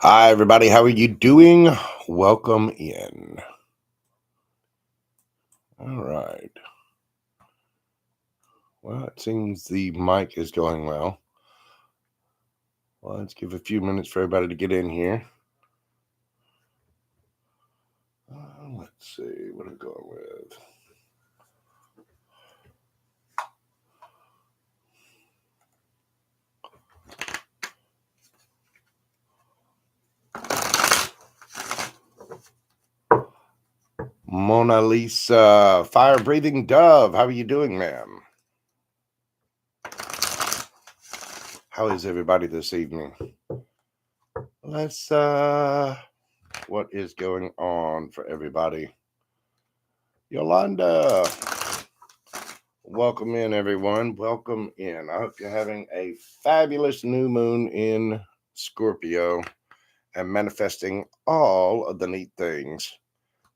Hi, everybody. How are you doing? Welcome in. All right. Well, it seems the mic is going well. Well, let's give a few minutes for everybody to get in here. Let's see what I'm going with. Mona Lisa, fire-breathing dove. How are you doing, ma'am? How is everybody this evening? Let's what is going on for everybody? Yolanda, welcome in, everyone. Welcome in. I hope you're having a fabulous new moon in Scorpio and manifesting all of the neat things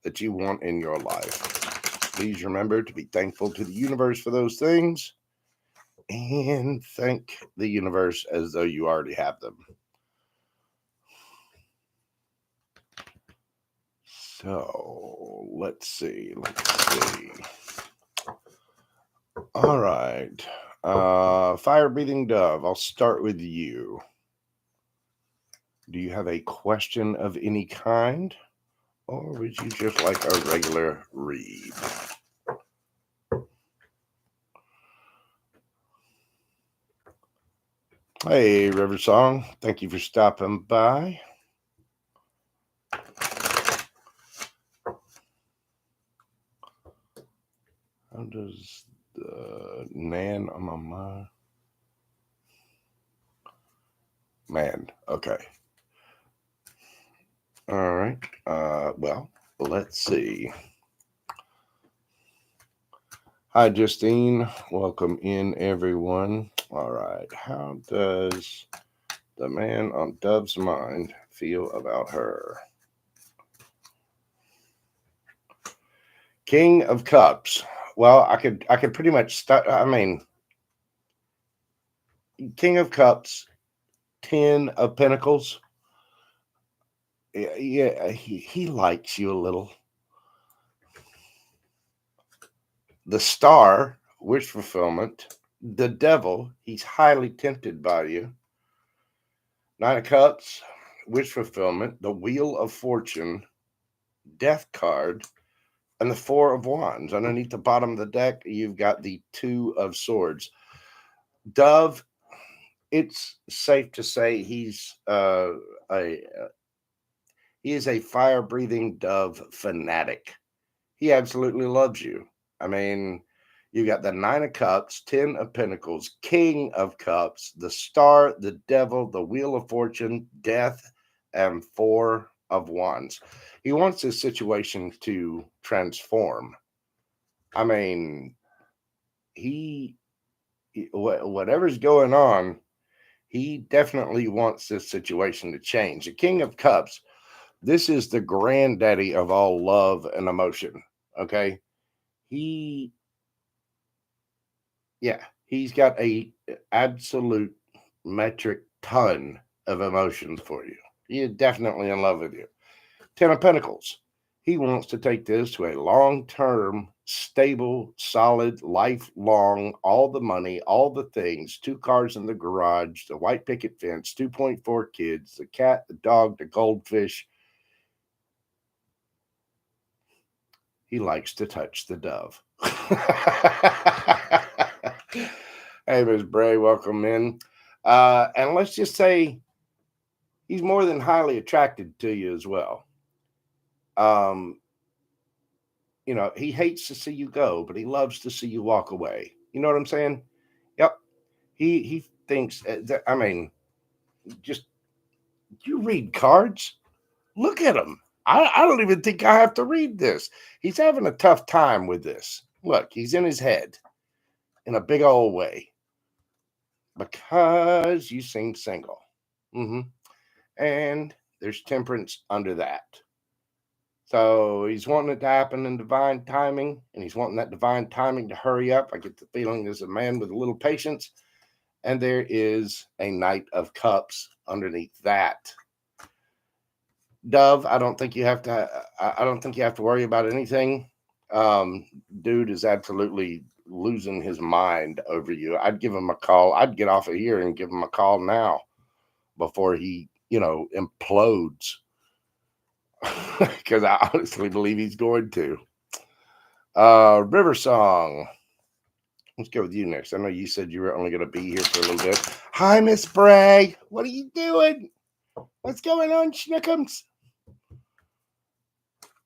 that you want in your life. Please remember to be thankful to the universe for those things and thank the universe as though you already have them. So let's see. All right. Fire breathing dove, I'll start with you. Do you have a question of any kind? Or would you just like a regular read? Hey, River Song. Thank you for stopping by. How does the Nan on my mind? Man, okay. All right. Well, let's see. Hi, Justine. Welcome in, everyone. All right. How does the man on Dove's mind feel about her? King of Cups. Well, I could pretty much start. I mean, King of Cups, 10 of Pentacles. Yeah, he likes you a little. The Star, wish fulfillment. The Devil, he's highly tempted by you. Nine of Cups, wish fulfillment. The Wheel of Fortune, Death card, and the Four of Wands. Underneath the bottom of the deck, you've got the Two of Swords. Dove, it's safe to say he is a fire-breathing dove fanatic. He absolutely loves you. I mean, you got the Nine of Cups, 10 of Pentacles, King of Cups, the Star, the Devil, the Wheel of Fortune, Death, and Four of Wands. He wants this situation to transform. I mean, whatever's going on, he definitely wants this situation to change. The King of Cups, this is the granddaddy of all love and emotion. Okay. He, he's got a absolute metric ton of emotions for you. He is definitely in love with you. 10 of Pentacles. He wants to take this to a long-term, stable, solid, lifelong, all the money, all the things, 2 cars in the garage, the white picket fence, 2.4 kids, the cat, the dog, the goldfish. He likes to touch the dove. Hey, Ms. Bray, welcome in. And let's just say he's more than highly attracted to you as well. He hates to see you go, but he loves to see you walk away. You know what I'm saying? Yep. He thinks I mean, just you read cards. Look at him. I don't even think I have to read this. He's having a tough time with this. Look, he's in his head in a big old way because you seem single. And there's temperance under that. So he's wanting it to happen in divine timing, and he's wanting that divine timing to hurry up. I get the feeling there's a man with a little patience, and there is a Knight of Cups underneath that. Dove, I don't think you have to. I don't think you have to worry about anything. Um, Dude is absolutely losing his mind over you. I'd give him a call. I'd get off of here and give him a call now before he, implodes. Because I honestly believe he's going to. River Song. Let's go with you next. I know you said you were only going to be here for a little bit. Hi, Miss Bray. What are you doing? What's going on, Schnickums?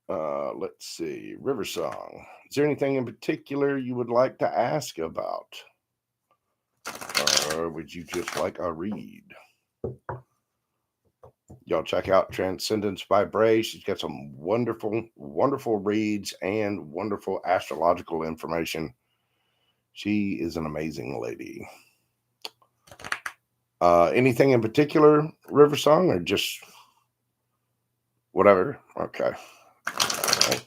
Let's see. River Song. Is there anything in particular you would like to ask about? Or would you just like a read? Y'all check out Transcendence by Bray. She's got some wonderful, wonderful reads and wonderful astrological information. She is an amazing lady. Anything in particular, River Song, or just whatever? Okay. All right.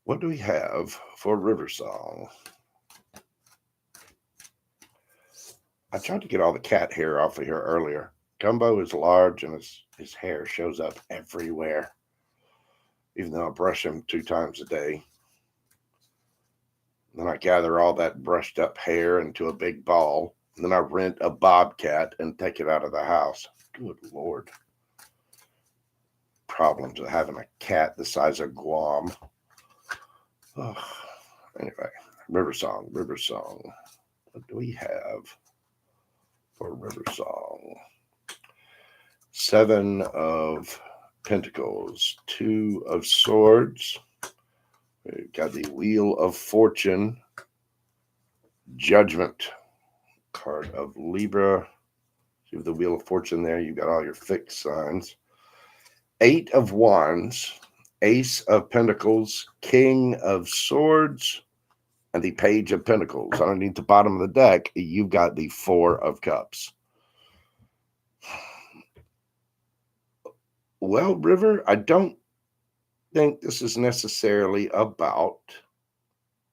What do we have for River Song? I tried to get all the cat hair off of here earlier. Gumbo is large and his hair shows up everywhere, even though I brush him 2 times a day. Then I gather all that brushed up hair into a big ball. And then I rent a bobcat and take it out of the house. Good Lord. Problems of having a cat the size of Guam. Oh, anyway, River Song, River Song. What do we have for River Song? 7 of Pentacles, 2 of Swords. We've got the Wheel of Fortune, Judgment, card of Libra. See with the Wheel of Fortune there, you've got all your fixed signs. 8 of Wands, Ace of Pentacles, King of Swords, and the Page of Pentacles. Underneath the bottom of the deck, you've got the 4 of Cups. Well, River, I don't think this is necessarily about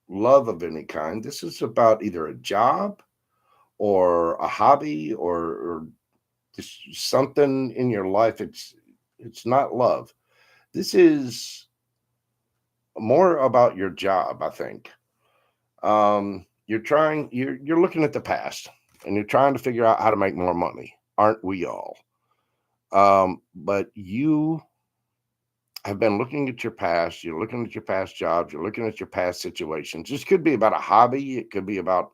love of any kind. This is about either a job or a hobby or just something in your life. It's not love. This is more about your job, I think. You're looking at the past and you're trying to figure out how to make more money. Aren't we all? But you have been looking at your past, you're looking at your past jobs, you're looking at your past situations. This could be about a hobby, it could be about,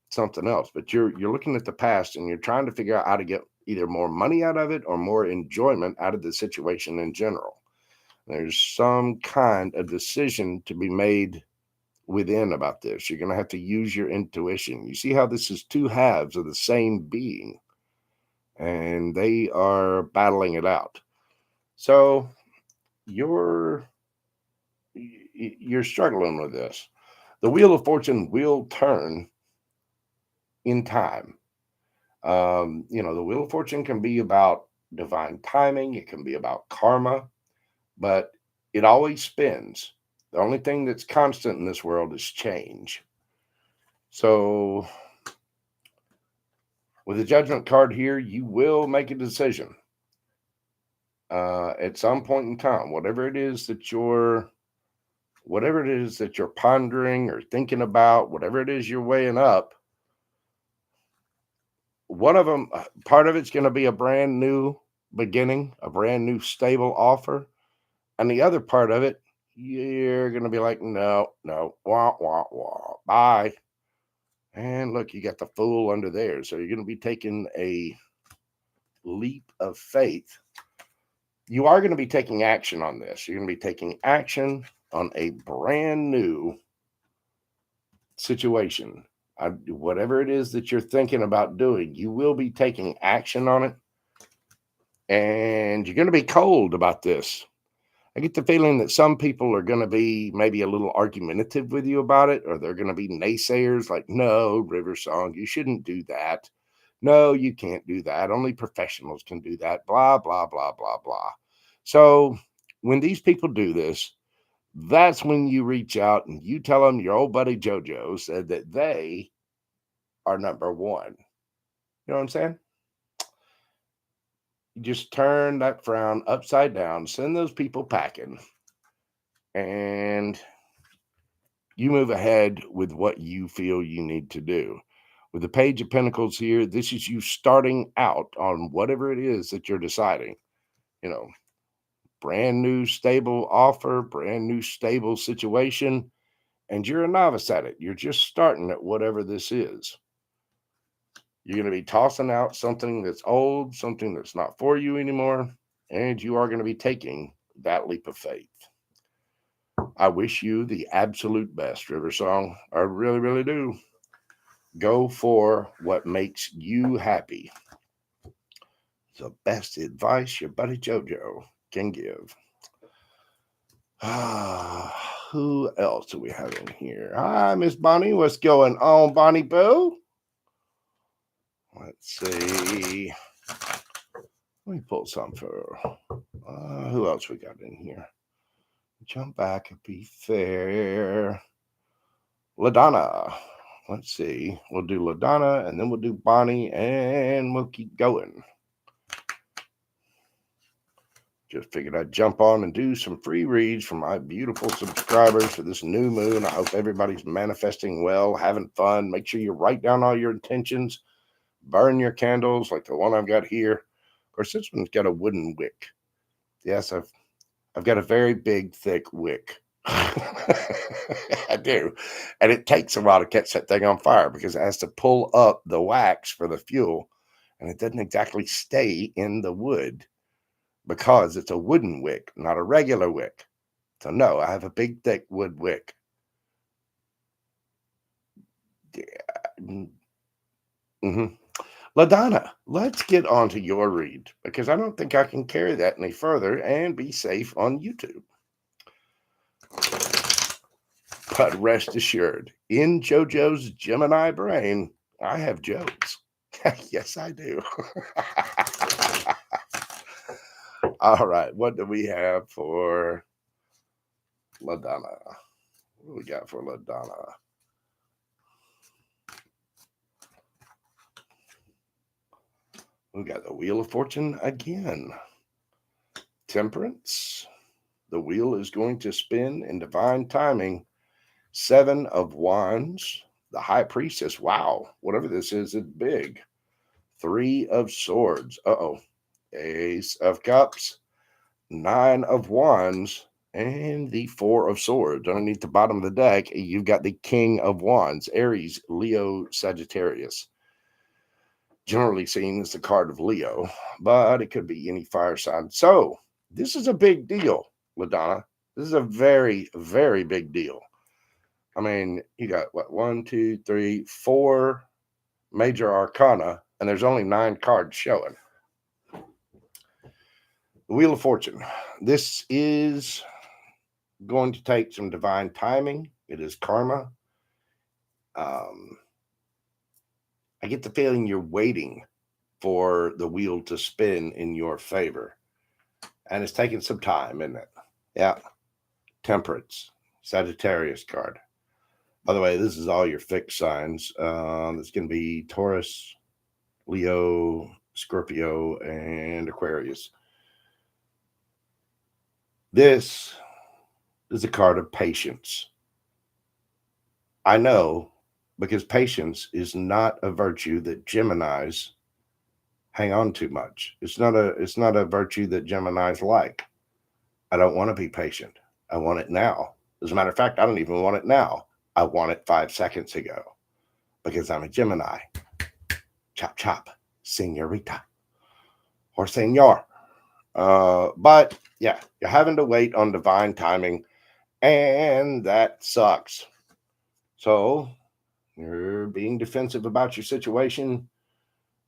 something else, but you're looking at the past and you're trying to figure out how to get either more money out of it or more enjoyment out of the situation in general. There's some kind of decision to be made within about this. You're going to have to use your intuition. You see how this is 2 halves of the same being, and they are battling it out. So you're struggling with this. The Wheel of Fortune will turn in time. The Wheel of Fortune can be about divine timing. It can be about karma, but it always spins. The only thing that's constant in this world is change. So with the Judgment card here, you will make a decision at some point in time, whatever it is that you're pondering or thinking about, whatever it is you're weighing up. One of them, part of it's going to be a brand new beginning, a brand new stable offer. And the other part of it, you're going to be like, no, wah, wah, wah, bye. And look, you got the Fool under there. So you're going to be taking a leap of faith. You are going to be taking action on this. You're going to be taking action on a brand new situation. Whatever it is that you're thinking about doing, you will be taking action on it. And you're going to be cold about this. I get the feeling that some people are going to be maybe a little argumentative with you about it, or they're going to be naysayers like, no, River Song, you shouldn't do that. No, you can't do that. Only professionals can do that. Blah, blah, blah, blah, blah. So when these people do this, that's when you reach out and you tell them your old buddy Jojo said that they are number one. You know what I'm saying? You just turn that frown upside down, send those people packing, and you move ahead with what you feel you need to do. With the Page of Pentacles here, this is you starting out on whatever it is that you're deciding. You know, brand new stable offer, brand new stable situation, and you're a novice at it. You're just starting at whatever this is. You're going to be tossing out something that's old, something that's not for you anymore, and you are going to be taking that leap of faith. I wish you the absolute best, River Song. I really, really do. Go for what makes you happy. It's the best advice your buddy Jojo can give. Who else do we have in here? Hi, Miss Bonnie. What's going on, Bonnie Boo? Let's see. Let me pull some for who else we got in here? Jump back and be fair. LaDonna. Let's see. We'll do LaDonna and then we'll do Bonnie and we'll keep going. Just figured I'd jump on and do some free reads for my beautiful subscribers for this new moon. I hope everybody's manifesting well, having fun. Make sure you write down all your intentions. Burn your candles like the one I've got here. Of course, this one's got a wooden wick. Yes, I've got a very big, thick wick. I do. And it takes a while to catch that thing on fire because it has to pull up the wax for the fuel. And it doesn't exactly stay in the wood because it's a wooden wick, not a regular wick. So no, I have a big, thick wood wick. Yeah. Mm-hmm. LaDonna, let's get on to your read because I don't think I can carry that any further and be safe on YouTube. But rest assured, in JoJo's Gemini brain, I have jokes. Yes, I do. All right, what do we have for LaDonna? What do we got for LaDonna? We got the Wheel of Fortune again. Temperance. The wheel is going to spin in divine timing. 7 of Wands. The High Priestess. Wow, whatever this is big. 3 of Swords. Uh-oh. Ace of Cups. 9 of Wands. And the 4 of Swords. Underneath the bottom of the deck, you've got the King of Wands. Aries, Leo, Sagittarius. Generally seen as the card of Leo, but it could be any fire sign. So this is a big deal, LaDonna. This is a very, very big deal. I mean, you got what, 1, 2, 3, 4 major arcana, and there's only 9 cards showing. The Wheel of Fortune. This is going to take some divine timing. It is karma. I get the feeling you're waiting for the wheel to spin in your favor. And it's taking some time, isn't it? Yeah. Temperance. Sagittarius card. By the way, this is all your fixed signs. It's going to be Taurus, Leo, Scorpio, and Aquarius. This is a card of patience. I know, because patience is not a virtue that Geminis hang on too much. It's not a virtue that Geminis like. I don't want to be patient. I want it now. As a matter of fact, I don't even want it now. I want it 5 seconds ago because I'm a Gemini. Chop, chop, senorita or senor. But yeah, you're having to wait on divine timing, and that sucks. So you're being defensive about your situation.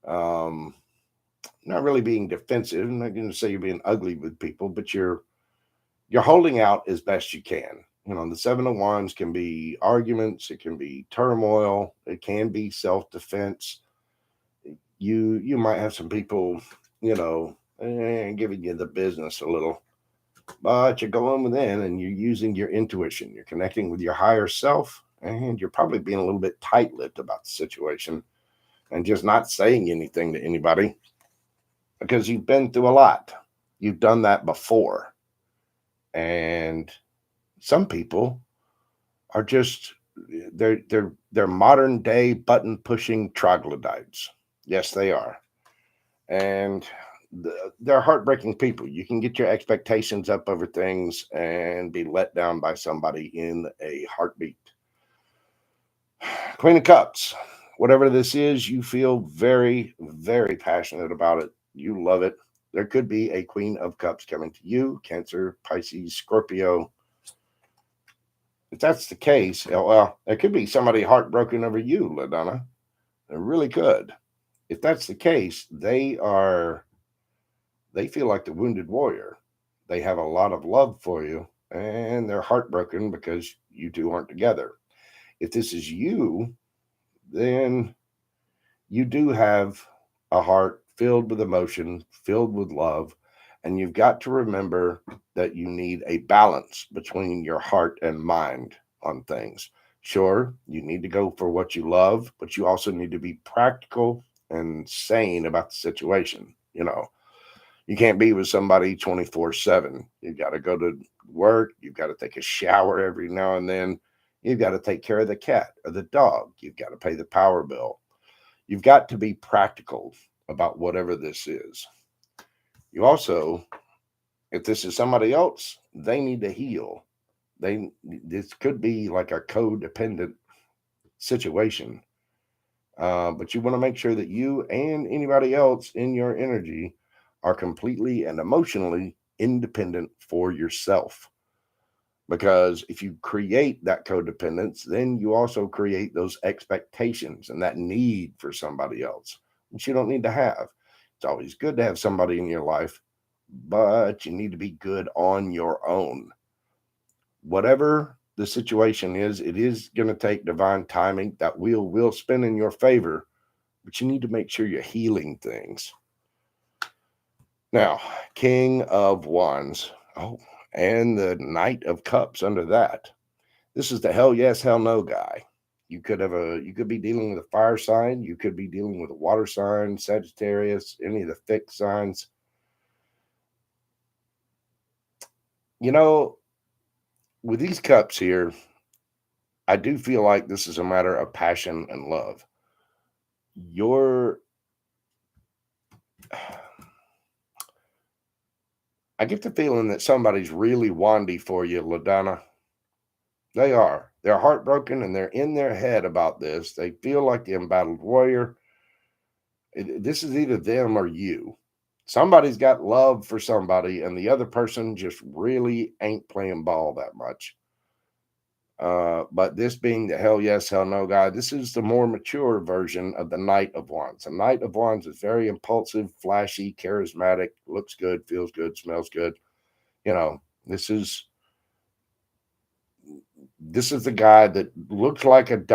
Not really being defensive. I'm not going to say you're being ugly with people, but you're holding out as best you can. You know, the 7 of Wands can be arguments, it can be turmoil, it can be self-defense. You might have some people, you know, giving you the business a little, but you're going within and you're using your intuition. You're connecting with your higher self, and you're probably being a little bit tight-lipped about the situation and just not saying anything to anybody. because you've been through a lot. You've done that before. And some people are just they're modern day button pushing troglodytes. Yes, they are. And they're heartbreaking people. You can get your expectations up over things and be let down by somebody in a heartbeat. Queen of Cups. Whatever this is, you feel very, very passionate about it. You love it. There could be a Queen of Cups coming to you, Cancer, Pisces, Scorpio. If that's the case, well, there could be somebody heartbroken over you, LaDonna. It really could. If that's the case, they feel like the wounded warrior. They have a lot of love for you, and they're heartbroken because you two aren't together. If this is you, then you do have a heart filled with emotion, filled with love, and you've got to remember that you need a balance between your heart and mind on things. Sure, you need to go for what you love, but you also need to be practical and sane about the situation. You can't be with somebody 24/7. You got to go to work. You've got to take a shower every now and then. You've got to take care of the cat or the dog. You've got to pay the power bill. You've got to be practical about whatever this is. You also, if this is somebody else, they need to heal. This could be like a codependent situation. But you want to make sure that you and anybody else in your energy are completely and emotionally independent for yourself. Because if you create that codependence, then you also create those expectations and that need for somebody else, which you don't need to have. It's always good to have somebody in your life, but you need to be good on your own. Whatever the situation is, it is going to take divine timing. That wheel will spin in your favor, but you need to make sure you're healing things. Now, King of Wands. Oh, and the Knight of Cups under that. This is the hell yes, hell no guy. You could be dealing with a fire sign. You could be dealing with a water sign, Sagittarius, any of the fixed signs. With these cups here, I do feel like this is a matter of passion and love. I get the feeling that somebody's really wandy for you, LaDonna. They are. They're heartbroken and they're in their head about this. They feel like the embattled warrior. This is either them or you. Somebody's got love for somebody, and the other person just really ain't playing ball that much. But this being the hell yes, hell no guy, this is the more mature version of the Knight of Wands. The Knight of Wands is very impulsive, flashy, charismatic, looks good, feels good, smells good. This is the guy that looks like an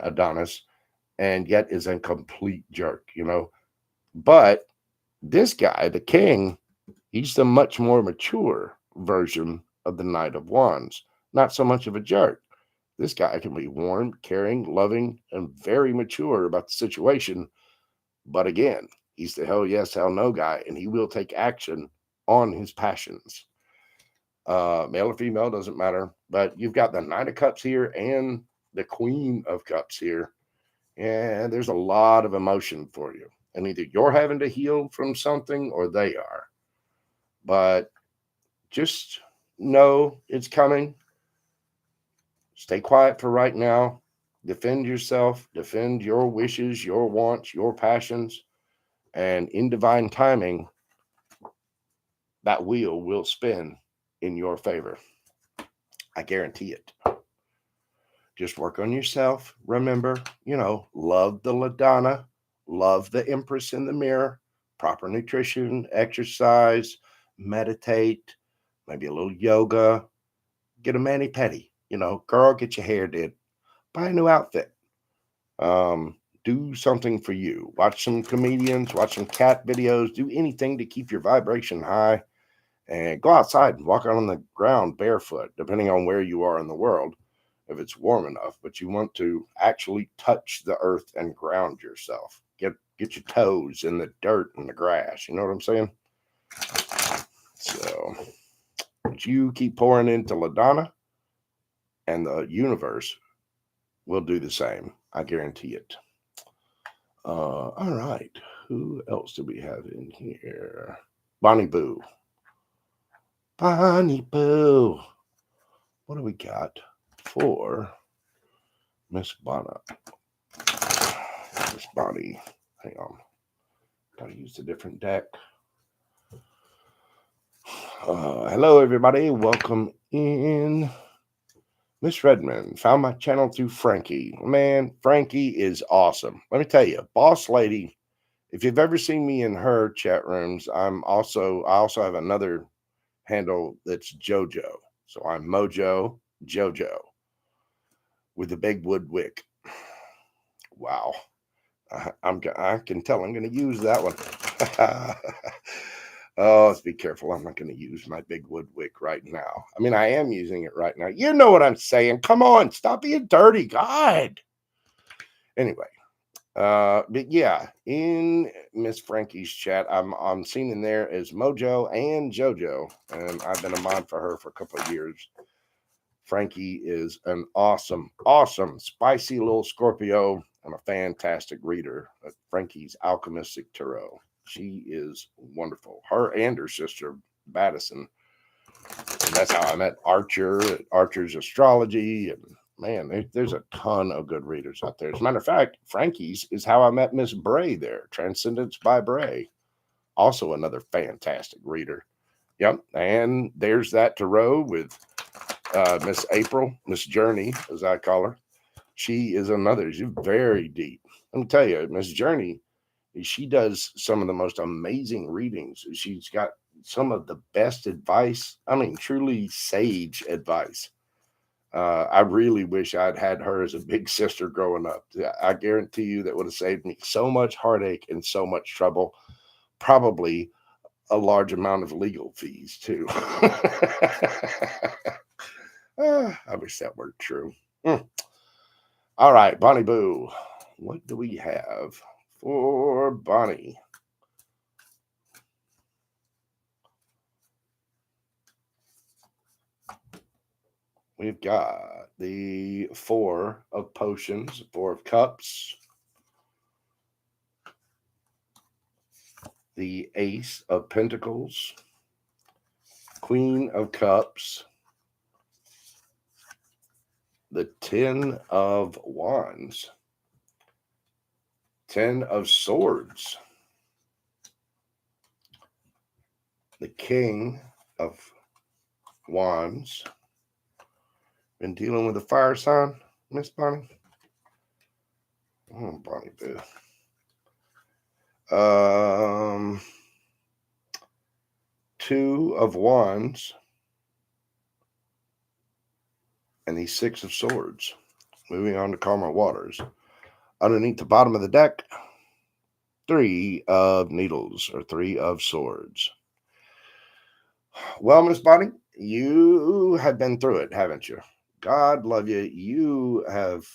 Adonis, and yet is a complete jerk. But this guy, the king, he's the much more mature version of the Knight of Wands. Not so much of a jerk. This guy can be warm, caring, loving, and very mature about the situation. But again, he's the hell yes, hell no guy, and he will take action on his passions. Male or female, doesn't matter. But you've got the Knight of Cups here and the Queen of Cups here. And there's a lot of emotion for you. And either you're having to heal from something or they are. But just know it's coming. Stay quiet for right now. Defend yourself. Defend your wishes, your wants, your passions. And in divine timing, that wheel will spin in your favor. I guarantee it. Just work on yourself. Remember, love the LaDonna, love the Empress in the mirror, proper nutrition, exercise, meditate, maybe a little yoga, get a mani-pedi. Girl, get your hair did. Buy a new outfit. Do something for you. Watch some comedians, watch some cat videos, do anything to keep your vibration high, and go outside and walk on the ground barefoot, depending on where you are in the world, if it's warm enough. But you want to actually touch the earth and ground yourself. Get get your toes in the dirt and the grass. You know what I'm saying? So, but you keep pouring into LaDonna, and the universe will do the same. I guarantee it. All right. Who else do we have in here? Bonnie Boo. Bonnie Boo. What do we got for Miss Bonnie? Miss Bonnie. Hang on. Gotta use a different deck. Hello, everybody. Welcome in. Miss Redmond found my channel through Frankie. Man, Frankie is awesome. Let me tell you, boss lady. If you've ever seen me in her chat rooms, I also have another handle that's JoJo. So I'm Mojo JoJo with the big wood wick. Wow. I can tell I'm going to use that one. Oh, let's be careful. I'm not going to use my big wood wick right now. I mean, I am using it right now. You know what I'm saying. Come on, stop being dirty. God. Anyway, but yeah, in Miss Frankie's chat, I'm seen in there as Mojo and JoJo, and I've been a mod for her for a couple of years. Frankie is an awesome, spicy little Scorpio and a fantastic reader of Frankie's Alchemistic Tarot. She is wonderful. Her and her sister, Baddison. And that's how I met Archer's Astrology. And man, there's a ton of good readers out there. As a matter of fact, Frankie's is how I met Miss Bray there. Transcendence by Bray. Also another fantastic reader. Yep. And there's that tarot with Miss April, Miss Journey, as I call her. She is another. She's very deep. Let me tell you, Miss Journey, she does some of the most amazing readings. She's got some of the best advice. I mean, truly sage advice. I really wish I'd had her as a big sister growing up. I guarantee you that would have saved me so much heartache and so much trouble. Probably a large amount of legal fees, too. I wish that were true. All right, Bonnie Boo. What do we have for Bonnie? We've got the Four of Potions, Four of Cups, the Ace of Pentacles, Queen of Cups, the Ten of Wands, Ten of Swords, the King of Wands. Been dealing with a fire sign, Miss Bonnie? Oh, Bonnie Boo. Two of Wands and the Six of Swords. Moving on to calmer waters. Underneath the bottom of the deck, Three of Needles or Three of Swords. Well, Miss Bonnie, you have been through it, haven't you? God love you. You have.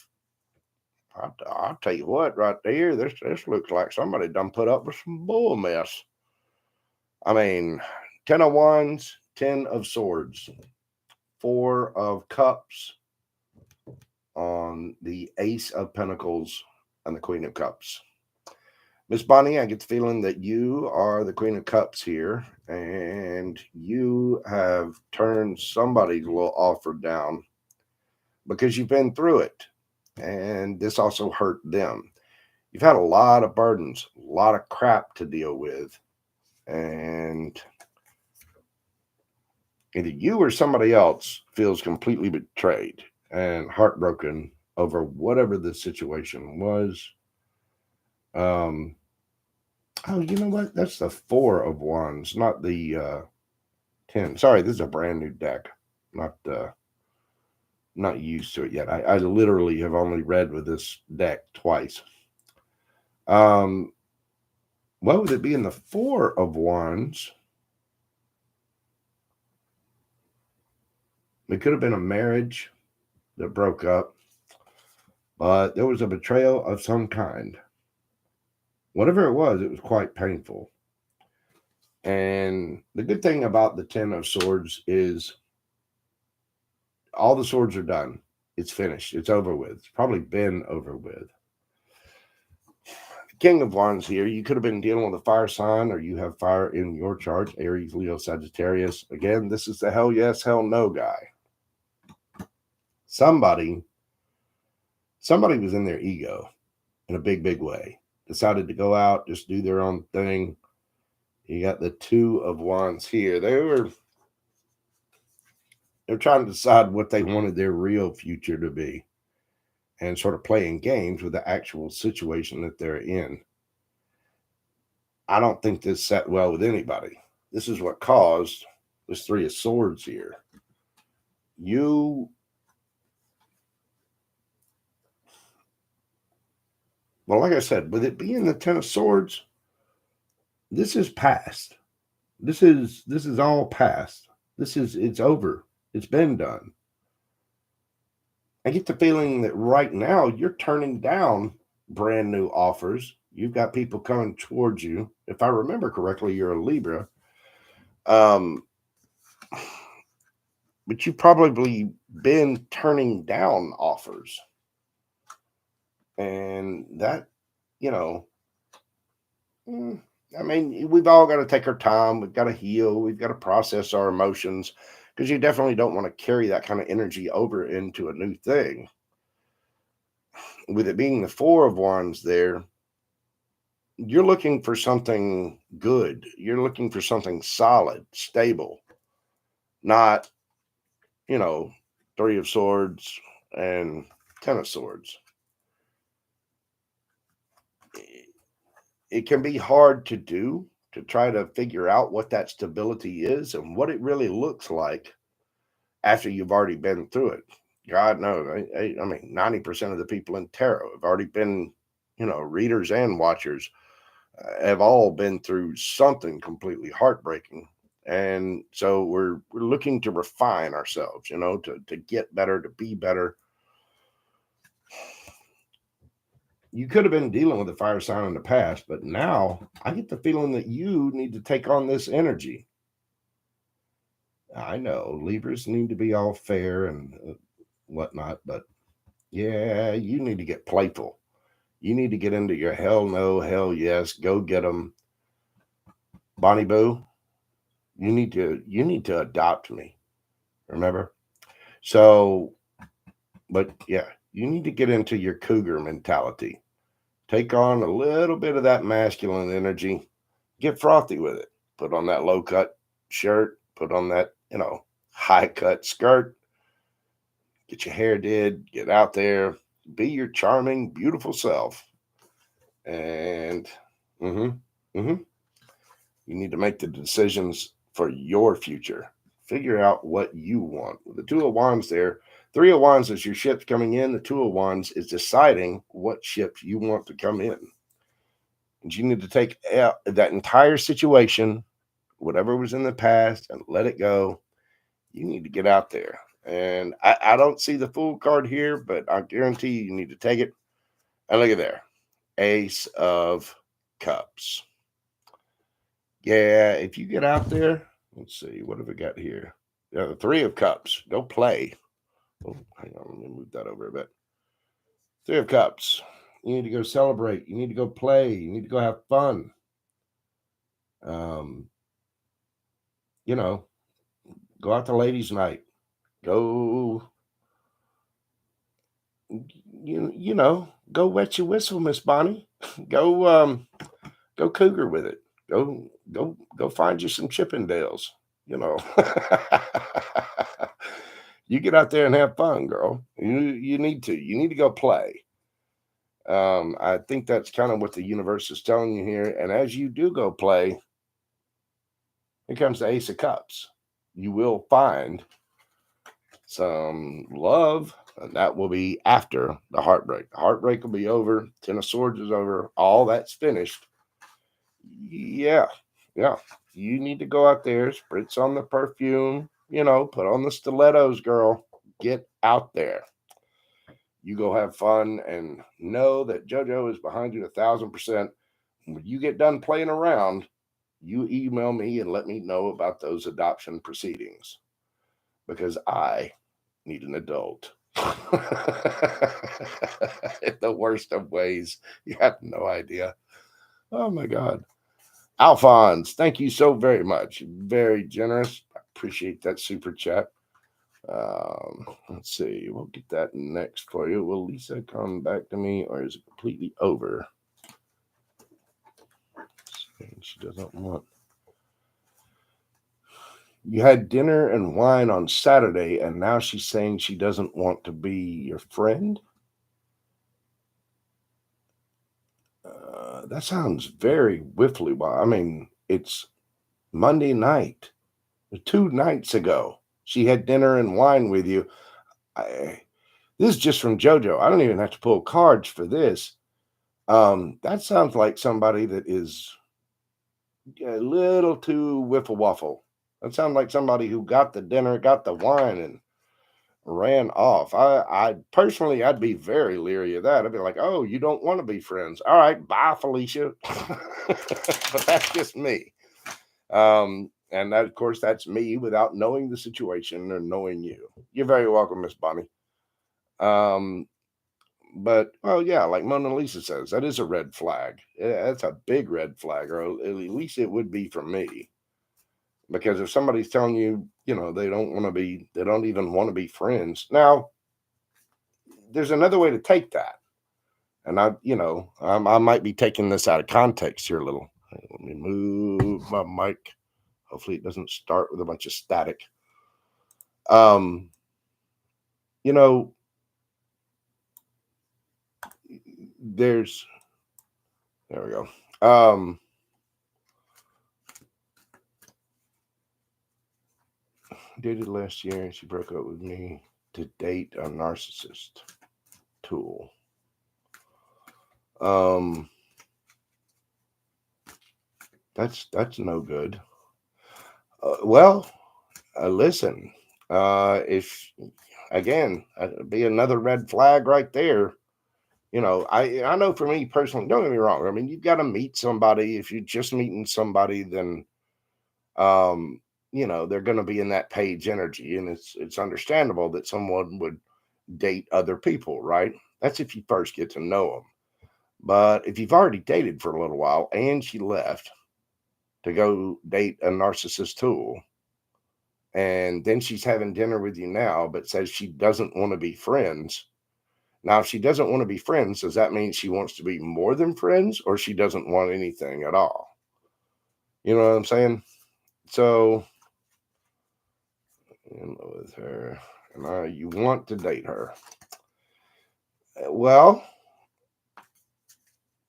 I'll tell you what, right there, this looks like somebody done put up with some bull mess. I mean, 10 of Wands, 10 of Swords, 4 of Cups on the Ace of Pentacles and the Queen of Cups. Miss Bonnie, I get the feeling that you are the Queen of Cups here, and you have turned somebody's little offer down because you've been through it, and this also hurt them. You've had a lot of burdens, a lot of crap to deal with, and either you or somebody else feels completely betrayed and heartbroken over whatever the situation was. Oh, you know what? That's the Four of Wands, not the 10. Sorry, this is a brand new deck. Not used to it yet. I literally have only read with this deck twice. What would it be in the Four of Wands? It could have been a marriage that broke up, but there was a betrayal of some kind. Whatever it was quite painful. And the good thing about the Ten of Swords is all the swords are done. It's finished. It's over with. It's probably been over with. King of Wands here. You could have been dealing with a fire sign, or you have fire in your chart. Aries, Leo, Sagittarius. Again, this is the hell yes, hell no guy. Somebody was in their ego in a big, big way. Decided to go out, just do their own thing. You got the Two of Wands here. They're trying to decide what they wanted their real future to be, and sort of playing games with the actual situation that they're in. I don't think this sat well with anybody. This is what caused this Three of Swords here. Well, like I said, with it being the Ten of Swords, this is past. This is all past. It's over. It's been done. I get the feeling that right now you're turning down brand new offers. You've got people coming towards you. If I remember correctly, you're a Libra. But you've probably been turning down offers. And that, I mean, we've all got to take our time. We've got to heal. We've got to process our emotions, because you definitely don't want to carry that kind of energy over into a new thing. With it being the Four of Wands there, you're looking for something good. You're looking for something solid, stable, not, Three of Swords and Ten of Swords. It can be hard to do, to try to figure out what that stability is and what it really looks like after you've already been through it. God knows. I mean, 90% of the people in tarot have already been, readers and watchers have all been through something completely heartbreaking. And so we're looking to refine ourselves, to get better, to be better. You could have been dealing with a fire sign in the past, but now I get the feeling that you need to take on this energy. I know Libras need to be all fair and whatnot, but yeah, you need to get playful. You need to get into your hell no, hell yes, go get them. Bonnie Boo, you need to adopt me. Remember? So, but yeah, you need to get into your cougar mentality. Take on a little bit of that masculine energy. Get frothy with it. Put on that low cut shirt. Put on that, high cut skirt. Get your hair did. Get out there. Be your charming, beautiful self. And you need to make the decisions for your future. Figure out what you want. With the Two of Wands there, Three of Wands is your ships coming in. The Two of Wands is deciding what ships you want to come in. And you need to take out that entire situation, whatever was in the past, and let it go. You need to get out there. And I don't see the Fool card here, but I guarantee you need to take it. And look at there. Ace of Cups. Yeah, if you get out there, let's see, what have we got here? Yeah, the Three of Cups. Go play. Oh, hang on, let me move that over a bit. Three of Cups. You need to go celebrate. You need to go play. You need to go have fun. Go out to ladies' night. Go, go wet your whistle, Miss Bonnie. Go cougar with it. Go find you some Chippendales. You get out there and have fun, girl. You need to. You need to go play. I think that's kind of what the universe is telling you here. And as you do go play, here comes the Ace of Cups. You will find some love, and that will be after the heartbreak. The heartbreak will be over. Ten of Swords is over. All that's finished. Yeah. You need to go out there, spritz on the perfume, put on the stilettos, girl. Get out there. You go have fun and know that JoJo is behind you 1,000%. when you get done playing around, you email me and let me know about those adoption proceedings because I need an adult. In the worst of ways. You have no idea. Oh my God. Alphonse, thank you so very much. Very generous. I appreciate that super chat. Let's see. We'll get that next for you. Will Lisa come back to me or is it completely over? She doesn't want. You had dinner and wine on Saturday, and now she's saying she doesn't want to be your friend? That sounds very whiffly. I mean, it's Monday night. 2 nights ago, she had dinner and wine with you. This is just from JoJo. I don't even have to pull cards for this. That sounds like somebody that is a little too wiffle waffle. That sounds like somebody who got the dinner, got the wine, and ran off. I personally, I'd be very leery of that. I'd be like, "Oh, you don't want to be friends? All right, bye, Felicia." But that's just me. And that, of course, that's me without knowing the situation or knowing you. You're very welcome, Miss Bonnie. But well, yeah, like Mona Lisa says, that is a red flag. That's a big red flag, or at least it would be for me. Because if somebody's telling you, they don't even want to be friends. Now, there's another way to take that. And I might be taking this out of context here a little. Let me move my mic. Hopefully it doesn't start with a bunch of static. Um, you know, there we go. Dated last year and she broke up with me to date a narcissist. Tool. That's no good. Listen, if again, be another red flag right there. I know for me personally, don't get me wrong. I mean, you've got to meet somebody. If you're just meeting somebody, then they're going to be in that page energy, and it's understandable that someone would date other people, right? That's if you first get to know them. But if you've already dated for a little while and she left to go date a narcissist tool, and then she's having dinner with you now, but says she doesn't want to be friends. Now, if she doesn't want to be friends, does that mean she wants to be more than friends or she doesn't want anything at all? You know what I'm saying? So, with her, and you want to date her. Well,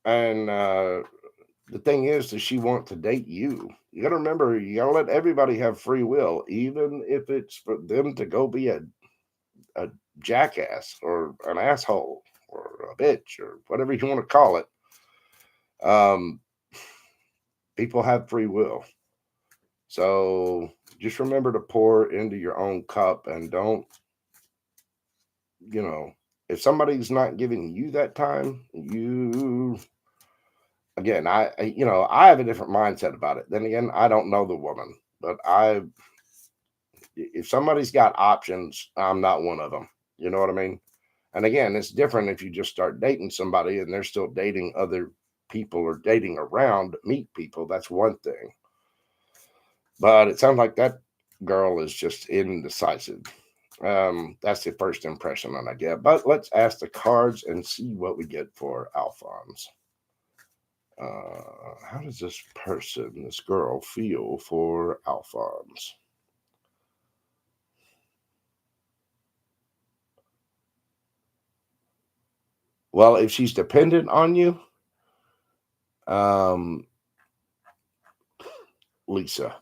and the thing is, does she want to date you? You got to remember, you got to let everybody have free will, even if it's for them to go be a jackass or an asshole or a bitch or whatever you want to call it. People have free will. So just remember to pour into your own cup and don't, if somebody's not giving you that time, again, I have a different mindset about it. Then again, I don't know the woman, but if somebody's got options, I'm not one of them. You know what I mean? And again, it's different if you just start dating somebody and they're still dating other people or dating around, meet people. That's one thing. But it sounds like that girl is just indecisive. That's the first impression that I get. But let's ask the cards and see what we get for Alphonse. How does this girl, feel for Alphonse? Well, if she's dependent on you, Lisa.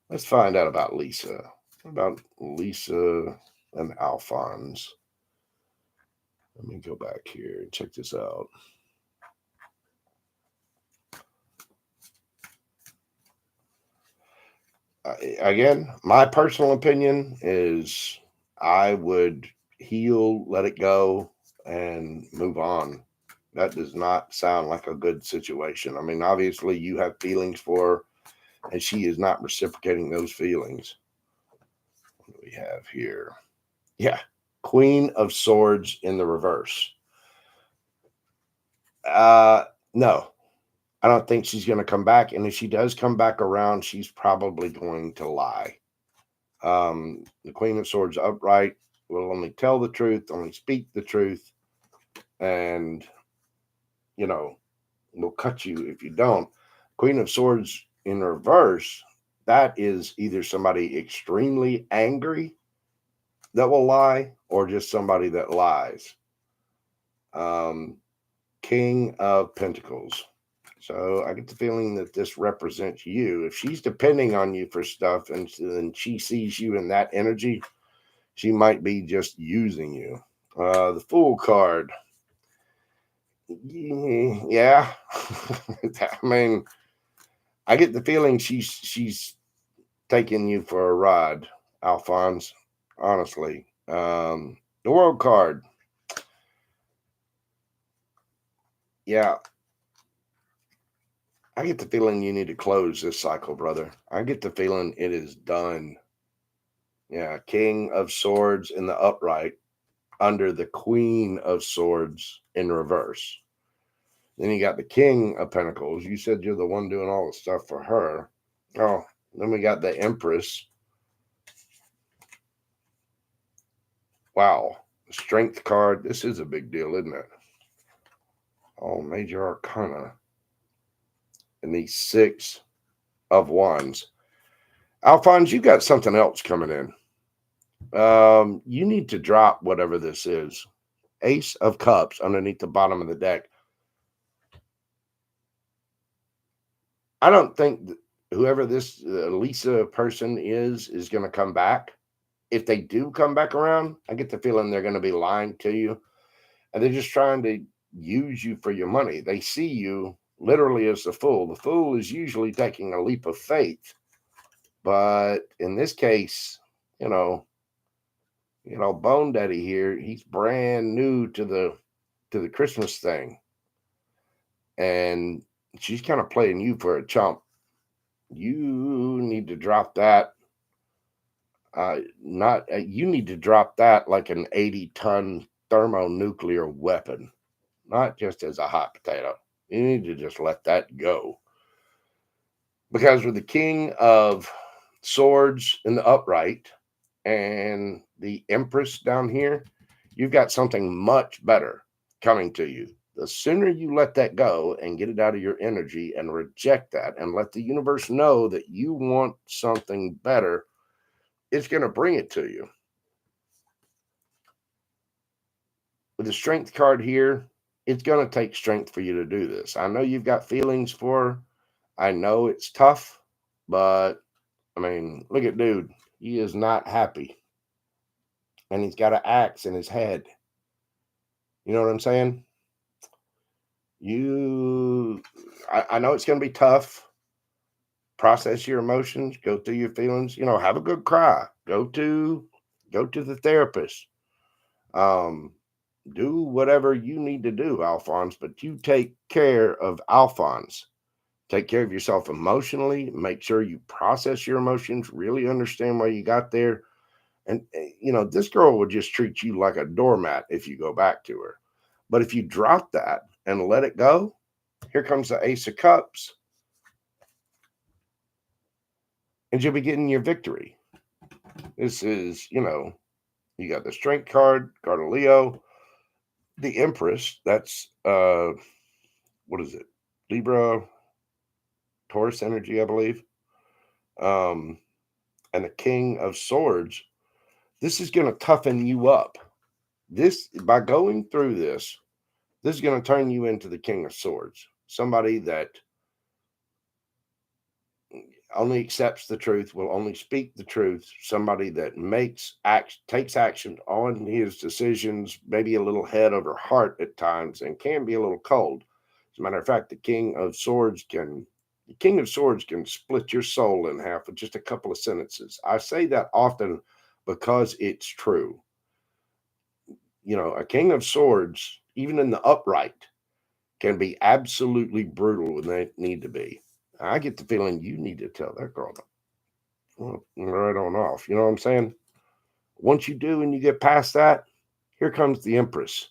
Let's find out about Lisa. About Lisa and Alphonse. Let me go back here and check this out. Again, my personal opinion is I would heal, let it go, and move on. That does not sound like a good situation. I mean, obviously you have feelings for her, and she is not reciprocating those feelings. What do we have here? Yeah, Queen of Swords in the reverse. No, I don't think she's going to come back. And if she does come back around, she's probably going to lie. The Queen of Swords upright will only tell the truth, only speak the truth, and, you know, will cut you if you don't. Queen of Swords in reverse, that is either somebody extremely angry that will lie or just somebody that lies. King of Pentacles. So I get the feeling that this represents you. If she's depending on you for stuff and she sees you in that energy, she might be just using you. The Fool card. Yeah. I mean, I get the feeling she's taking you for a ride, Alphonse, honestly. The World card. Yeah. I get the feeling you need to close this cycle, brother. I get the feeling it is done. Yeah, King of Swords in the upright under the Queen of Swords in reverse. Then you got the King of Pentacles. You said you're the one doing all the stuff for her. Oh, then we got the Empress. Wow. The Strength card. This is a big deal, isn't it? All Major Arcana. And the Six of Wands. Alphonse, you got something else coming in. You need to drop whatever this is. Ace of Cups underneath the bottom of the deck. I don't think whoever this Lisa person is going to come back. If they do come back around, I get the feeling they're going to be lying to you. And they're just trying to use you for your money. They see you literally as the fool. The fool is usually taking a leap of faith. But in this case, you know, Bone Daddy here, he's brand new to the Christmas thing. And she's kind of playing you for a chump. You need to drop that. You need to drop that like an 80-ton thermonuclear weapon, not just as a hot potato. You need to just let that go. Because with the King of Swords in the upright and the Empress down here, you've got something much better coming to you. The sooner you let that go and get it out of your energy and reject that and let the universe know that you want something better, it's going to bring it to you. With the Strength card here, it's going to take strength for you to do this. I know you've got feelings for her. I know it's tough, but I mean, look at dude. He is not happy. And he's got an axe in his head. You know what I'm saying? I know it's going to be tough. Process your emotions, go through your feelings, have a good cry. Go to the therapist. Do whatever you need to do, Alphonse, but you take care of Alphonse. Take care of yourself emotionally. Make sure you process your emotions, really understand why you got there. And, this girl would just treat you like a doormat if you go back to her. But if you drop that and let it go, here comes the Ace of Cups. And you'll be getting your victory. This is, you got the Strength card, card of Leo, the Empress. That's, what is it? Libra, Taurus energy, I believe. And the King of Swords. This is going to toughen you up. By going through this is going to turn you into the King of Swords. Somebody that only accepts the truth, will only speak the truth. Somebody that takes action on his decisions, maybe a little head over heart at times, and can be a little cold. As a matter of fact, the King of Swords can split your soul in half with just a couple of sentences. I say that often because it's true. A King of Swords, even in the upright, can be absolutely brutal when they need to be. I get the feeling you need to tell that girl right on off. You know what I'm saying? Once you do and you get past that, here comes the Empress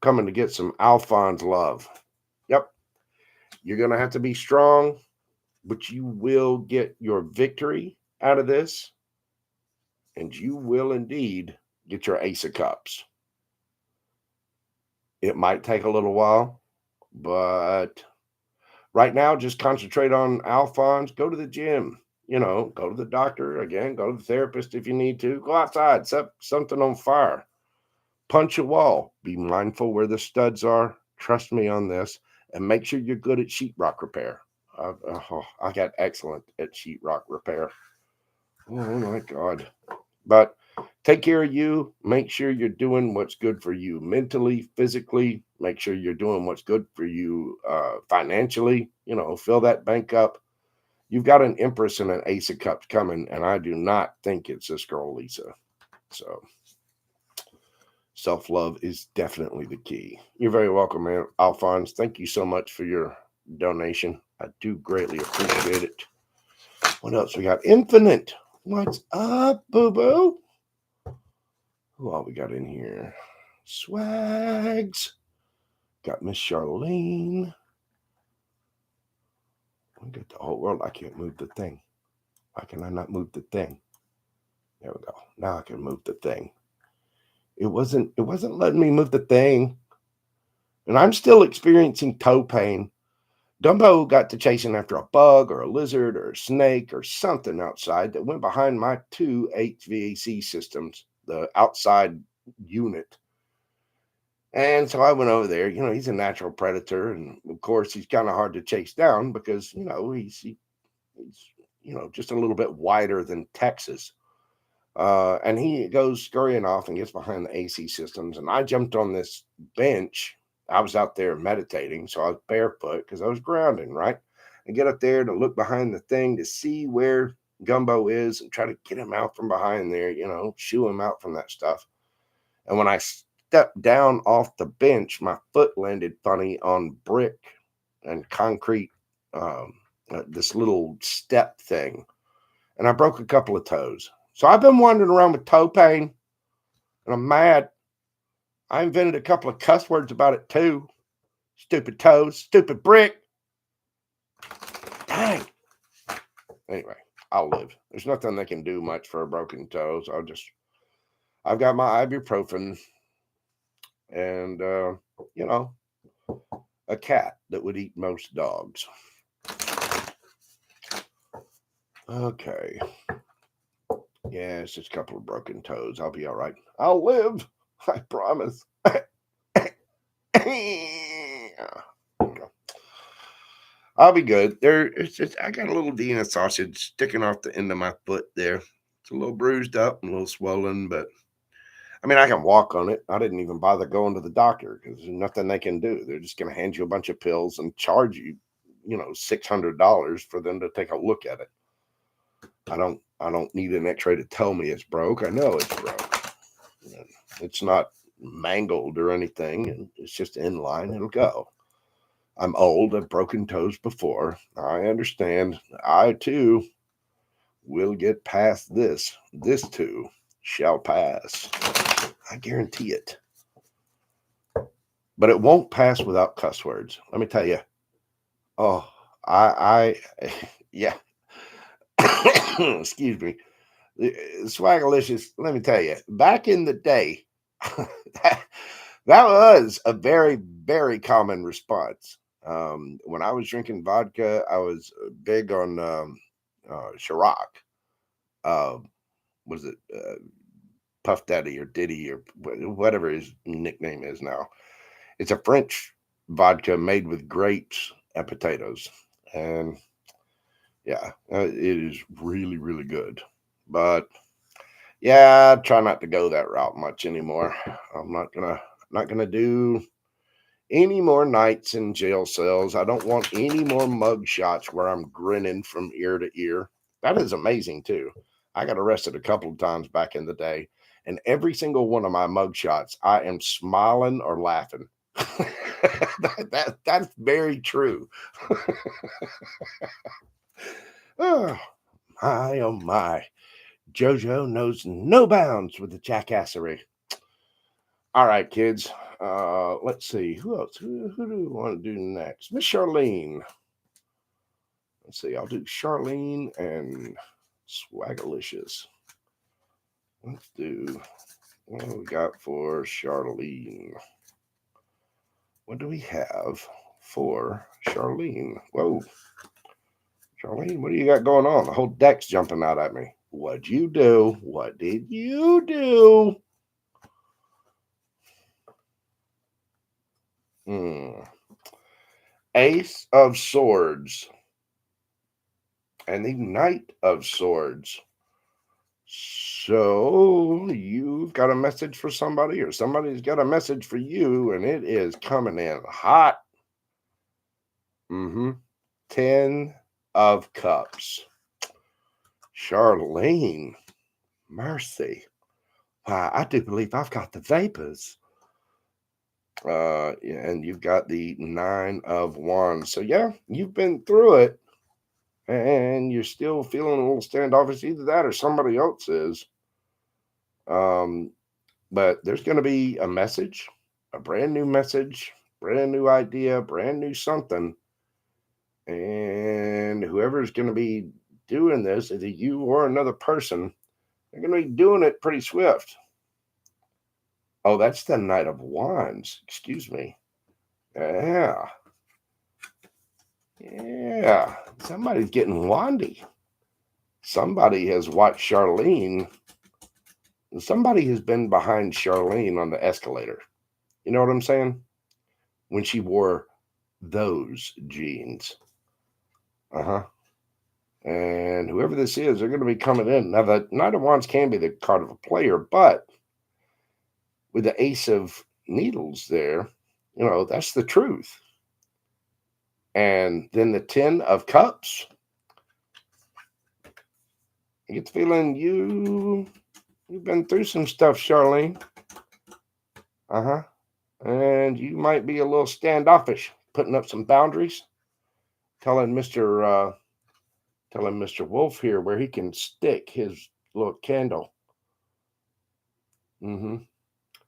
coming to get some Alphonse love. Yep. You're going to have to be strong, but you will get your victory out of this. And you will indeed get your Ace of Cups. It might take a little while, but right now, just concentrate on Alphonse. Go to the gym, go to the doctor again, go to the therapist if you need to. Go outside, set something on fire, punch a wall. Be mindful where the studs are. Trust me on this, and make sure you're good at sheetrock repair. I got excellent at sheetrock repair. Oh my God. But take care of you. Make sure you're doing what's good for you mentally, physically. Make sure you're doing what's good for you financially. Fill that bank up. You've got an Empress and an Ace of Cups coming, and I do not think it's this girl, Lessa. So self-love is definitely the key. You're very welcome, man. Alphonse, thank you so much for your donation. I do greatly appreciate it. What else we got? Infinite. What's up, boo-boo? Who all we got in here? Swags. Got Miss Charlene. We got the whole world. I can't move the thing. Why can I not move the thing? There we go. Now I can move the thing. It wasn't letting me move the thing. And I'm still experiencing toe pain. Dumbo got to chasing after a bug or a lizard or a snake or something outside that went behind my two HVAC systems, the outside unit. And so I went over there. He's a natural predator, and of course he's kind of hard to chase down because he's just a little bit wider than Texas. And he goes scurrying off and gets behind the AC systems. And I jumped on this bench. I was out there meditating, so I was barefoot because I was grounding, right? And get up there to look behind the thing to see where Gumbo is and try to get him out from behind there, shoo him out from that stuff. And when I stepped down off the bench, my foot landed funny on brick and concrete, this little step thing. And I broke a couple of toes. So I've been wandering around with toe pain, and I'm mad. I invented a couple of cuss words about it too. Stupid toes, stupid brick. Dang. Anyway, I'll live. There's nothing they can do much for a broken toe. So I've got my ibuprofen and, a cat that would eat most dogs. Okay. Yeah, it's just a couple of broken toes. I'll be all right. I'll live. I promise. I'll be good. I got a little Vienna sausage sticking off the end of my foot there. It's a little bruised up and a little swollen, but I mean, I can walk on it. I didn't even bother going to the doctor because there's nothing they can do. They're just going to hand you a bunch of pills and charge you, $600 for them to take a look at it. I don't need an x-ray to tell me it's broke. I know it's broke. It's not mangled or anything, and it's just in line. It'll go. I'm old. I've broken toes before. I understand. I, too, will get past this. This, too, shall pass. I guarantee it. But it won't pass without cuss words. Let me tell you. Oh, yeah. Excuse me. Swaggilishes, let me tell you, back in the day, that was a very, very common response. When I was drinking vodka, I was big on Ciroc. Was it Puff Daddy or Diddy or whatever his nickname is now? It's a French vodka made with grapes and potatoes. And yeah, it is really, really good. But yeah, I try not to go that route much anymore. I'm not gonna do any more nights in jail cells. I don't want any more mug shots where I'm grinning from ear to ear. That is amazing too. I got arrested a couple of times back in the day, and every single one of my mug shots, I am smiling or laughing. That's very true. Oh, my, oh, my. JoJo knows no bounds with the jackassery. All right, kids. Let's see. Who else? Who do we want to do next? Miss Charlene. Let's see. I'll do Charlene and Swaggilishes. Let's do what do we got for Charlene? What do we have for Charlene? Whoa. Charlene, what do you got going on? The whole deck's jumping out at me. What'd you do? What did you do? Ace of Swords and the Knight of Swords. So you've got a message for somebody, or somebody's got a message for you, and it is coming in hot. 10 of Cups. Charlene, mercy. Why, I do believe I've got the vapors. And you've got the 9 of Wands. So yeah, you've been through it, and you're still feeling a little standoffish. Either that or somebody else is. But there's going to be a message, a brand new message, brand new idea, brand new something. And whoever's going to be doing this, either you or another person, they're going to be doing it pretty swift. Oh, that's the Knight of Wands. Excuse me. Yeah. Yeah. Somebody's getting wandy. Somebody has watched Charlene. Somebody has been behind Charlene on the escalator. You know what I'm saying? When she wore those jeans. And whoever this is, they're going to be coming in. Now, the Knight of Wands can be the card of a player, but with the Ace of Needles there, that's the truth. And then the 10 of Cups. I get the feeling you've been through some stuff, Charlene. And you might be a little standoffish, putting up some boundaries, telling Mr. Wolf here where he can stick his little candle.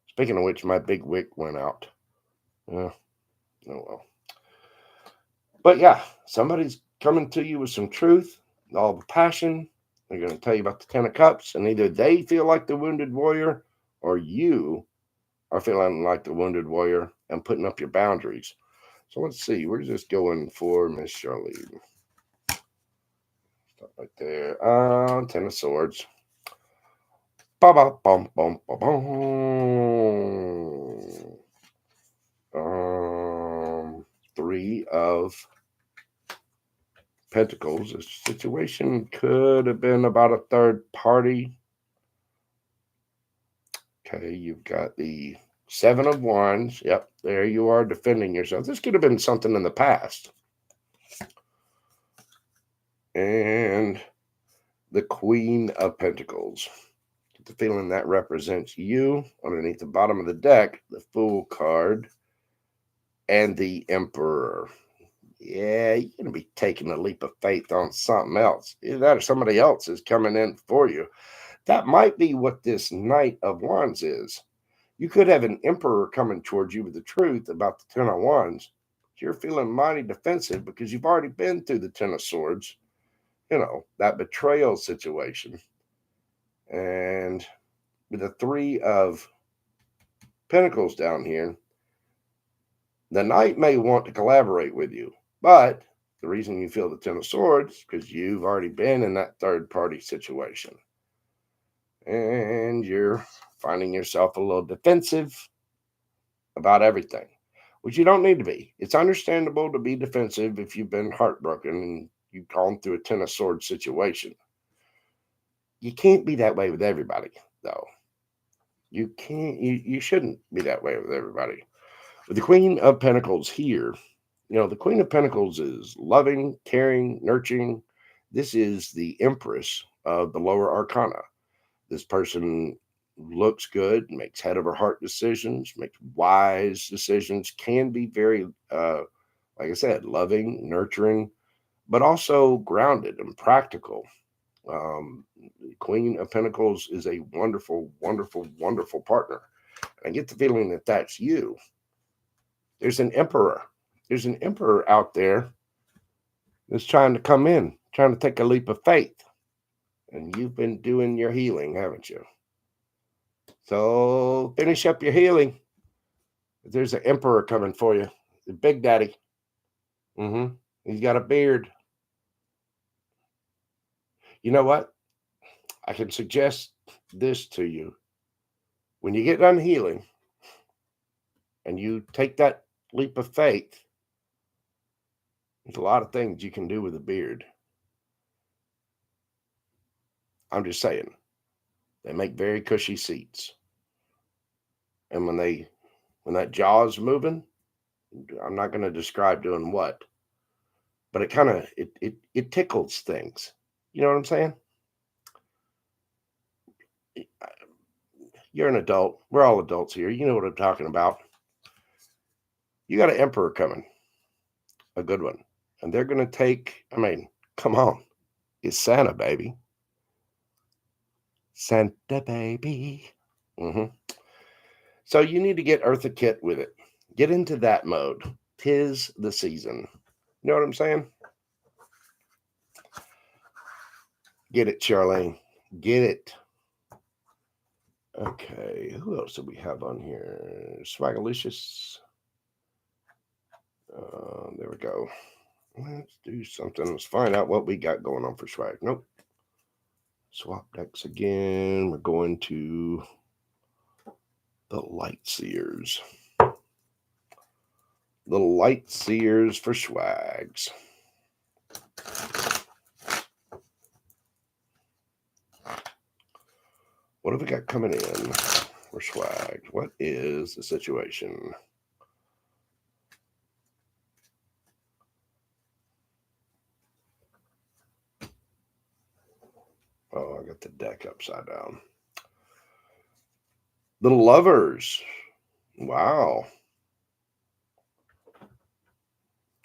Speaking of which, my big wick went out. Oh well. But yeah, somebody's coming to you with some truth, all the passion. They're going to tell you about the 10 of Cups, and either they feel like the wounded warrior, or you are feeling like the wounded warrior and putting up your boundaries. So let's see. We're just going for Miss Charlene. Stop right there. 10 of Swords. Ba-ba-bum, bum, ba-bum. 3 of Pentacles. The situation could have been about a third party. Okay, you've got the 7 of Wands. Yep, there you are defending yourself. This could have been something in the past. And the Queen of Pentacles. Get the feeling that represents you underneath the bottom of the deck, the Fool card, and the Emperor. Yeah, you're going to be taking a leap of faith on something else. Either that or somebody else is coming in for you. That might be what this Knight of Wands is. You could have an Emperor coming towards you with the truth about the 10 of Wands. You're feeling mighty defensive because you've already been through the 10 of Swords. That betrayal situation. And with the 3 of Pentacles down here, the Knight may want to collaborate with you. But the reason you feel the 10 of Swords is because you've already been in that third-party situation. And you're finding yourself a little defensive about everything, which you don't need to be. It's understandable to be defensive if you've been heartbroken and you've gone through a 10 of Swords situation. You can't be that way with everybody, though. You can't. You shouldn't be that way with everybody. With the Queen of Pentacles here, the Queen of Pentacles is loving, caring, nurturing. This is the Empress of the lower arcana. This person looks good, makes head over heart decisions, makes wise decisions, can be very, like I said, loving, nurturing, but also grounded and practical. Um, Queen of Pentacles is a wonderful, wonderful, wonderful partner. I get the feeling that that's you. There's an emperor. There's an emperor out there that's trying to come in, trying to take a leap of faith. And you've been doing your healing, haven't you? So finish up your healing. There's an emperor coming for you, the Big Daddy. He's got a beard. You know what? I can suggest this to you. When you get done healing and you take that leap of faith, there's a lot of things you can do with a beard. I'm just saying, they make very cushy seats. And when that jaw is moving, I'm not going to describe doing what, but it kind of it tickles things. You know what I'm saying? You're an adult. We're all adults here. You know what I'm talking about. You got an emperor coming, a good one. And they're going to take, I mean, come on. It's Santa, baby. Santa, baby. So you need to get Eartha Kitt with it. Get into that mode. 'Tis the season. You know what I'm saying? Get it, Charlene. Get it. Okay, who else do we have on here? Swaggilishes. There we go. Let's do something. Let's find out what we got going on for swag. Nope. Swap decks again. We're going to the Light Seers. The Light Seers for swags. What have we got coming in for swag? What is the situation? Oh, I got the deck upside down. The Lovers. Wow.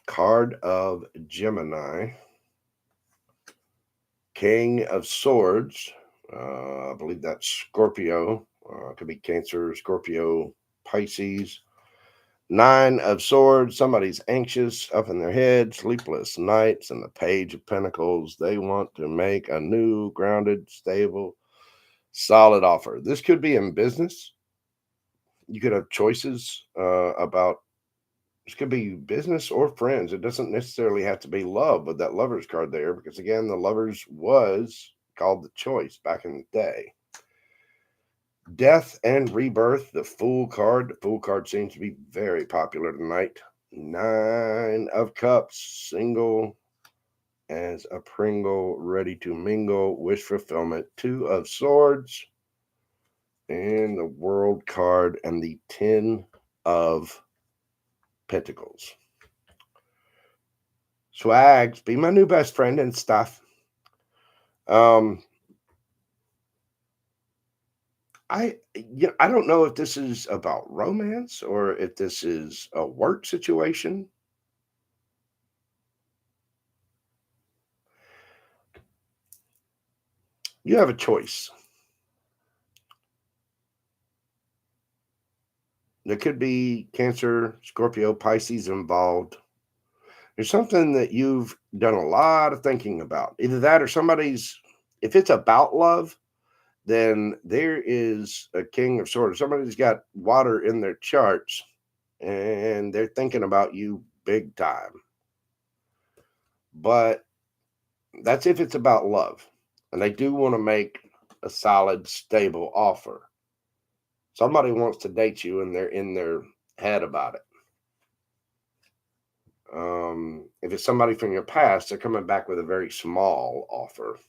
Card of Gemini. King of Swords. I believe that's Scorpio. Could be Cancer, Scorpio, Pisces. 9 of Swords. Somebody's anxious, up in their head, sleepless nights, and the Page of Pentacles. They want to make a new, grounded, stable, solid offer. This could be in business. You could have choices about. This could be business or friends. It doesn't necessarily have to be love with that Lovers card there, because again, the Lovers was called the Choice back in the day. Death and Rebirth, the Fool card. The Fool card seems to be very popular tonight. 9 of Cups, single as a Pringle, ready to mingle, wish fulfillment. 2 of Swords, and the World card, and the 10 of Pentacles. Swags, be my new best friend and stuff. I don't know if this is about romance or if this is a work situation. You have a choice. There could be Cancer, Scorpio, Pisces involved. There's something that you've done a lot of thinking about. Either that or somebody's, if it's about love, then there is a King of Swords. Somebody's got water in their charts and they're thinking about you big time. But that's if it's about love. And they do want to make a solid, stable offer. Somebody wants to date you and they're in their head about it. If it's somebody from your past, they're coming back with a very small offer.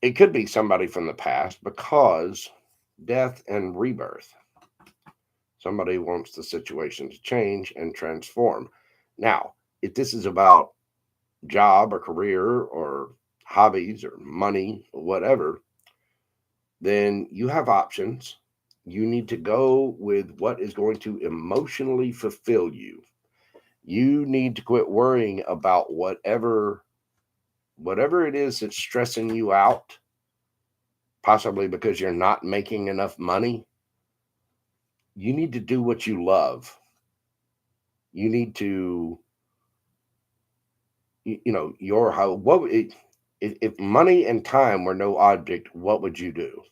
It could be somebody from the past because death and rebirth. Somebody wants the situation to change and transform. Now, if this is about job or career or hobbies or money or whatever, then you have options. You need to go with what is going to emotionally fulfill you. You need to quit worrying about whatever it is that's stressing you out, possibly because you're not making enough money. You need to do what you love. You need to, your how, if money and time were no object, what would you do?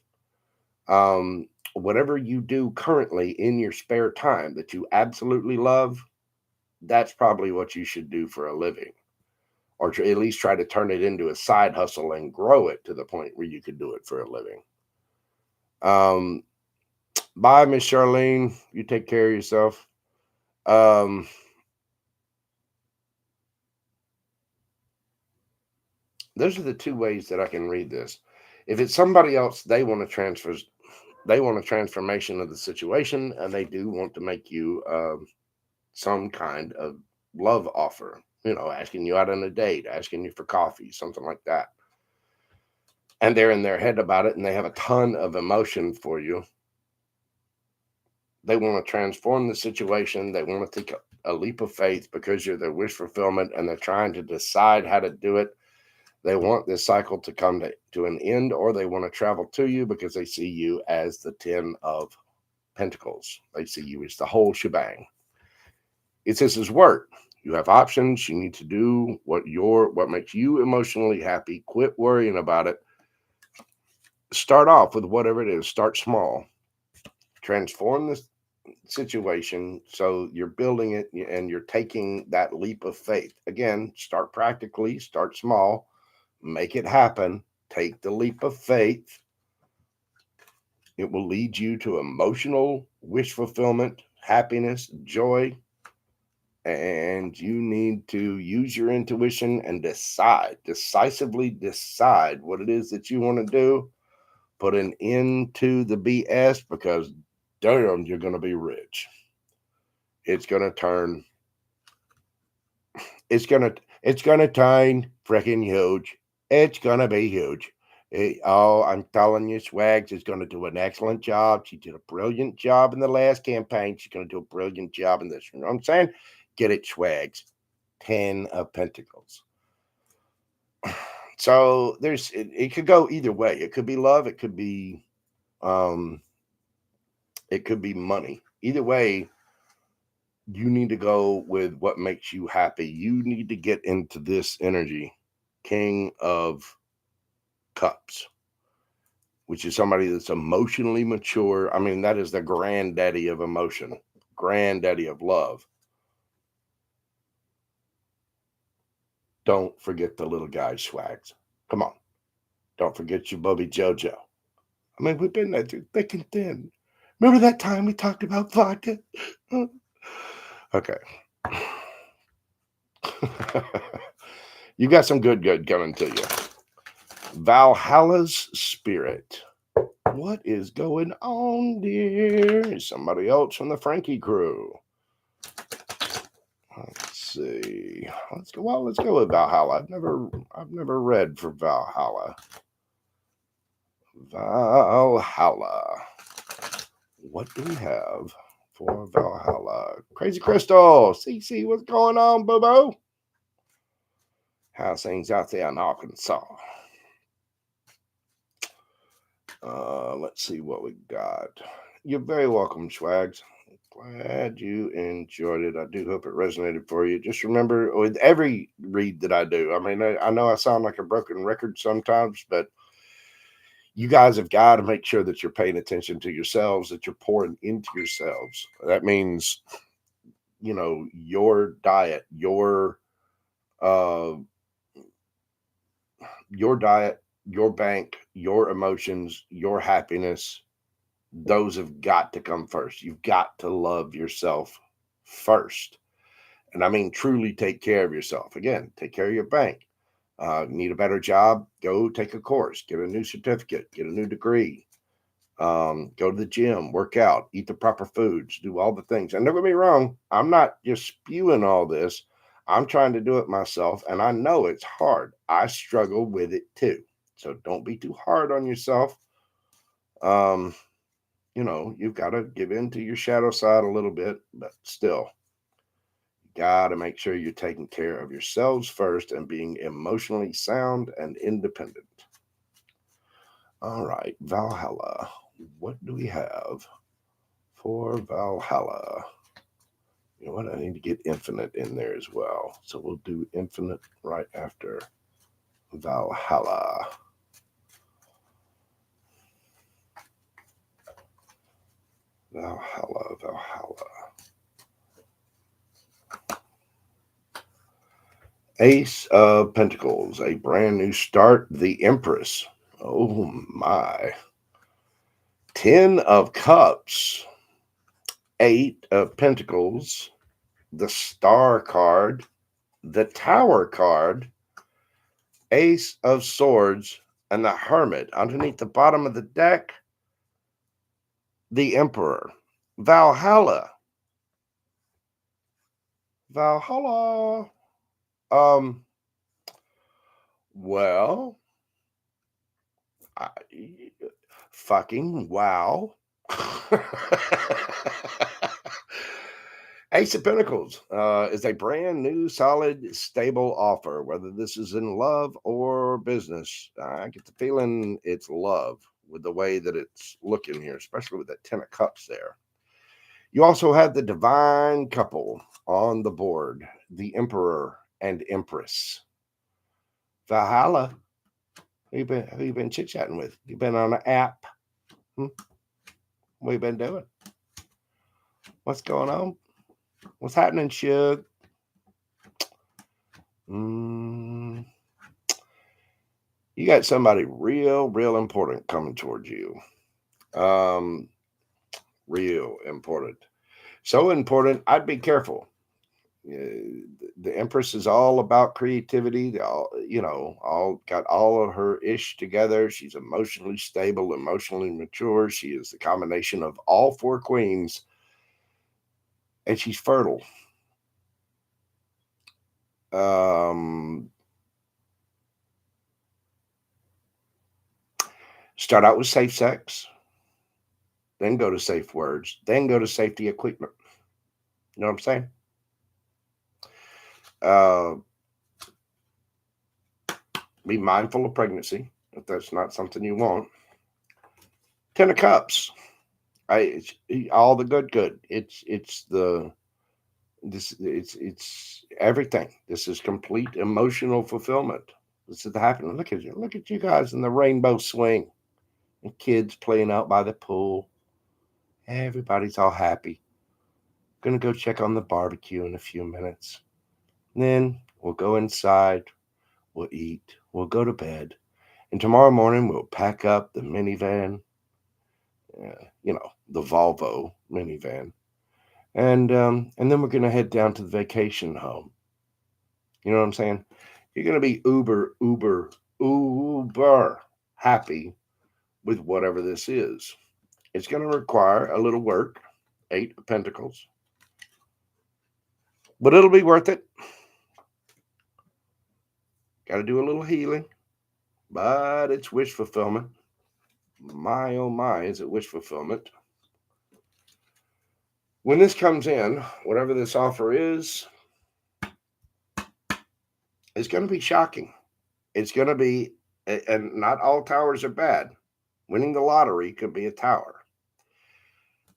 Whatever you do currently in your spare time that you absolutely love, that's probably what you should do for a living, or to at least try to turn it into a side hustle and grow it to the point where you could do it for a living. Um, Bye, Miss Charlene. You take care of yourself. Um, those are the two ways that I can read this. If it's somebody else, they want a transformation of the situation, and they do want to make you some kind of love offer. Asking you out on a date, asking you for coffee, something like that. And they're in their head about it, and they have a ton of emotion for you. They want to transform the situation. They want to take a leap of faith because you're their wish fulfillment, and they're trying to decide how to do it. They want this cycle to come to an end, or they want to travel to you because they see you as the 10 of Pentacles. They see you as the whole shebang. This is work. You have options. You need to do what makes you emotionally happy. Quit worrying about it. Start off with whatever it is. Start small. Transform this situation so you're building it and you're taking that leap of faith. Again, start practically, start small, make it happen, take the leap of faith. It will lead you to emotional wish fulfillment, happiness, joy, and you need to use your intuition and decisively decide what it is that you want to do. Put an end to the BS, because damn, you're going to be rich. It's going to turn It's gonna turn freaking huge. It's gonna be huge. I'm telling you, Swags is gonna do an excellent job. She did a brilliant job in the last campaign. She's gonna do a brilliant job in this one. You know what I'm saying? Get it, Swags. 10 of Pentacles. So it could go either way. It could be love. Um, it could be money. Either way, you need to go with what makes you happy. You need to get into this energy. King of Cups, which is somebody that's emotionally mature. I mean, that is the granddaddy of emotion, granddaddy of love. Don't forget the little guy, Swags. Come on. Don't forget your Bubby JoJo. I mean, we've been there through thick and thin. Remember that time we talked about vodka? Okay. You got some good coming to you. Valhalla's spirit. What is going on, dear? Is somebody else from the Frankie crew? Let's see. Let's go with Valhalla. I've never read for Valhalla. Valhalla. What do we have for Valhalla? Crazy Crystal. CC, what's going on, Bobo? How's things out there in Arkansas? Let's see what we got. You're very welcome, Swags. Glad you enjoyed it. I do hope it resonated for you. Just remember, with every read that I do, I mean, I know I sound like a broken record sometimes, but you guys have got to make sure that you're paying attention to yourselves, that you're pouring into yourselves. That means, your diet, uh, your diet, your bank, your emotions, your happiness. Those have got to come first. You've got to love yourself first. And I mean, truly take care of yourself. Again, take care of your bank. Need a better job? Go take a course, get a new certificate, get a new degree. Go to the gym, work out, eat the proper foods, do all the things. And don't get me wrong, I'm not just spewing all this. I'm trying to do it myself, and I know it's hard. I struggle with it too. So don't be too hard on yourself. You've got to give in to your shadow side a little bit, but still, you got to make sure you're taking care of yourselves first and being emotionally sound and independent. All right, Valhalla. What do we have for Valhalla? You know what? I need to get infinite in there as well. So we'll do infinite right after Valhalla. Valhalla. Ace of Pentacles, a brand new start, the Empress. Oh my. 10 of Cups, 8 of Pentacles, the Star card, the Tower card, Ace of Swords, and the Hermit. Underneath the bottom of the deck, the Emperor. Valhalla. Well, I, fucking wow. Ace of Pentacles is a brand new, solid, stable offer, whether this is in love or business. I get the feeling it's love with the way that it's looking here, especially with that 10 of Cups there. You also have the divine couple on the board, the Emperor and Empress. Valhalla, who you been chit-chatting with? You been on an app? What you been doing? What's going on? What's happening, Shug? You got somebody real important coming towards you. Real important. So important, I'd be careful. The Empress is all about creativity. All got all of her ish together. She's emotionally stable, emotionally mature. She is the combination of all 4 queens, and she's fertile. Start out with safe sex, then go to safe words, then go to safety equipment. You know what I'm saying? Be mindful of pregnancy if that's not something you want. 10 of Cups. It's all the good. It's everything. This is complete emotional fulfillment. This is happening. Look at you guys in the rainbow swing, and kids playing out by the pool. Everybody's all happy. Gonna go check on the barbecue in a few minutes. Then we'll go inside, we'll eat, we'll go to bed, and tomorrow morning we'll pack up the minivan, the Volvo minivan, and then we're gonna head down to the vacation home. You know what I'm saying? You're gonna be uber happy with whatever this is. It's gonna require a little work, 8 of Pentacles, but it'll be worth it. Got to do a little healing, but it's wish fulfillment. My, oh my, is it wish fulfillment. When this comes in, whatever this offer is, it's going to be shocking. It's going to be, and not all towers are bad. Winning the lottery could be a tower.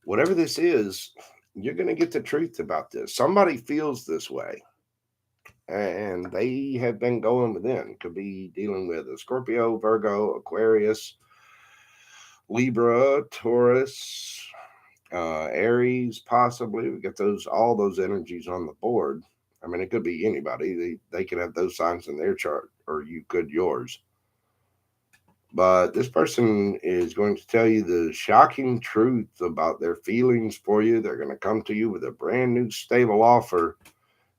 Whatever this is, you're going to get the truth about this. Somebody feels this way, and they have been going within. Could be dealing with a Scorpio, Virgo, Aquarius, Libra, Taurus, Aries, possibly. We get all those energies on the board. I mean, it could be anybody. They could have those signs in their chart, or you could yours. But this person is going to tell you the shocking truth about their feelings for you. They're going to come to you with a brand new stable offer.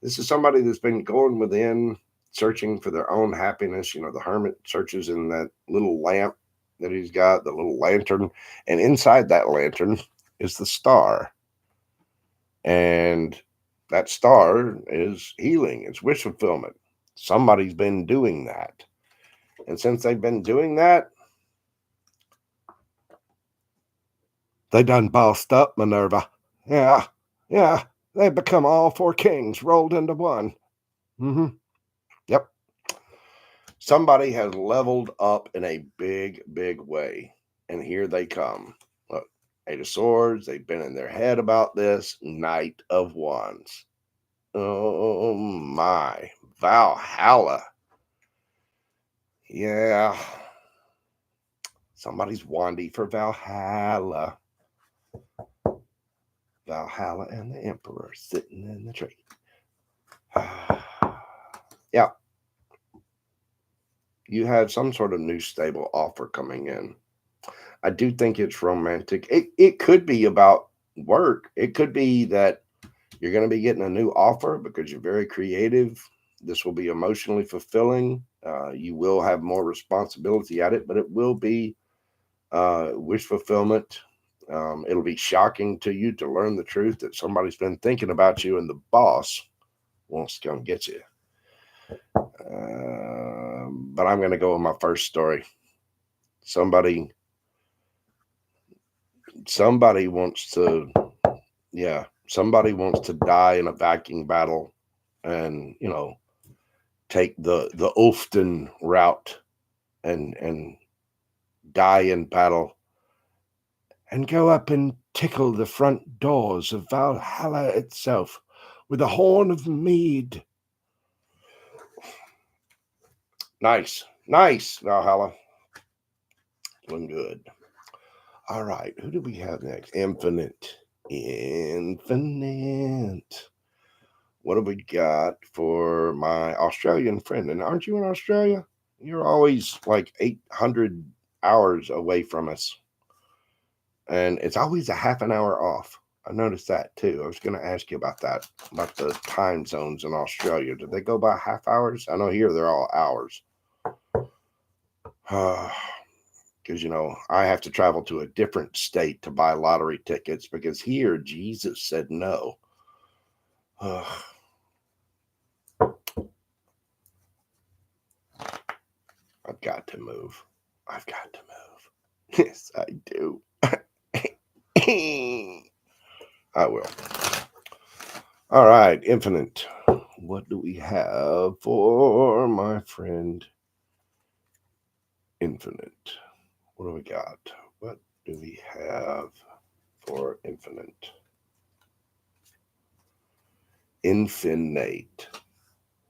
This is somebody that's been going within, searching for their own happiness. The hermit searches in that little lamp that he's got, the little lantern, and inside that lantern is the star. And that star is healing. It's wish fulfillment. Somebody's been doing that. And since they've been doing that, They done bossed up Minerva. Yeah, yeah. They've become all four kings rolled into one. Mm-hmm. Yep. Somebody has leveled up in a big, big way. And here they come. Look, Eight of Swords. They've been in their head about this. Knight of Wands. Oh my. Valhalla. Yeah. Somebody's wandy for Valhalla. Valhalla and the Emperor sitting in the tree. Yeah. You have some sort of new stable offer coming in. I do think it's romantic. It could be about work. It could be that you're going to be getting a new offer because you're very creative. This will be emotionally fulfilling. You will have more responsibility at it, but it will be wish fulfillment. It'll be shocking to you to learn the truth that somebody's been thinking about you and the boss wants to come get you. But I'm going to go with my first story. Somebody wants to, somebody wants to die in a Viking battle and, take the Ulfden route and die in battle and go up and tickle the front doors of Valhalla itself with a horn of mead. Nice, Valhalla. Doing good. All right, who do we have next? Infinite. What have we got for my Australian friend? And aren't you in Australia? You're always like 800 hours away from us. And it's always a half an hour off. I noticed that too. I was going to ask you about that, about the time zones in Australia. Do they go by half hours? I know here they're all hours. Because, I have to travel to a different state to buy lottery tickets because here Jesus said no. I've got to move. Yes, I do. I will. All right, Infinite. What do we have for my friend Infinite? What do we got? What do we have for Infinite? Infinite.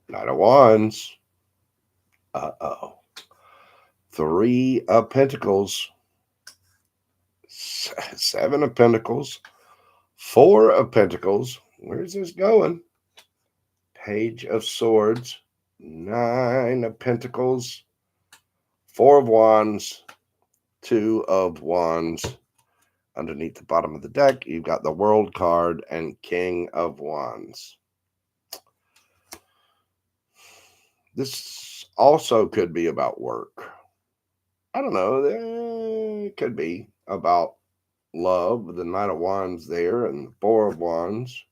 Knight of Wands. Uh-oh. Three of Pentacles. Seven of Pentacles. Four of Pentacles. Where's this going? Page of Swords. Nine of Pentacles. Four of Wands. Two of Wands. Underneath the bottom of the deck, you've got the World card and King of Wands. This also could be about work. I don't know. It could be about love with the Knight of Wands there and the Four of Wands.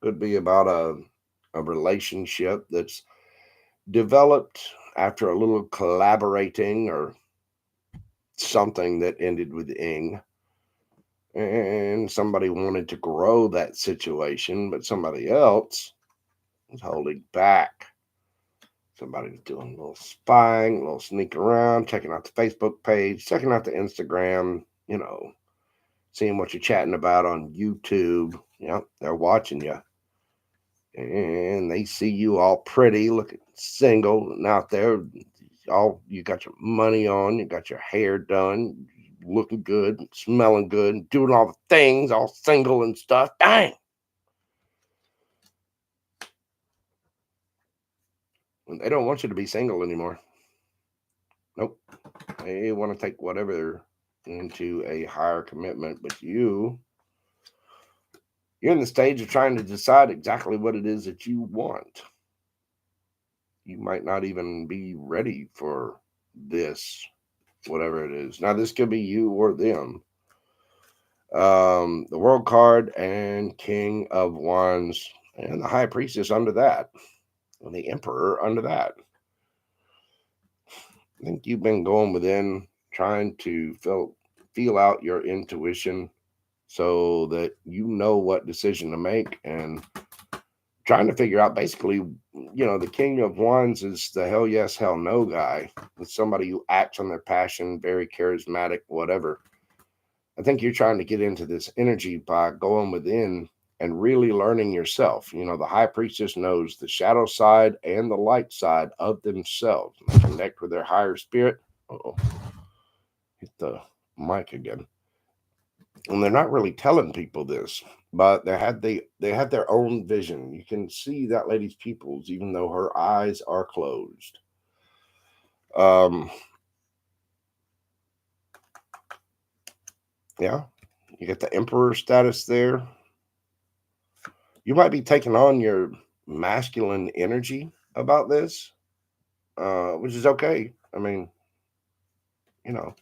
Could be about a relationship that's developed after a little collaborating or something that ended with ing. And somebody wanted to grow that situation, but somebody else was holding back. Somebody's doing a little spying, a little sneak around, checking out the Facebook page, checking out the Instagram, seeing what you're chatting about on YouTube. They're watching you. And they see you all pretty, looking single and out there. You got your money on, you got your hair done, looking good, smelling good, doing all the things, all single and stuff. Dang. And they don't want you to be single anymore. Nope. They want to take whatever into a higher commitment, but you're in the stage of trying to decide exactly what it is that you want. You might not even be ready for this, whatever it is. Now, this could be you or them. The World card and King of Wands and the High Priestess under that, and the Emperor under that. I think you've been going within, trying to feel out your intuition, so that you know what decision to make, and trying to figure out basically, the King of Wands is the hell yes, hell no guy. It's somebody who acts on their passion, very charismatic, whatever. I think you're trying to get into this energy by going within and really learning yourself. The high priestess knows the shadow side and the light side of themselves. They connect with their higher spirit. Uh-oh, hit the mic again. And they're not really telling people this, but they had their own vision. You can see that lady's pupils, even though her eyes are closed. Yeah, you get the emperor status there. You might be taking on your masculine energy about this, which is okay. I mean, you know,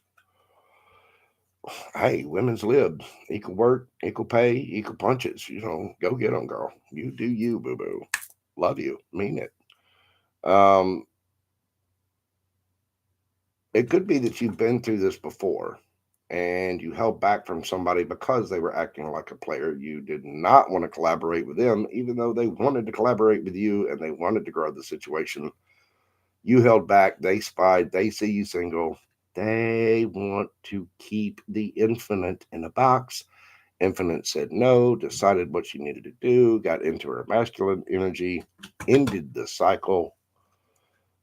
hey, women's lib, equal work, equal pay, equal punches. Go get them, girl. You do you, boo boo. Love you, mean it. It could be that you've been through this before and you held back from somebody because they were acting like a player. You did not want to collaborate with them, even though they wanted to collaborate with you and they wanted to grow the situation. You held back, they spied, they see you single. They want to keep the infinite in a box. Infinite said no, decided what she needed to do, got into her masculine energy, ended the cycle.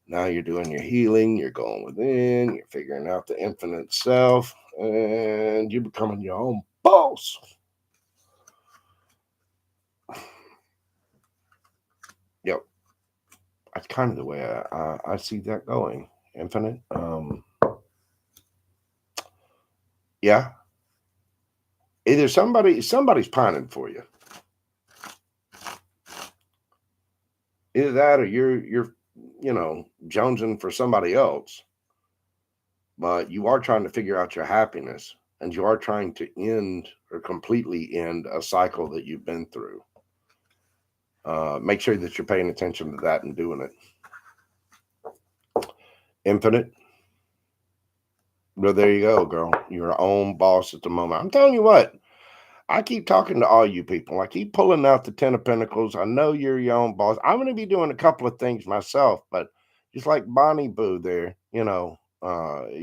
Now you're doing your healing, you're going within, you're figuring out the infinite self, and you're becoming your own boss. Yep. That's kind of the way I see that going. Infinite. Yeah. Either somebody's pining for you. Either that or you're jonesing for somebody else. But you are trying to figure out your happiness, and you are trying to end or completely end a cycle that you've been through. Make sure that you're paying attention to that and doing it. Infinite. Well, there you go, girl. You're your own boss at the moment. I'm telling you what, I keep talking to all you people. I keep pulling out the 10 of Pentacles. I know you're your own boss. I'm going to be doing a couple of things myself, but just like Bonnie Boo there,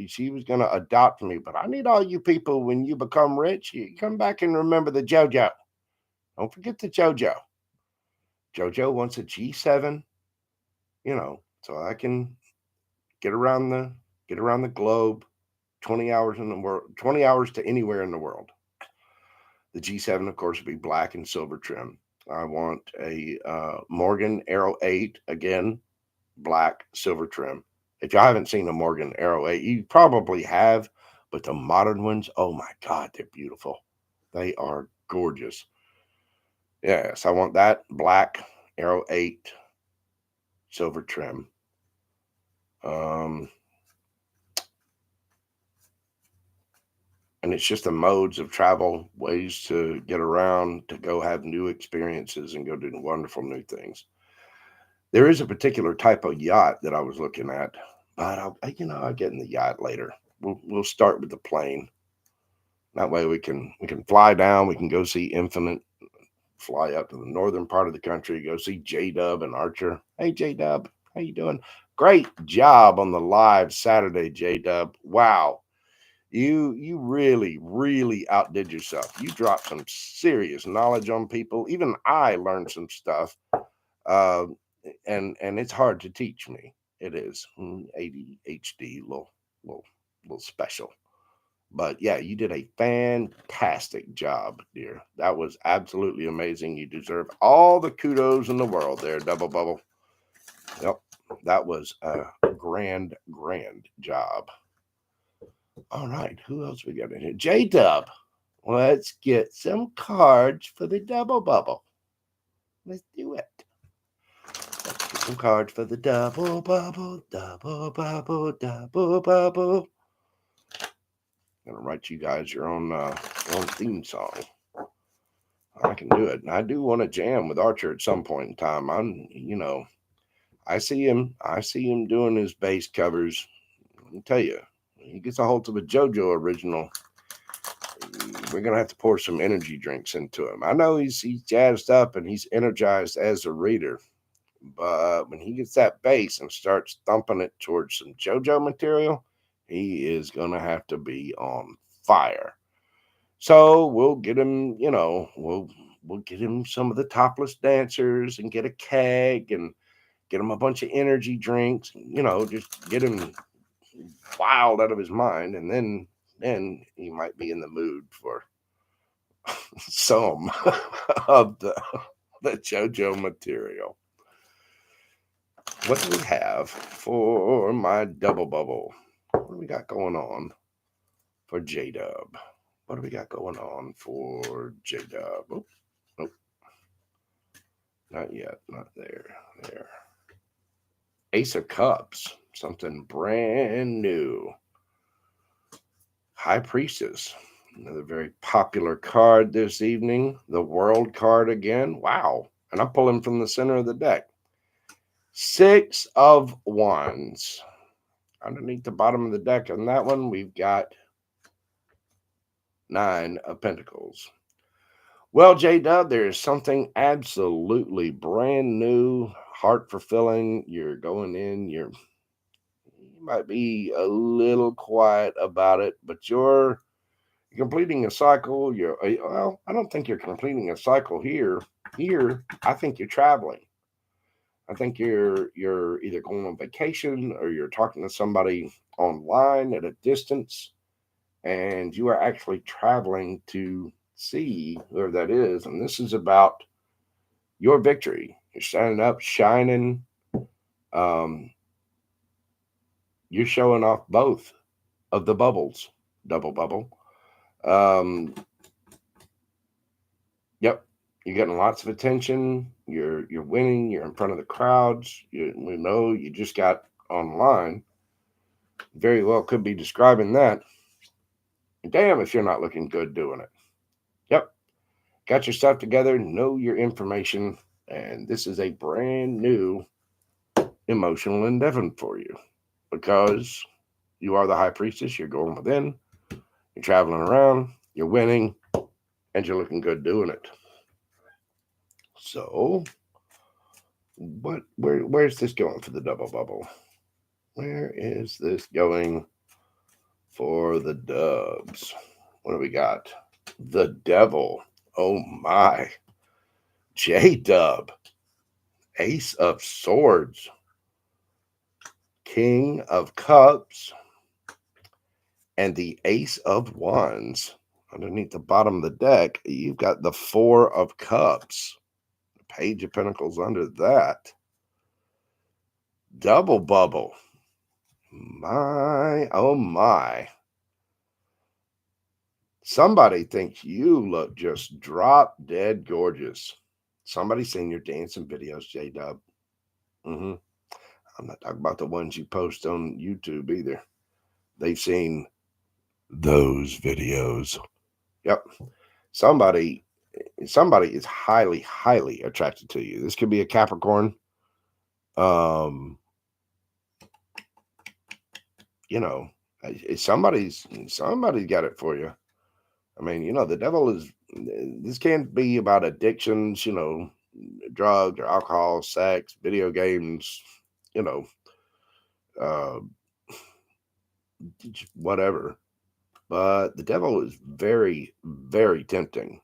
she was going to adopt me, but I need all you people, when you become rich, you come back and remember the JoJo. Don't forget the JoJo. JoJo wants a G7, so I can get around the globe, 20 hours in the world, 20 hours to anywhere in the world. The G7, of course, would be black and silver trim. I want a Morgan Arrow 8, again, black, silver trim. If y'all haven't seen a Morgan Arrow 8, you probably have, but the modern ones, oh my God, they're beautiful. They are gorgeous. Yes, I want that black Arrow 8, silver trim. And it's just the modes of travel, ways to get around, to go have new experiences and go do wonderful new things. There is a particular type of yacht that I was looking at, but I'll get in the yacht later. We'll start with the plane. That way we can fly down. We can go see Infinite, fly up to the northern part of the country, go see J-Dub and Archer. Hey, J-Dub, how you doing? Great job on the live Saturday, J-Dub. Wow. You really, really outdid yourself. You dropped some serious knowledge on people. Even I learned some stuff. And it's hard to teach me. It is ADHD, little special. But yeah, you did a fantastic job, dear. That was absolutely amazing. You deserve all the kudos in the world there, Double Bubble. Yep, that was a grand job. All right, who else we got in here? J-Dub. Let's get some cards for the Double Bubble. Let's do it. Let's get some cards for the Double Bubble, Double Bubble, Double Bubble. I'm gonna write you guys your own theme song. I can do it. And I do want to jam with Archer at some point in time. I see him doing his bass covers. Let me tell you, he gets a hold of a JoJo original. we're going to have to pour some energy drinks into him. I know he's jazzed up and he's energized as a reader, but when he gets that bass and starts thumping it towards some JoJo material, he is going to have to be on fire. So we'll get him, we'll get him some of the topless dancers and get a keg and get him a bunch of energy drinks, just get him wild out of his mind, and then he might be in the mood for some of the JoJo material. What do we have for my double bubble? What do we got going on for J-Dub? What do we got going on for J-Dub? Oh, nope. Not yet. Not there. There. Ace of Cups. Something brand new. High Priestess. Another very popular card this evening. The World card again. Wow. And I'm pulling from the center of the deck. 6 of Wands. Underneath the bottom of the deck on that one, we've got 9 of Pentacles. Well, J-Dub, there is something absolutely brand new, heart-fulfilling. You're going in, you might be a little quiet about it, but you're completing a cycle. Well, I don't think you're completing a cycle here. Here, I think you're traveling. I think you're either going on vacation or you're talking to somebody online at a distance, and you are actually traveling to see whoever that is. And this is about your victory. You're standing up, shining. You're showing off both of the bubbles, double bubble. Yep, you're getting lots of attention. You're winning. You're in front of the crowds. We know you just got online. Very well could be describing that. Damn if you're not looking good doing it. Yep, got your stuff together. Know your information, and this is a brand new emotional endeavor for you because you are the High Priestess. You're going within. You're traveling around. You're winning, and you're looking good doing it. So, where's this going for the double bubble? Where is this going for the dubs? What do we got? The Devil. Oh my. J-Dub. Ace of Swords. King of Cups. And the Ace of Wands. Underneath the bottom of the deck, you've got the 4 of Cups. The Page of Pentacles under that. Double bubble. My, oh my. Somebody thinks you look just drop dead gorgeous. Somebody's seen your dancing videos, J-Dub. I'm not talking about the ones you post on YouTube either. They've seen those videos. Yep. Somebody is highly, highly attracted to you. This could be a Capricorn. Somebody's got it for you. I mean, the devil is, this can't be about addictions, drugs or alcohol, sex, video games, whatever. But the devil is very, very tempting.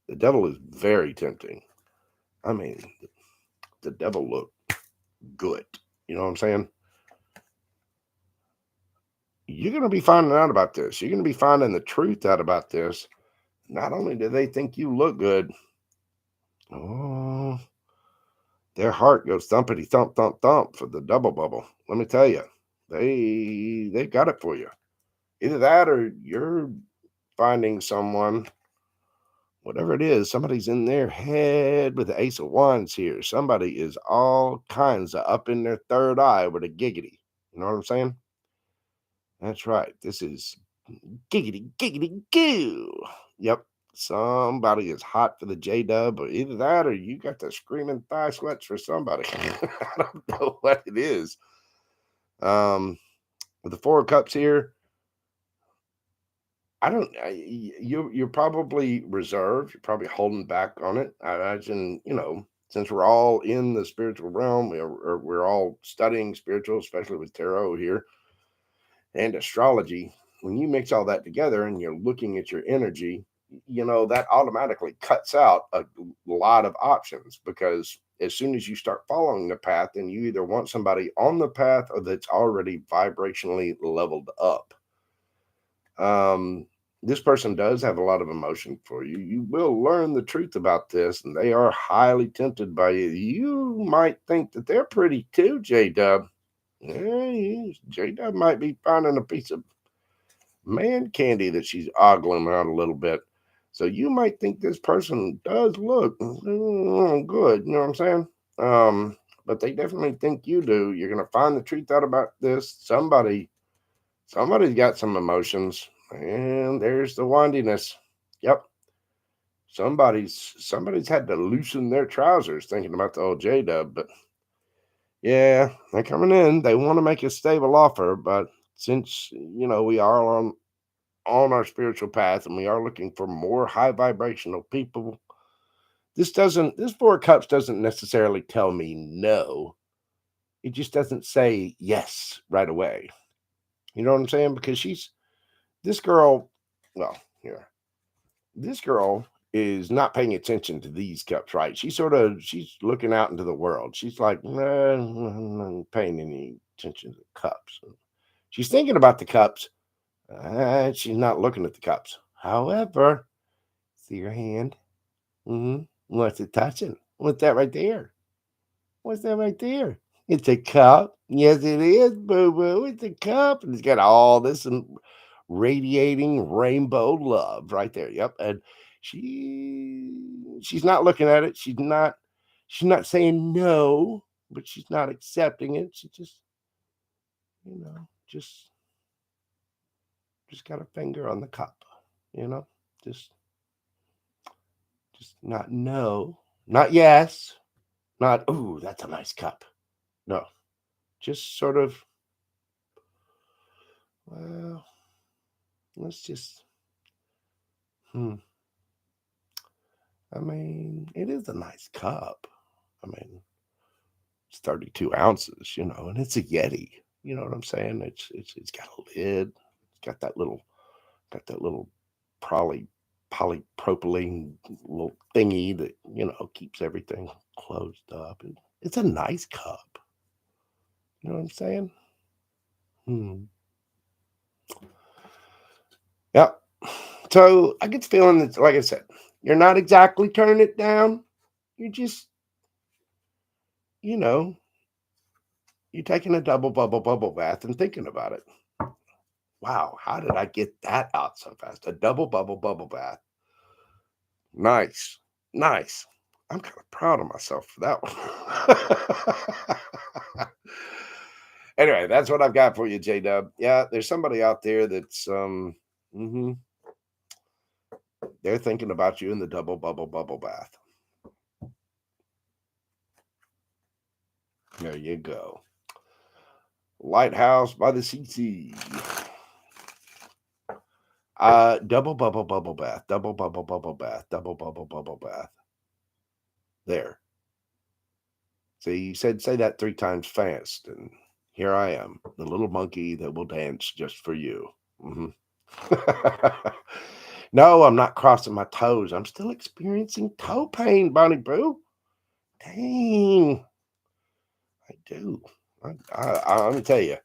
The devil is very tempting. I mean, the devil looked good. You know what I'm saying? You're going to be finding out about this. You're going to be finding the truth out about this. Not only do they think you look good, oh, their heart goes thumpity thump thump thump for the double bubble. Let me tell you, they got it for you. Either that or you're finding someone, whatever it is, somebody's in their head with the Ace of Wands here. Somebody is all kinds of up in their third eye with a giggity. You know what I'm saying? That's right. This is giggity, giggity, goo. Yep. Somebody is hot for the J-Dub, or either that or you got the screaming thigh sweats for somebody. I don't know what it is. With the 4 of Cups here, I don't. You're probably reserved. You're probably holding back on it. I imagine. Since we're all in the spiritual realm, we're all studying spiritual, especially with tarot here and astrology. When you mix all that together and you're looking at your energy, that automatically cuts out a lot of options, because as soon as you start following the path, then you either want somebody on the path or that's already vibrationally leveled up. This person does have a lot of emotion for you. You will learn the truth about this, and they are highly tempted by you. You might think that they're pretty too, J Dub. Yeah, J Dub might be finding a piece of man candy that she's ogling out a little bit. So you might think this person does look good. You know what I'm saying? But they definitely think you do. You're gonna find the truth out about this. Somebody's got some emotions, and there's the windiness. Yep. Somebody's had to loosen their trousers thinking about the old J Dub, but yeah, they're coming in. They want to make a stable offer, but since we are on our spiritual path and we are looking for more high vibrational people, this Four of Cups doesn't necessarily tell me no. It just doesn't say yes right away. You know what I'm saying? Because this girl, well, here, this girl is not paying attention to these cups, right? She's looking out into the world. She's like, nah, I'm not paying any attention to the cups. She's thinking about the cups. She's not looking at the cups. However, see your hand? What's it touching? What's that right there? What's that right there? It's a cup. Yes, it is, boo boo. It's a cup. And it's got all this radiating rainbow love right there. Yep. And she's not looking at it. She's not saying no, but she's not accepting it. She just, you know, just just got a finger on the cup, you know, just not no, not yes, not ooh, that's a nice cup. No, just sort of, well, let's just, hmm. I mean, it is a nice cup. I mean, it's 32 ounces, and it's a Yeti. You know what I'm saying? It's got a lid. It's got that little polypropylene little thingy that keeps everything closed up. It's a nice cup. You know what I'm saying? Hmm. Yeah. So I get the feeling that, like I said, you're not exactly turning it down. You're just, you know, you're taking a double bubble bath and thinking about it. Wow, how did I get that out so fast? A double bubble bath. Nice. Nice. I'm kind of proud of myself for that one. Anyway, that's what I've got for you, J Dub. Yeah, there's somebody out there that's mhm, they're thinking about you in the double bubble bath. There you go. Lighthouse by the CC. Double bubble bath, double bubble bath, double bubble bath. There. See, you said say that 3 times fast, and here I am, the little monkey that will dance just for you. Mhm. No, I'm not crossing my toes. I'm still experiencing toe pain, Bonnie Boo. Dang, I do. Let me tell you,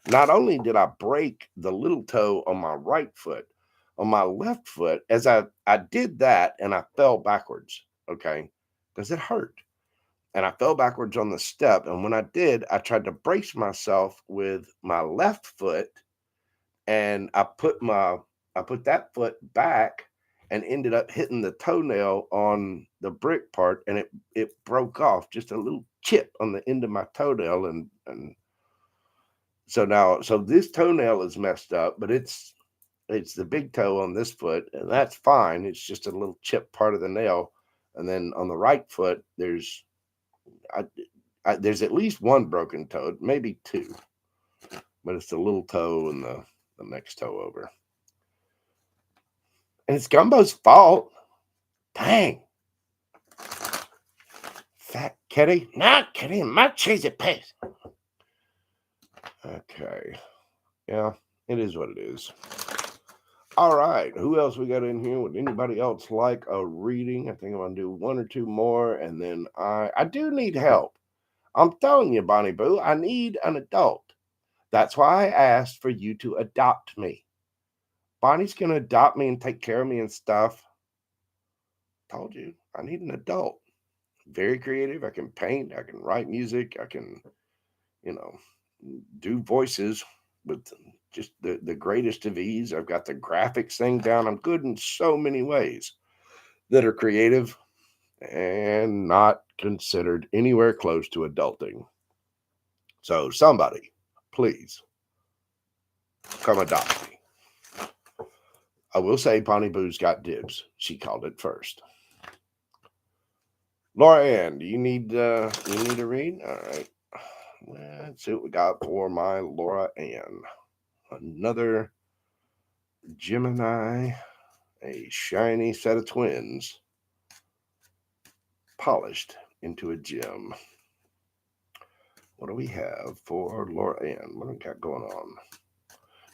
not only did I break the little toe on my right foot, on my left foot, as I did that and I fell backwards, okay, because it hurt. And I fell backwards on the step. And when I did, I tried to brace myself with my left foot, and I put that foot back and ended up hitting the toenail on the brick part, and it broke off just a little chip on the end of my toenail, and so this toenail is messed up, but it's the big toe on this foot, and that's fine. It's just a little chip part of the nail. And then on the right foot, I, there's at least one broken toe, maybe two, but it's the little toe and the next toe over. And it's Gumbo's fault. Dang. Fat kitty. Not kitty. My cheesy piece. Okay. Yeah, it is what it is. All right. Who else we got in here? Would anybody else like a reading? I think I'm going to do one or two more. And then I do need help. I'm telling you, Bonnie Boo, I need an adult. That's why I asked for you to adopt me. Bonnie's going to adopt me and take care of me and stuff. Told you, I need an adult. Very creative. I can paint. I can write music. I can, do voices with just the greatest of ease. I've got the graphics thing down. I'm good in so many ways that are creative and not considered anywhere close to adulting. So somebody, please, come adopt me. I will say Bonnie Boo's got dibs. She called it first. LauraAnn, do you need a read? All right. Let's see what we got for my LauraAnn. Another Gemini, a shiny set of twins, polished into a gem. What do we have for LauraAnn? What do we got going on?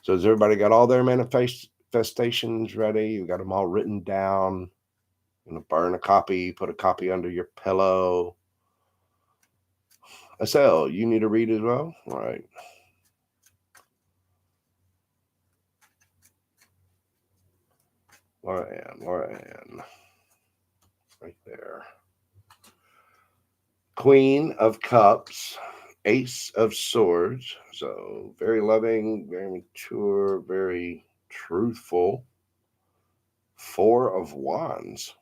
So has everybody got all their manifestations ready? You got them all written down? You're gonna burn a copy, put a copy under your pillow. Estelle, you need to read as well? All right. LauraAnn. Right there. Queen of Cups, Ace of Swords. So very loving, very mature, very truthful. Four of Wands.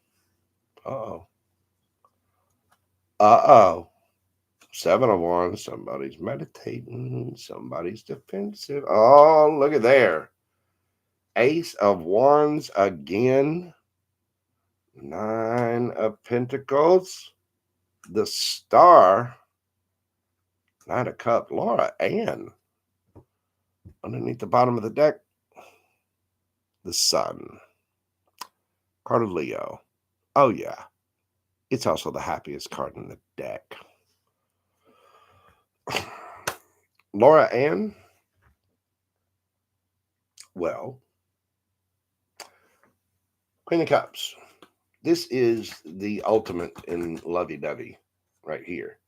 Uh-oh. Uh-oh. Seven of Wands. Somebody's meditating. Somebody's defensive. Oh, look at there. Ace of Wands again. Nine of Pentacles. The Star. Knight of Cups. LauraAnn. Underneath the bottom of the deck. The Sun. Card of Leo. Oh, yeah. It's also the happiest card in the deck. LauraAnn. Well, Queen of Cups. This is the ultimate in lovey-dovey right here.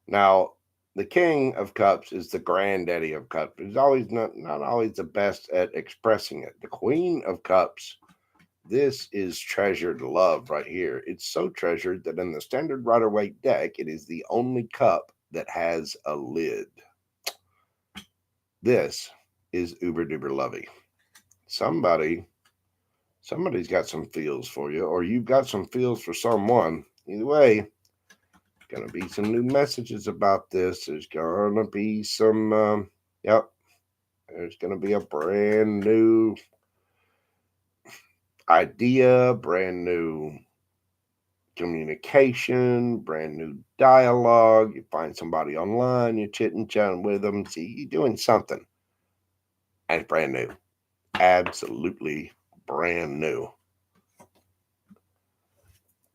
Now, the King of Cups is the granddaddy of cups. He's always not always the best at expressing it. The Queen of Cups, this is treasured love right here. It's so treasured that in the standard Rider-Waite deck, it is the only cup that has a lid. This is uber-duper lovey. Somebody's got some feels for you, or you've got some feels for someone. Either way, gonna be some new messages about this. There's gonna be some, there's gonna be a brand new idea, brand new communication, brand new dialogue. You find somebody online, you're chit-chatting with them, see, you're doing something, and it's brand new. Absolutely brand new.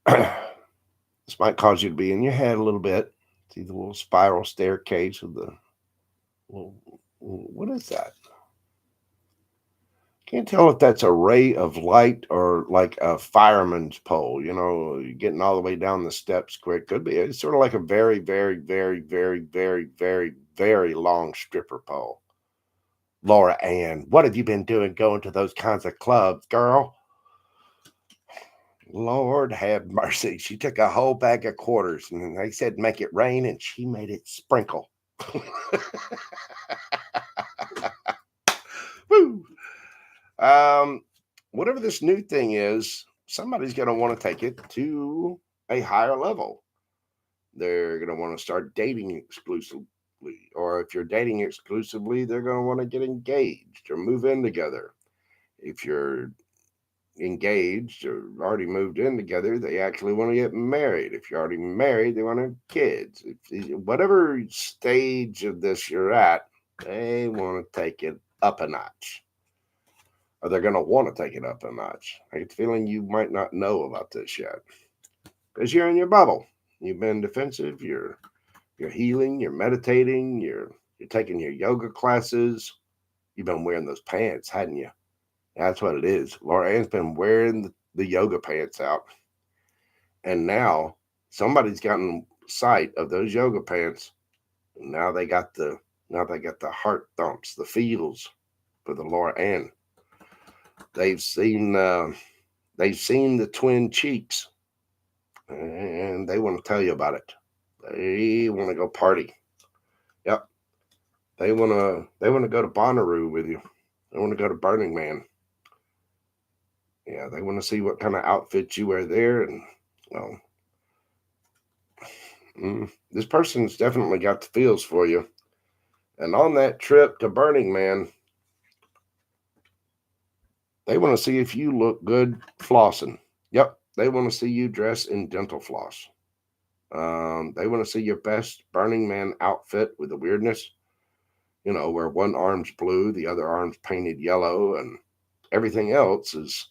This might cause you to be in your head a little bit. See the little spiral staircase with the little, what is that? Can't tell if that's a ray of light or like a fireman's pole, getting all the way down the steps quick. Could be. It's sort of like a very, very, very, very, very, very, very long stripper pole. LauraAnn, what have you been doing going to those kinds of clubs, girl? Lord have mercy. She took a whole bag of quarters and they said make it rain and she made it sprinkle. Woo. Whatever this new thing is, somebody's going to want to take it to a higher level. They're going to want to start dating exclusively. Or if you're dating exclusively, they're going to want to get engaged or move in together. If you're engaged or already moved in together, they actually want to get married. If you're already married, they want to have kids. Whatever stage of this you're at, they want to take it up a notch. or they're going to want to take it up a notch. I get the feeling you might not know about this yet because you're in your bubble. You've been defensive. You're healing. You're meditating. You're taking your yoga classes. You've been wearing those pants, hadn't you? That's what it is. LauraAnn's been wearing the yoga pants out, and now somebody's gotten sight of those yoga pants. And now they got the heart thumps, the feels for the LauraAnn. They've seen the twin cheeks, and they want to tell you about it. They want to go party. Yep. They want to go to Bonnaroo with you. They want to go to Burning Man. Yeah, they want to see what kind of outfits you wear there. And, well, this person's definitely got the feels for you. And on that trip to Burning Man, they want to see if you look good flossing. Yep, they want to see you dress in dental floss. They want to see your best Burning Man outfit with the weirdness. You know, where one arm's blue, the other arm's painted yellow, and everything else is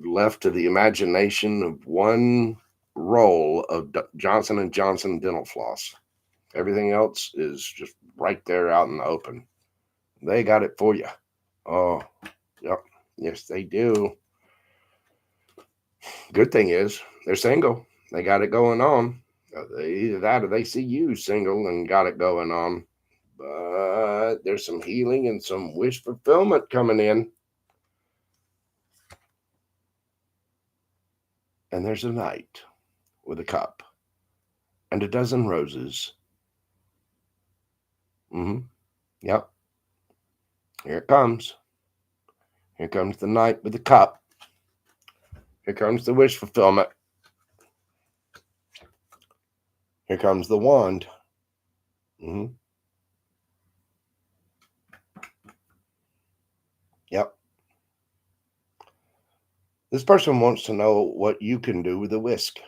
left to the imagination of one roll of Johnson & Johnson dental floss. Everything else is just right there out in the open. They got it for you. Oh, yep. Yes, they do. Good thing is they're single. They got it going on. Either that or they see you single and got it going on. But there's some healing and some wish fulfillment coming in. And there's a knight with a cup and a dozen roses. Yep. Here it comes. Here comes the knight with the cup. Here comes the wish fulfillment. Here comes the wand. Yep. This person wants to know what you can do with a whisk.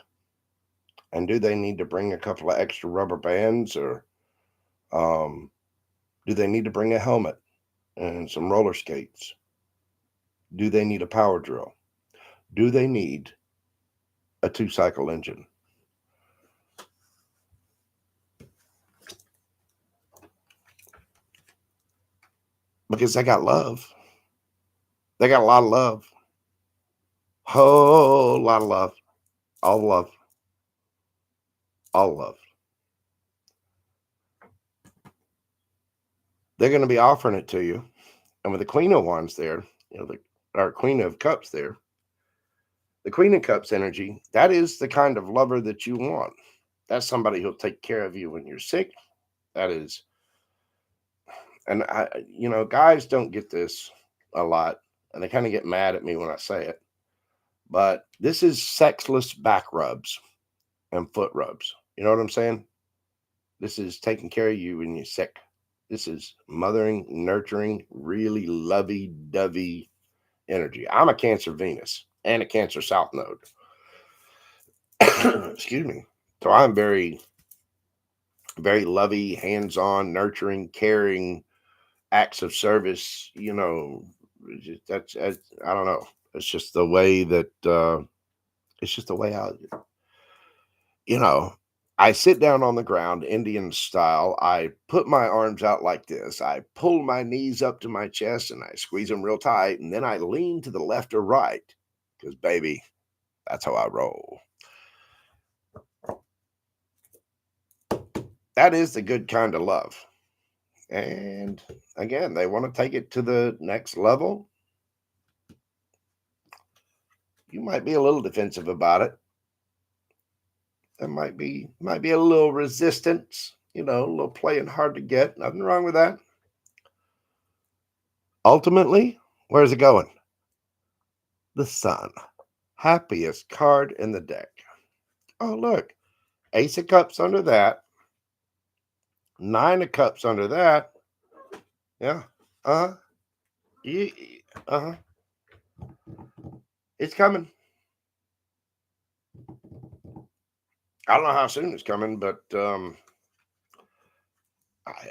And do they need to bring a couple of extra rubber bands, or do they need to bring a helmet and some roller skates? Do they need a power drill? Do they need a 2-cycle engine? Because they got love. They got a lot of love. Whole lot of love. All love. All love. They're going to be offering it to you. And with the Queen of Wands there, our Queen of Cups there, the Queen of Cups energy, that is the kind of lover that you want. That's somebody who'll take care of you when you're sick. That is, and guys don't get this a lot, and they kind of get mad at me when I say it. But this is sexless back rubs and foot rubs. You know what I'm saying? This is taking care of you when you're sick. This is mothering, nurturing, really lovey-dovey energy. I'm a Cancer Venus and a Cancer South Node. Excuse me. So I'm very, very lovey, hands-on, nurturing, caring, acts of service. That's I don't know. It's just the way that it's just the way I sit down on the ground, Indian style. I put my arms out like this. I pull my knees up to my chest and I squeeze them real tight. And then I lean to the left or right because, baby, that's how I roll. That is the good kind of love. And again, they want to take it to the next level. You might be a little defensive about it. There might be a little resistance, a little playing hard to get. Nothing wrong with that. Ultimately, where's it going? The Sun. Happiest card in the deck. Oh, look. Ace of Cups under that. 9 of Cups under that. Yeah. Uh-huh. Uh-huh. It's coming. I don't know how soon it's coming, but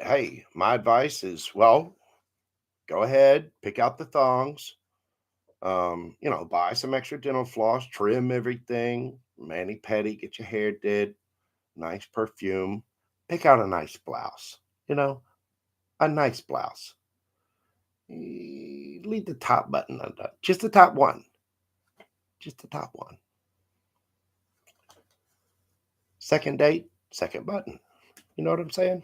hey, my advice is, well, go ahead, pick out the thongs. Buy some extra dental floss, trim everything, mani pedi, get your hair did, nice perfume. Pick out a nice blouse. A nice blouse. Leave the top button undone. Just the top one. Just the top one. Second date, second button. You know what I'm saying?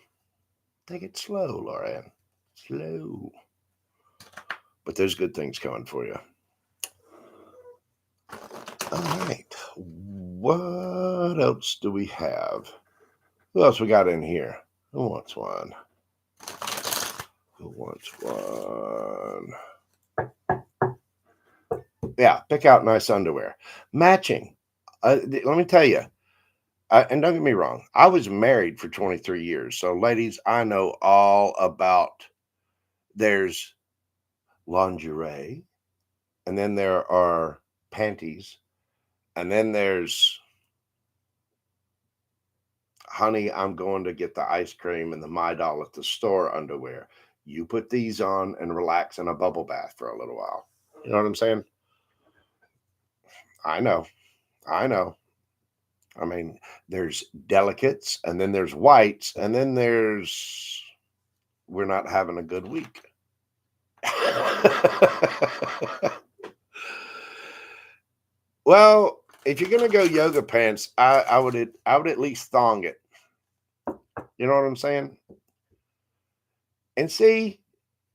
Take it slow, LauraAnn. Slow. But there's good things coming for you. All right. What else do we have? Who else we got in here? Who wants one? Who wants one? Yeah, pick out nice underwear. Matching. Let me tell you, and don't get me wrong, I was married for 23 years. So, ladies, I know all about there's lingerie, and then there are panties, and then there's honey, I'm going to get the ice cream and the My Doll at the store underwear. You put these on and relax in a bubble bath for a little while. You know what I'm saying? I know. I know. I mean, there's delicates, and then there's whites, and then there's we're not having a good week. Well, if you're gonna go yoga pants, I would at least thong it. You know what I'm saying? And see,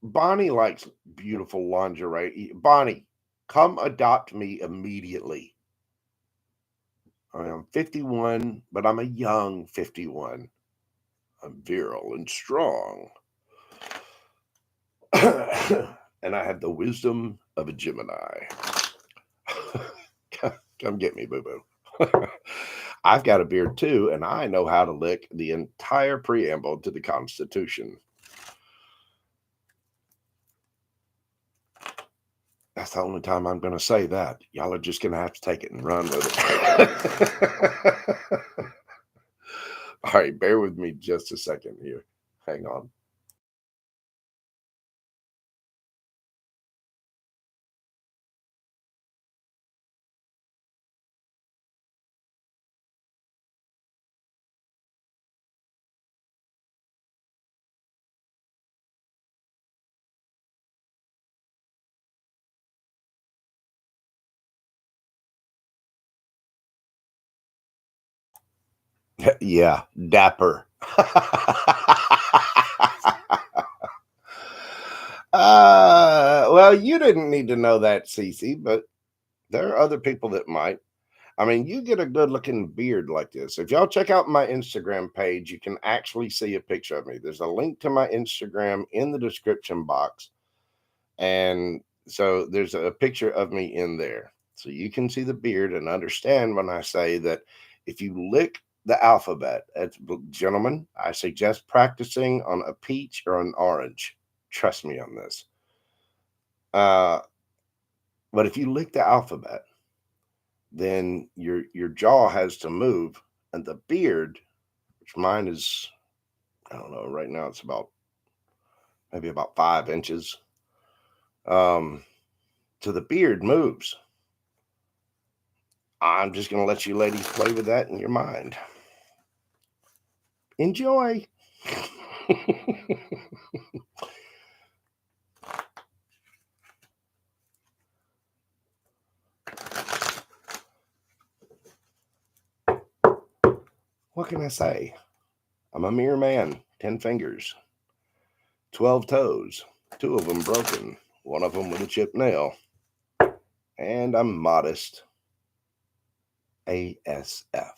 Bonnie likes beautiful lingerie. Bonnie, come adopt me immediately. I'm 51, but I'm a young 51. I'm virile and strong. And I have the wisdom of a Gemini. Come get me, boo-boo. I've got a beard too, and I know how to lick the entire preamble to the Constitution. That's the only time I'm going to say that. Y'all are just going to have to take it and run with it. All right, bear with me just a second here. Hang on. Yeah, dapper. Well, you didn't need to know that, Cece, but there are other people that might. I mean, you get a good looking beard like this. If y'all check out my Instagram page, you can actually see a picture of me. There's a link to my Instagram in the description box. And so there's a picture of me in there. So you can see the beard and understand when I say that if you lick the alphabet, gentlemen, I suggest practicing on a peach or an orange. Trust me on this. But if you lick the alphabet, then your jaw has to move, and the beard, which mine is, I don't know, right now it's maybe about 5 inches. So the beard moves. I'm just going to let you ladies play with that in your mind. Enjoy. What can I say? I'm a mere man. 10 fingers, 12 toes, 2 of them broken, 1 of them with a chipped nail. And I'm modest ASF.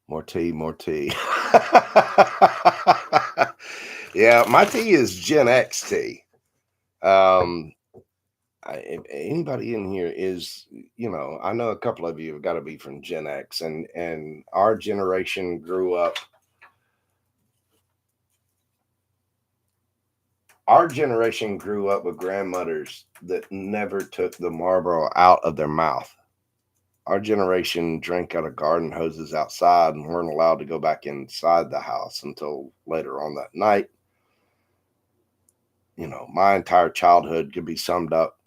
More tea, more tea. Yeah, my tea is Gen X tea. If anybody in here is, I know a couple of you have got to be from Gen X, and our generation grew up. Our generation grew up with grandmothers that never took the Marlboro out of their mouth. Our generation drank out of garden hoses outside and weren't allowed to go back inside the house until later on that night. You know, my entire childhood could be summed up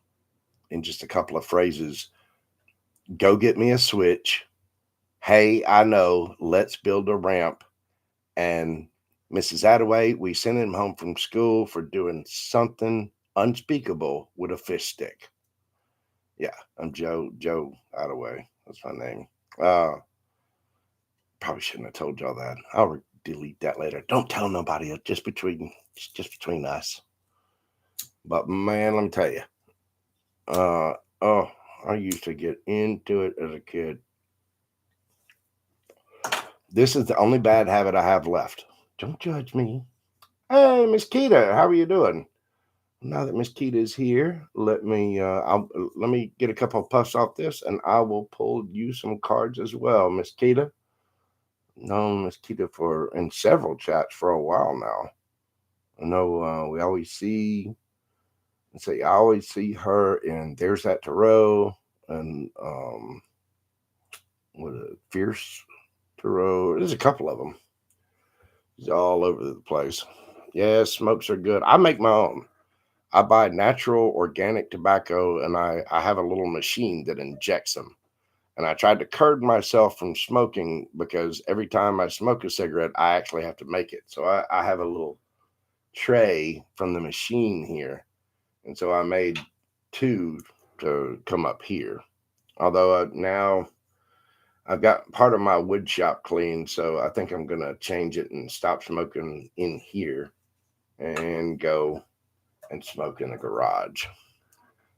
in just a couple of phrases. Go get me a switch. Hey, I know. Let's build a ramp. And Mrs. Attaway, we sent him home from school for doing something unspeakable with a fish stick. Yeah, I'm Joe Attaway. That's my name. Probably shouldn't have told y'all that. I'll delete that later. Don't tell nobody. It's just between us. But man, let me tell you. Oh, I used to get into it as a kid. This is the only bad habit I have left. Don't judge me. Hey, Miss Keita, how are you doing? Now that Miss Keita is here, let me get a couple of puffs off this, and I will pull you some cards as well, Miss Keita. Known Miss Keita for in several chats for a while now. I know we always see. Let's see, I always see her in There's That Tarot and what a Fierce Tarot. There's a couple of them. It's all over the place. Yeah, smokes are good. I make my own. I buy natural organic tobacco and I have a little machine that injects them. And I tried to curb myself from smoking because every time I smoke a cigarette, I actually have to make it. So I have a little tray from the machine here. And so I made two to come up here. Although now I've got part of my wood shop clean, so I think I'm going to change it and stop smoking in here and go and smoke in the garage.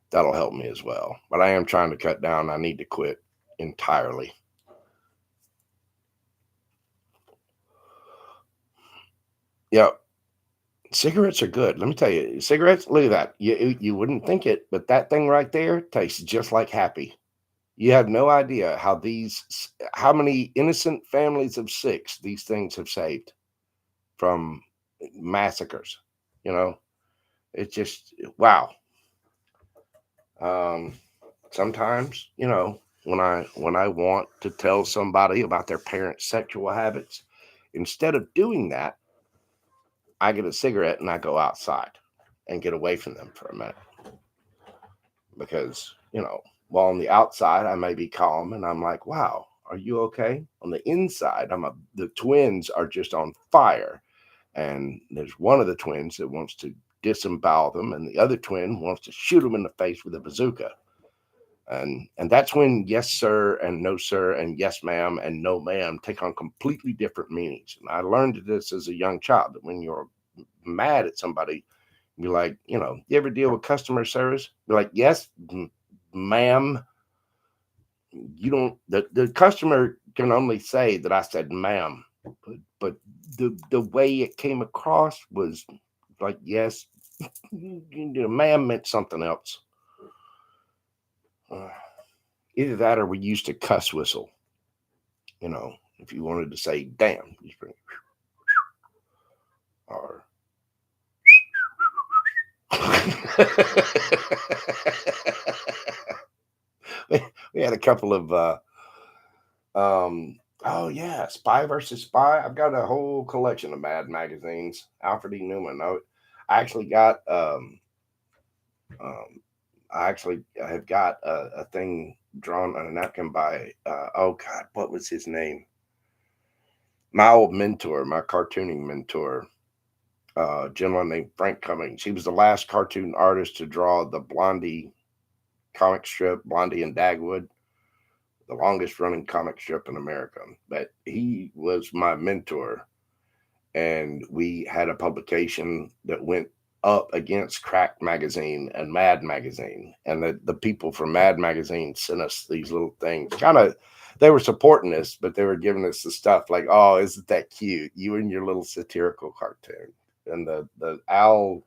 That'll help me as well. But I am trying to cut down. I need to quit entirely. Yep. Cigarettes are good. Let me tell you, cigarettes, look at that. You wouldn't think it, but that thing right there tastes just like happy. You have no idea how many innocent families of six these things have saved from massacres. You know, it's just wow. Um, Sometimes, when I want to tell somebody about their parents' sexual habits, instead of doing that, I get a cigarette and I go outside and get away from them for a minute because while on the outside I may be calm and I'm like, wow, are you okay? On the inside, the twins are just on fire. And there's one of the twins that wants to disembowel them, and the other twin wants to shoot them in the face with a bazooka. And that's when yes sir and no sir and yes ma'am and no ma'am take on completely different meanings. And I learned this as a young child, that when you're mad at somebody, you're like, you ever deal with customer service? You're like, yes, ma'am. You don't. The customer can only say that I said ma'am, but the way it came across was like, yes, ma'am meant something else. Either that or we used to cuss whistle. If you wanted to say damn, you bring or we had a couple of oh yeah, Spy versus Spy. I've got a whole collection of Mad magazines. Alfred E. Newman. I actually got I have got a thing drawn on a napkin by oh god, what was his name? My old mentor, my cartooning mentor, a gentleman named Frank Cummings. He was the last cartoon artist to draw the Blondie comic strip, Blondie and Dagwood, the longest running comic strip in America. But he was my mentor. And we had a publication that went up against Crack Magazine and Mad Magazine. And the people from Mad Magazine sent us these little things. They were supporting us, but they were giving us the stuff like, oh, isn't that cute? You and your little satirical cartoon. And the Al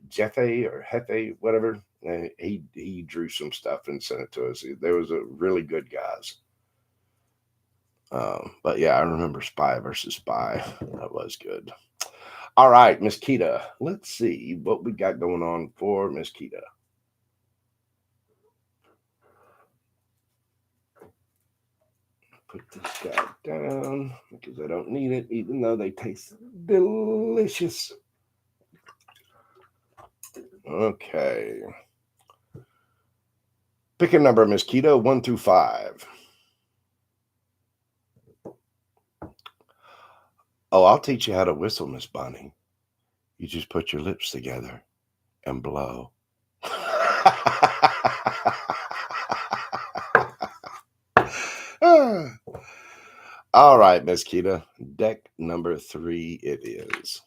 Jefe or Hefe, whatever, he drew some stuff and sent it to us. There was a really good guys. But yeah, I remember Spy versus Spy. That was good. All right, Miss Keita. Let's see what we got going on for Miss Keita. put this guy down because I don't need it, even though they taste delicious. Okay. Pick a number, Miss Keto, 1 through 5. Oh, I'll teach you how to whistle, Miss Bonnie. You just put your lips together and blow. All right, Miss Keto. Deck number 3 it is.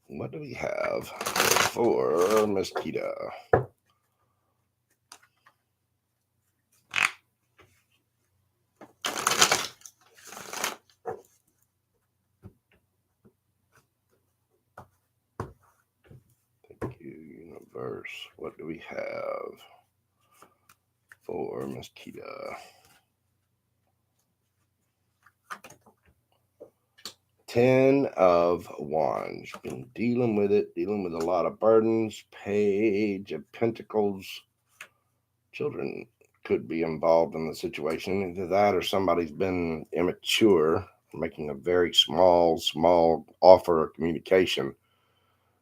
What do we have for Miss Keto? Thank you, universe. What do we have for Miss Keto? 10 of Wands. Been dealing with a lot of burdens. Page of Pentacles. Children could be involved in the situation. Either that or somebody's been immature, making a very small offer of communication.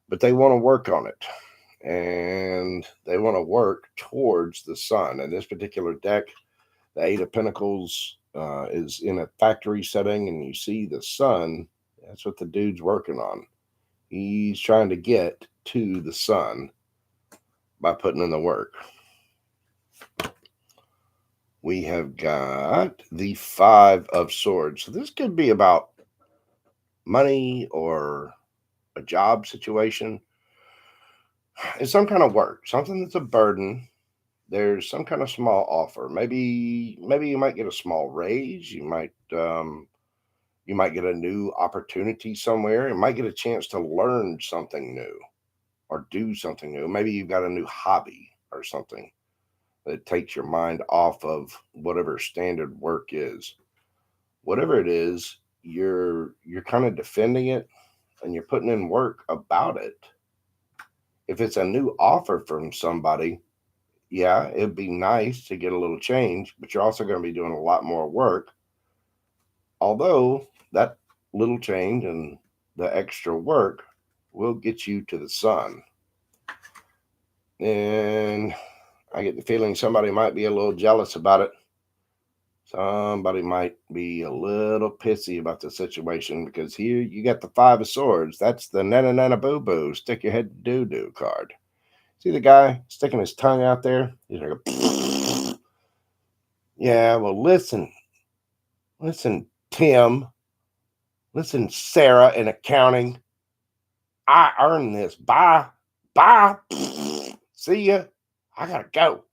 But they want to work on it. And they want to work towards the sun. In this particular deck, the 8 of Pentacles is in a factory setting, and you see the sun. That's what the dude's working on. He's trying to get to the sun by putting in the work. We have got the 5 of Swords. So this could be about money or a job situation. It's some kind of work, something that's a burden. There's some kind of small offer. Maybe you might get a small raise. You might get a new opportunity somewhere. You might get a chance to learn something new or do something new. Maybe you've got a new hobby or something that takes your mind off of whatever standard work is. Whatever it is, you're kind of defending it and you're putting in work about it. If it's a new offer from somebody, yeah, it'd be nice to get a little change, but you're also going to be doing a lot more work. Although that little change and the extra work will get you to the sun. And I get the feeling somebody might be a little jealous about it. Somebody might be a little pissy about the situation because here you got the 5 of Swords. That's the nana nana boo boo, stick your head doo doo card. See the guy sticking his tongue out there? He's like, yeah, well, listen, Tim. Listen, Sarah in accounting. I earned this. Bye. See ya. I gotta go.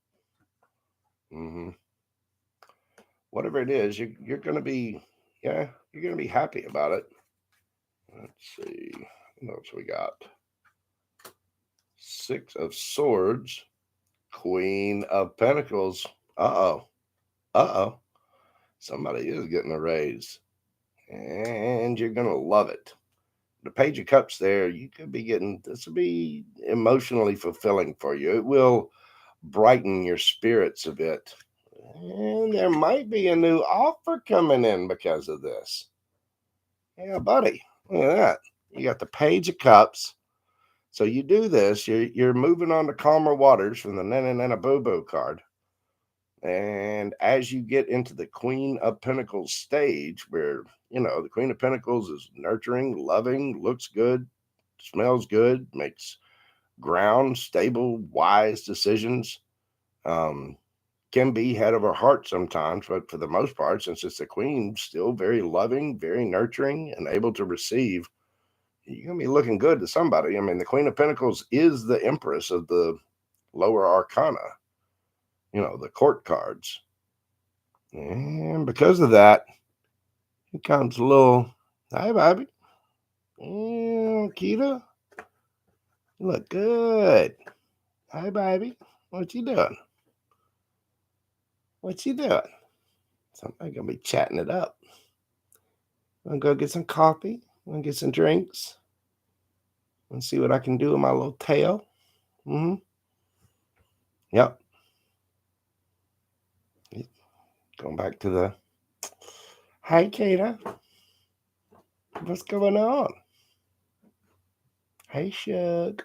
Whatever it is, you're gonna be, you're gonna be happy about it. Let's see what else we got. 6 of Swords, Queen of Pentacles. Uh oh. Somebody is getting a raise, and you're gonna love it. The Page of Cups there, you could be getting, this will be emotionally fulfilling for you. It will brighten your spirits a bit. And there might be a new offer coming in because of this. Yeah, buddy, look at that. You got the Page of Cups. So you do this, you're moving on to calmer waters from the Nana Nana Boo Boo card. And as you get into the Queen of Pentacles stage, where, the Queen of Pentacles is nurturing, loving, looks good, smells good, makes ground, stable, wise decisions, can be head of her heart sometimes, but for the most part, since it's the Queen, still very loving, very nurturing, and able to receive, you're going to be looking good to somebody. I mean, the Queen of Pentacles is the Empress of the lower arcana, the court cards. And because of that, it comes a little, hi, baby. Yeah, Keita, you look good. Hi, baby. What you doing? Somebody going to be chatting it up. I'm going to go get some coffee. I'm going to get some drinks. And see what I can do with my little tail. Yep. Going back to the... Hi, Kata. What's going on? Hey, Shug.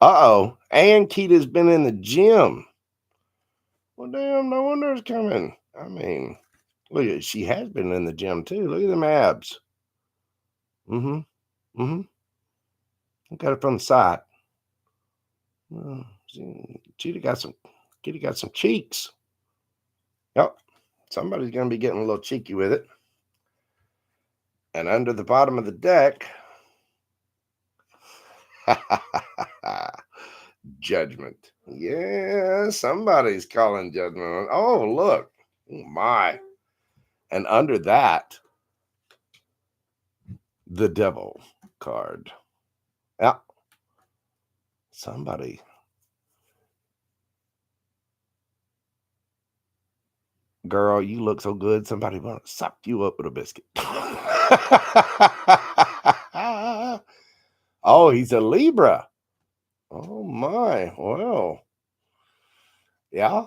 Uh-oh. And Kita's been in the gym. Well, damn, no wonder it's coming. I mean, look at... She has been in the gym, too. Look at them abs. Look at it from the side. Oh, Kitty got some cheeks. Yep. Somebody's going to be getting a little cheeky with it. And under the bottom of the deck... Judgment. Yeah, somebody's calling judgment. Oh, look. Oh, my. And under that, the devil card. Yeah. Somebody. Girl, you look so good. Somebody want to suck you up with a biscuit. Oh, he's a Libra. Oh, my. Well. Yeah.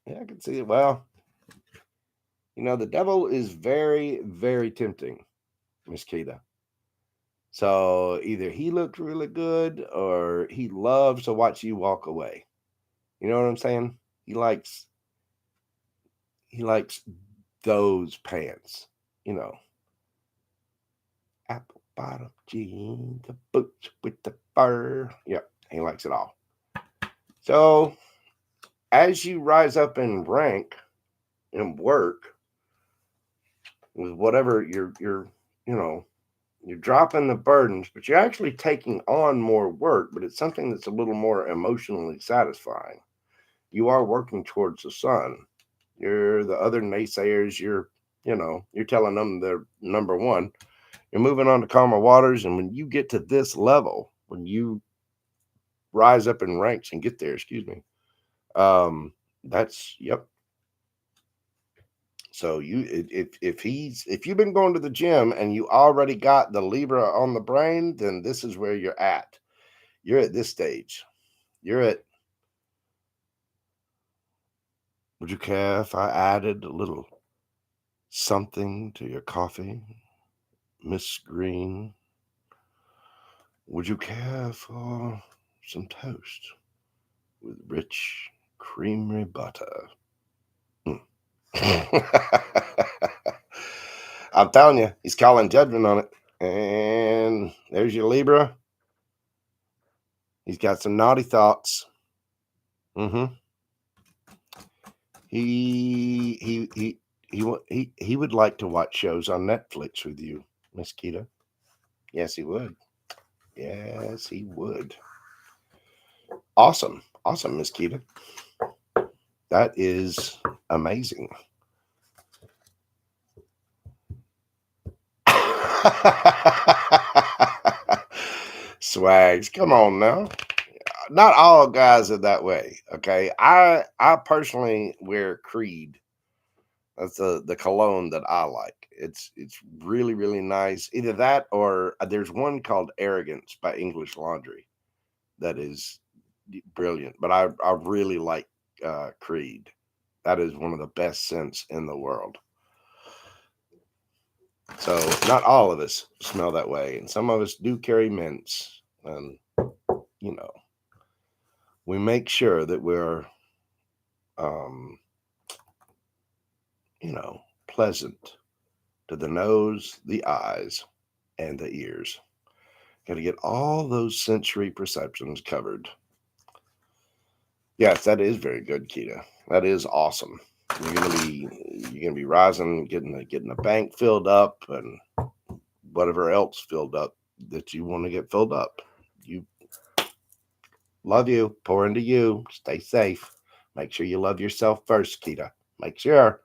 Yeah, I can see it. Well, you know, the devil is very, very tempting, Miss Kita. So either he looked really good or he loves to watch you walk away. You know what I'm saying? He likes those pants, you know. Apple bottom jeans, the boots with the fur. Yep, he likes it all. So as you rise up in rank and work with whatever you're dropping the burdens, but you're actually taking on more work, but it's something that's a little more emotionally satisfying. You are working towards the sun. You're the other naysayers, you're telling them they're number one. You're moving on to calmer waters, and when you get to this level, when you rise up in ranks and get there, that's yep. So if you've been going to the gym and you already got the Libra on the brain, then this is where you're at. You're at this stage. You're at... Would you care if I added a little something to your coffee, Miss Green? Would you care for some toast with rich, creamy butter? I'm telling you, he's calling judgment on it. And there's your Libra. He's got some naughty thoughts. He would like to watch shows on Netflix with you, Miss Kita. Yes, he would. Yes, he would. Awesome, Miss Kita. That is amazing. Swags, come on now. Not all guys are that way. Okay, I personally wear Creed. That's the cologne that I like. It's really, really nice. Either that or there's one called Arrogance by English Laundry that is brilliant. But I really like Creed. That is one of the best scents in the world. So not all of us smell that way, and some of us do carry mints, and we make sure that we're pleasant to the nose, the eyes, and the ears. Got to get all those sensory perceptions covered. Yes, that is very good, Kita. That is awesome. You're gonna be rising, getting the bank filled up, and whatever else filled up that you want to get filled up. You love you. Pour into you. Stay safe. Make sure you love yourself first, Kita. Make sure.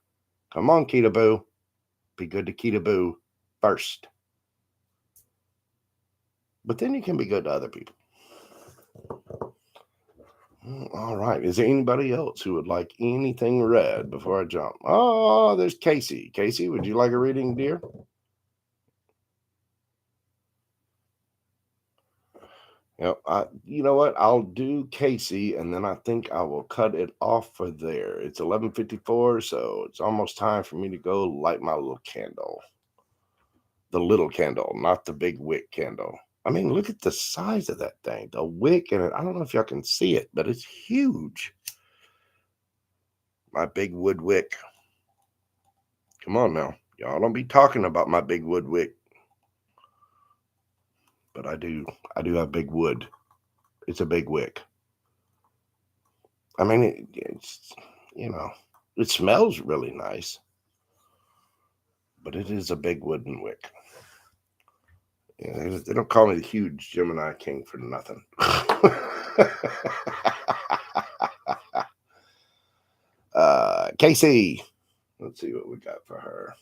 Come on, Kita Boo. Be good to Kita Boo first. But then you can be good to other people. All right. Is there anybody else who would like anything read before I jump? Oh, there's Casey. Casey, would you like a reading, dear? You know what? I'll do Casey, and then I think I will cut it off for there. It's 11:54, so it's almost time for me to go light my little candle. The little candle, not the big wick candle. I mean, look at the size of that thing. The wick in it. I don't know if y'all can see it, but it's huge. My big wood wick. Come on now. Y'all don't be talking about my big wood wick. But I do have big wood. It's a big wick. I mean, it's, it smells really nice. But it is a big wooden wick. Yeah, they don't call me the huge Gemini King for nothing. Casey. Let's see what we got for her.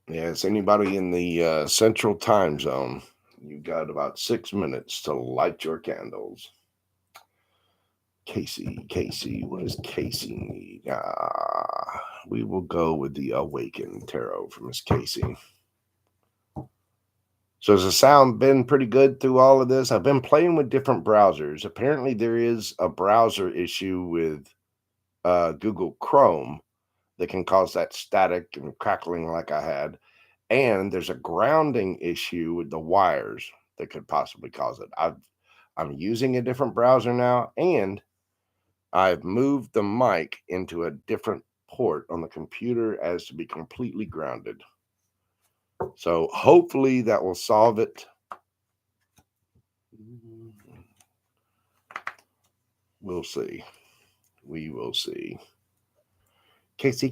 Yes, anybody in the central time zone, you got about 6 minutes to light your candles. Casey, what does Casey need? We will go with the Awakened Tarot from Miss Casey. So has the sound been pretty good through all of this? I've been playing with different browsers. Apparently there is a browser issue with Google Chrome that can cause that static and crackling like I had. And there's a grounding issue with the wires that could possibly cause it. I'm using a different browser now, and I've moved the mic into a different port on the computer as to be completely grounded. So hopefully that will solve it. We'll see. We will see. Casey.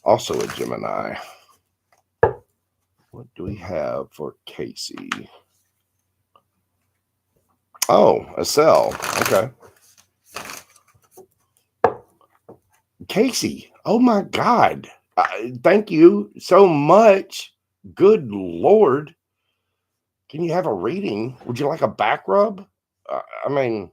Also a Gemini. What do we have for Casey? Oh, a cell. Okay. Casey. Oh my God. Thank you so much. Good Lord. Can you have a reading? Would you like a back rub? I mean,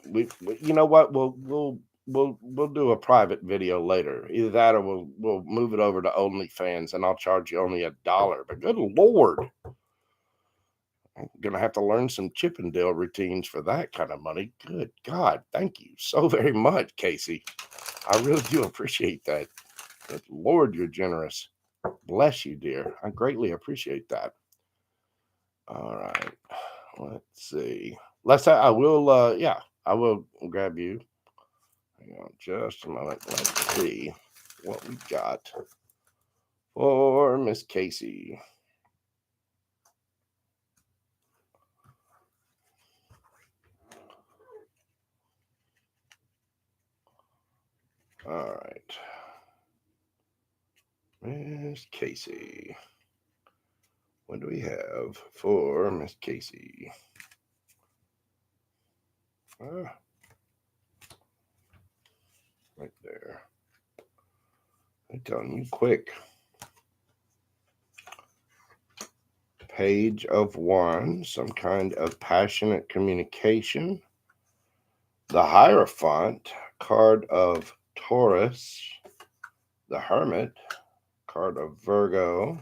you know what? We'll do a private video later. Either that, or we'll move it over to OnlyFans, and I'll charge you only $1. But good Lord, I'm gonna have to learn some Chippendale routines for that kind of money. Good God, thank you so very much, Casey. I really do appreciate that. Good Lord, you're generous. Bless you, dear. I greatly appreciate that. All right. Let's see. I will, I will grab you. Hang on just a moment. Let's see what we got for Miss Casey. All right. Miss Casey. What do we have for Miss Casey? Right there. I'm telling you quick. Page of Wands, some kind of passionate communication. The Hierophant, card of Taurus. The Hermit, card of Virgo.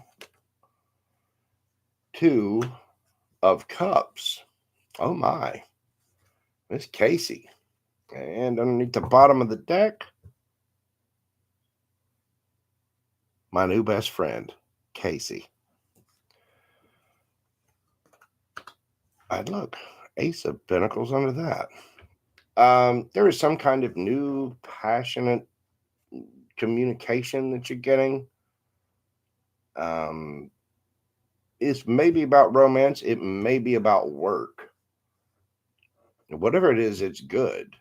2 of Cups. Oh my. Miss Casey. And underneath the bottom of the deck, my new best friend, Casey. I'd look. Ace of Pentacles under that. There is some kind of new passionate communication that you're getting. It's maybe about romance. It may be about work. Whatever it is, it's good.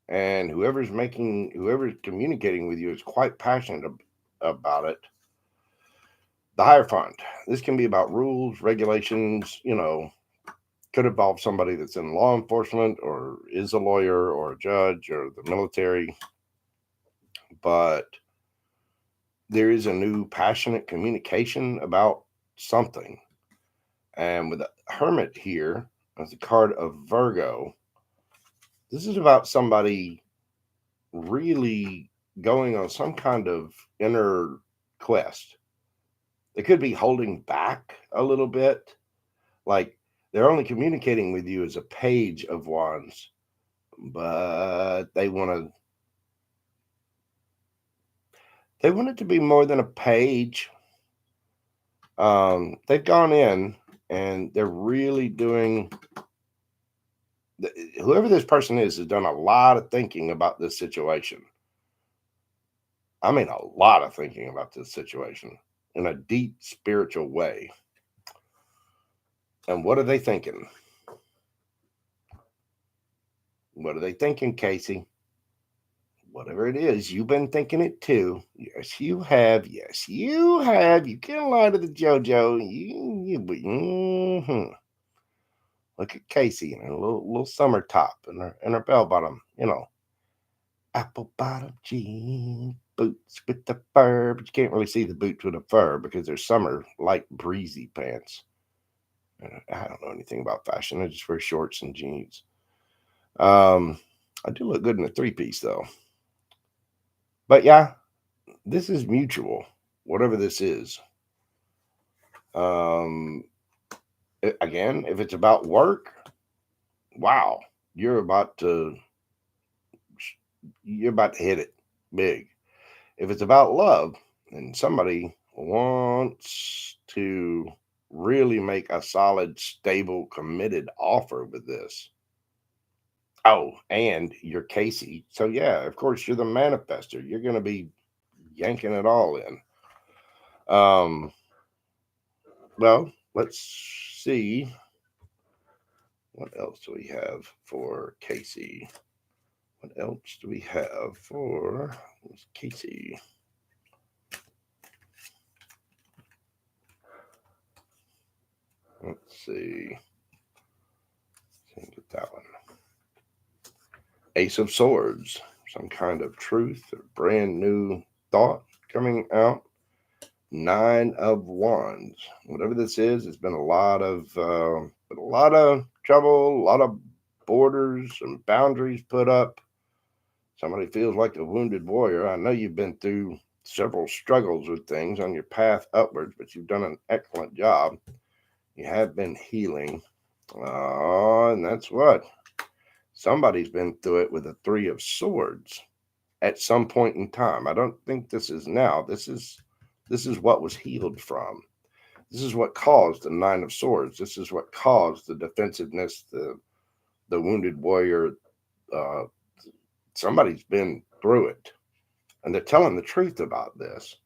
And whoever's communicating with you is quite passionate about it. The Hierophant. This can be about rules, regulations, could involve somebody that's in law enforcement or is a lawyer or a judge or the military. But there is a new passionate communication about something. And with the Hermit here, as the card of Virgo, this is about somebody really going on some kind of inner quest. They could be holding back a little bit, like they're only communicating with you as a page of wands, but they want it to be more than a page. They've gone in and they're really doing. Whoever this person is has done a lot of thinking about this situation. I mean, a lot of thinking about this situation in a deep spiritual way. And what are they thinking? What are they thinking, Casey? Whatever it is, you've been thinking it too. Yes, you have. Yes, you have. You can't lie to the JoJo. Look at Casey in her little summer top and her bell bottom. Apple bottom jean boots with the fur, but you can't really see the boots with the fur because they're summer light breezy pants. I don't know anything about fashion. I just wear shorts and jeans. I do look good in a three-piece though. But yeah, this is mutual, whatever this is. Again, if it's about work, wow, you're about to hit it big. If it's about love, and somebody wants to really make a solid, stable, committed offer with this. Oh, and you're Casey. So yeah, of course you're the manifester. You're going to be yanking it all in. Well, let's see. What else do we have for Casey? What else do we have for Casey? Let's see. Get that one. Ace of Swords. Some kind of truth or brand new thought coming out. Nine of Wands. Whatever this is, it's been a lot of trouble, a lot of borders and boundaries put up. Somebody feels like a wounded warrior. I know you've been through several struggles with things on your path upwards, but you've done an excellent job. You have been healing. And that's what somebody's been through it with a Three of Swords at some point in time. I don't think this is now. This is what was healed from. This is what caused the Nine of Swords. This is what caused the defensiveness, the wounded warrior. Somebody's been through it, and they're telling the truth about this.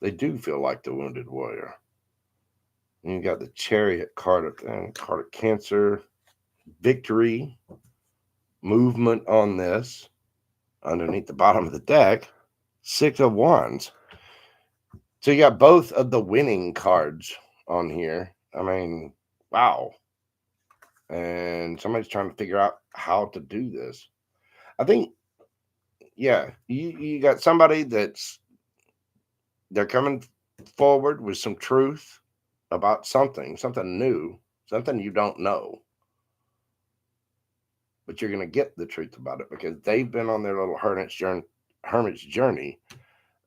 They do feel like the wounded warrior. And you got the Chariot card of Cancer, victory, movement on this. Underneath the bottom of the deck, Six of Wands. So you got both of the winning cards on here. I mean, wow. And somebody's trying to figure out how to do this. I think, yeah, you got somebody they're coming forward with some truth about something new, something you don't know. But you're going to get the truth about it because they've been on their little hermit's journey.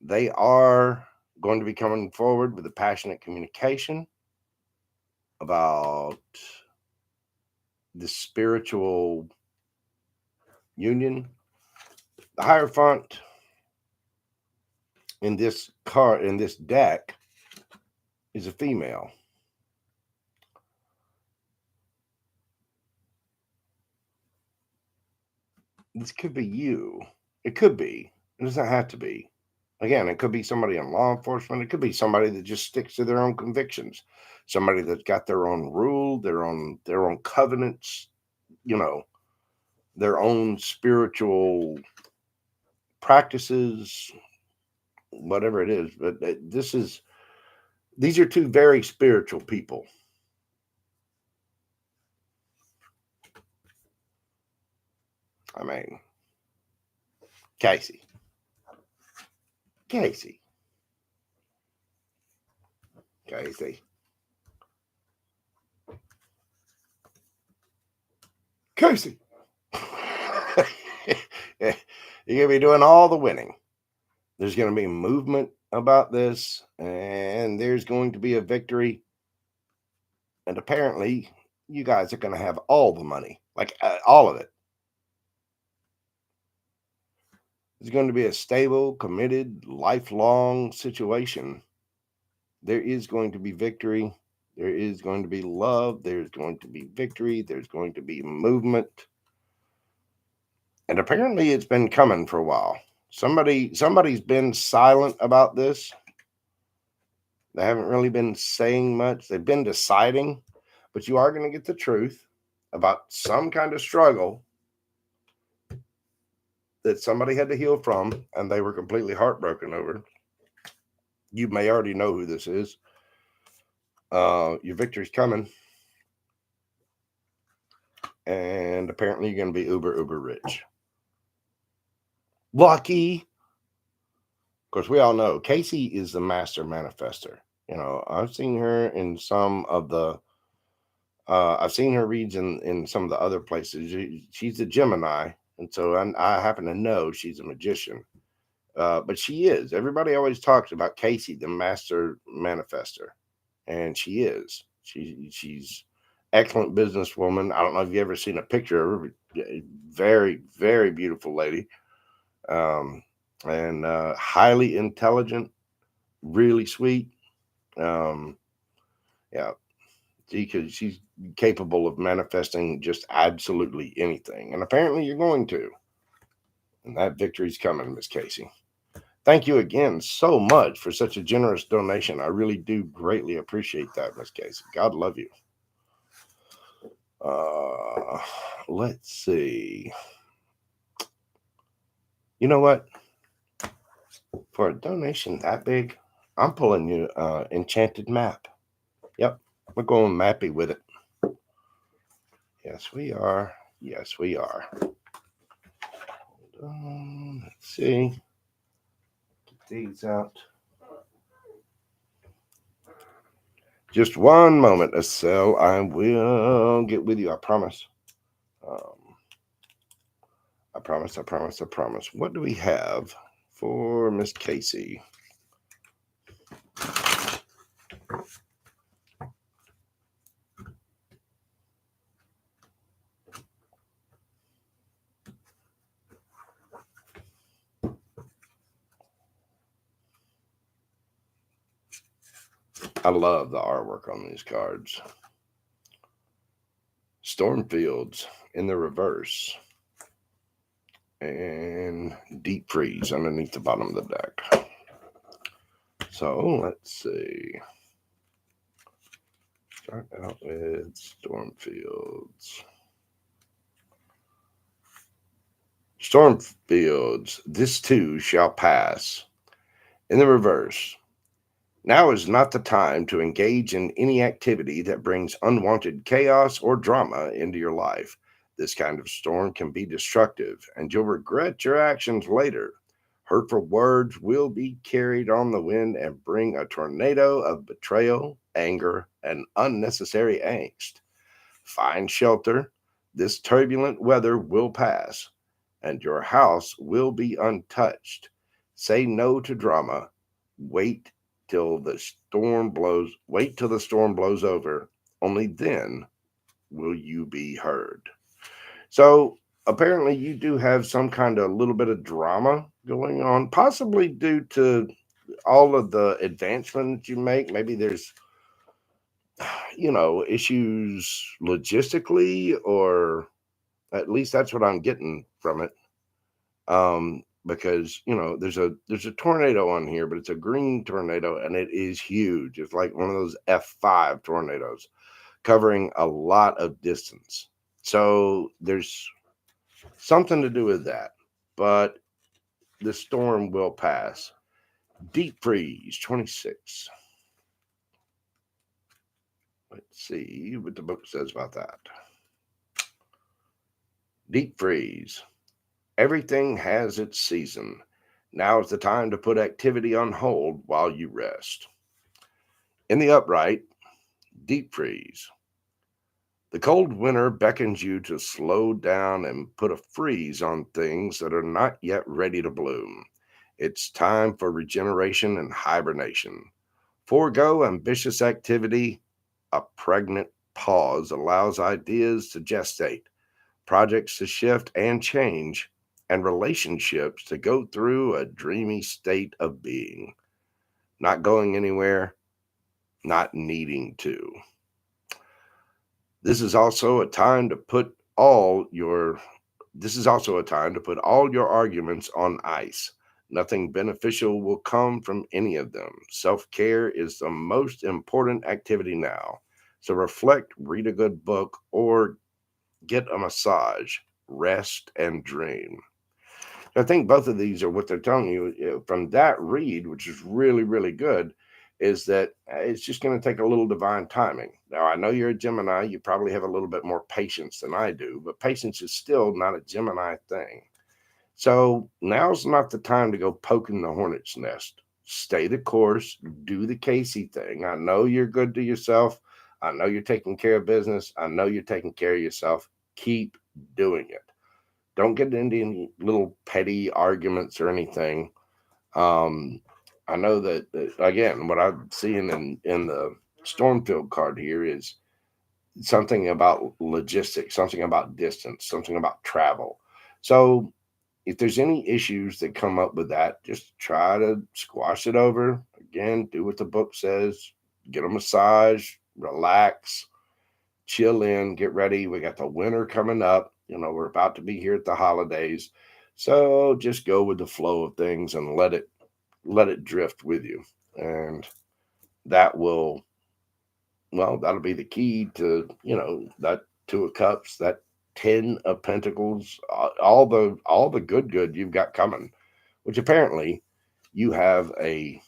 They are going to be coming forward with a passionate communication about the spiritual union. The Hierophant in this deck is a female. This could be you. It could be. It doesn't have to be. Again, it could be somebody in law enforcement. It could be somebody that just sticks to their own convictions. Somebody that's got their own rule, their own covenants, their own spiritual practices, whatever it is. But these are two very spiritual people. I mean, Casey. Casey. You're going to be doing all the winning. There's going to be movement about this, and there's going to be a victory. And apparently, you guys are going to have all the money, like all of it. It's going to be a stable, committed, lifelong situation. There is going to be victory. There is going to be love. There's going to be victory. There's going to be movement. And apparently it's been coming for a while. Somebody's been silent about this. They haven't really been saying much. They've been deciding, but you are going to get the truth about some kind of struggle that somebody had to heal from, and they were completely heartbroken over. You may already know who this is. Your victory's coming. And apparently you're going to be uber rich. Lucky. Of course, we all know Casey is the master manifester. You know, I've seen her in some of the, I've seen her reads in some of the other places. She's a Gemini. And so I happen to know she's a magician. But she is. Everybody always talks about Casey, the master manifester. And she is. She's excellent businesswoman. I don't know if you've ever seen a picture of her. Very, very beautiful lady. And highly intelligent, really sweet. Yeah, because she's capable of manifesting just absolutely anything. And apparently you're going to. And that victory's coming, Miss Casey. Thank you again so much for such a generous donation. I really do greatly appreciate that, Miss Casey. God love you. Let's see. You know what? For a donation that big, I'm pulling you enchanted map. Yep, we're going mappy with it. Yes, we are. Yes, we are. Hold on. Let's see. Get these out. Just one moment, Estelle. I will get with you. I promise. I promise. I promise. I promise. What do we have for Miss Casey? I love the artwork on these cards. Stormfields in the reverse. And deep freeze underneath the bottom of the deck. So let's see. Start out with Stormfields. Stormfields, this too shall pass. In the reverse. Now is not the time to engage in any activity that brings unwanted chaos or drama into your life. This kind of storm can be destructive, and you'll regret your actions later. Hurtful words will be carried on the wind and bring a tornado of betrayal, anger, and unnecessary angst. Find shelter. This turbulent weather will pass, and your house will be untouched. Say no to drama. Wait till the storm blows. Wait till the storm blows over. Only then will you be heard. So apparently you do have some kind of little bit of drama going on, possibly due to all of the advancement that you make. Maybe there's, issues logistically, or at least that's what I'm getting from it. Because there's a tornado on here, but it's a green tornado and it is huge. It's like one of those F5 tornadoes covering a lot of distance. So there's something to do with that, but the storm will pass. Deep freeze 26. Let's see what the book says about that. Deep freeze. Everything has its season. Now is the time to put activity on hold while you rest. In the upright, deep freeze. The cold winter beckons you to slow down and put a freeze on things that are not yet ready to bloom. It's time for regeneration and hibernation. Forego ambitious activity. A pregnant pause allows ideas to gestate, projects to shift and change, and relationships to go through a dreamy state of being. Not going anywhere, not needing to. This is also a time to put all your this is also a time to put all your arguments on ice. Nothing beneficial will come from any of them. Self-care is the most important activity now. So reflect, read a good book, or get a massage, rest, and dream. I think both of these are what they're telling you from that read, which is really, really good, is that it's just going to take a little divine timing. Now, I know you're a Gemini. You probably have a little bit more patience than I do, but patience is still not a Gemini thing. So now's not the time to go poking the hornet's nest. Stay the course, do the Casey thing. I know you're good to yourself. I know you're taking care of business. I know you're taking care of yourself. Keep doing it. Don't get into any little petty arguments or anything. I know that again, what I'm seeing in the Stormfield card here is something about logistics, something about distance, something about travel. So if there's any issues that come up with that, just try to squash it over. Again, do what the book says, get a massage, relax, chill in, get ready. We got the winter coming up. We're about to be here at the holidays. So just go with the flow of things and let it drift with you. And that will, well, that'll be the key to, that Two of Cups, that 10 of Pentacles, all the good you've got coming, which apparently you have a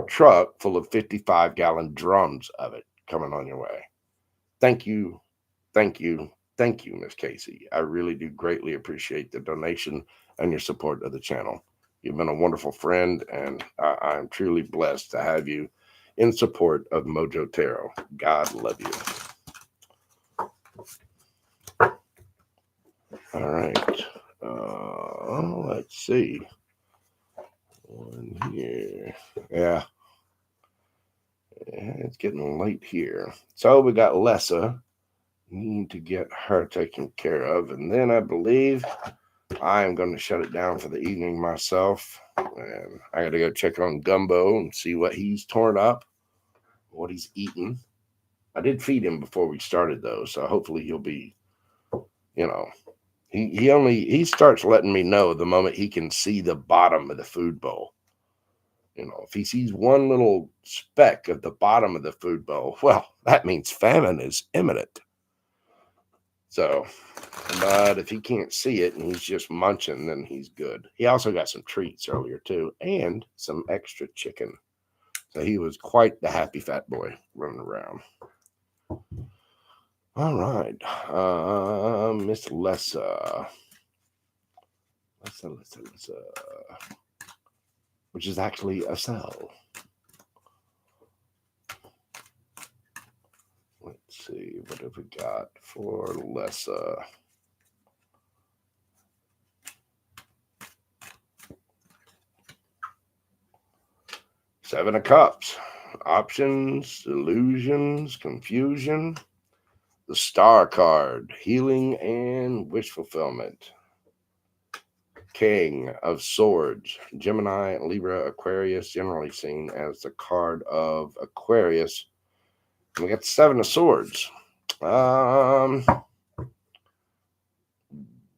truck full of 55-gallon drums of it coming on your way. Thank you. Thank you. Thank you, Miss Casey. I really do greatly appreciate the donation and your support of the channel. You've been a wonderful friend, and I'm truly blessed to have you in support of Mojo Tarot. God love you. All right. Let's see. One here. Yeah. It's getting late here. So we got Lessa. Need to get her taken care of. And then I believe I am going to shut it down for the evening myself. And I got to go check on Gumbo and see what he's torn up, what he's eating. I did feed him before we started, though. So hopefully he'll be, he starts letting me know the moment he can see the bottom of the food bowl. If he sees one little speck of the bottom of the food bowl, well, that means famine is imminent. So, but if he can't see it and he's just munching, then he's good. He also got some treats earlier too, and some extra chicken. So he was quite the happy fat boy running around. All right, Miss Lessa, which is actually a cell. Let's see, what have we got for Lessa? Seven of Cups, options, illusions, confusion. The Star card, healing and wish fulfillment. King of Swords, Gemini, Libra, Aquarius, generally seen as the card of Aquarius. We got the Seven of Swords. Well,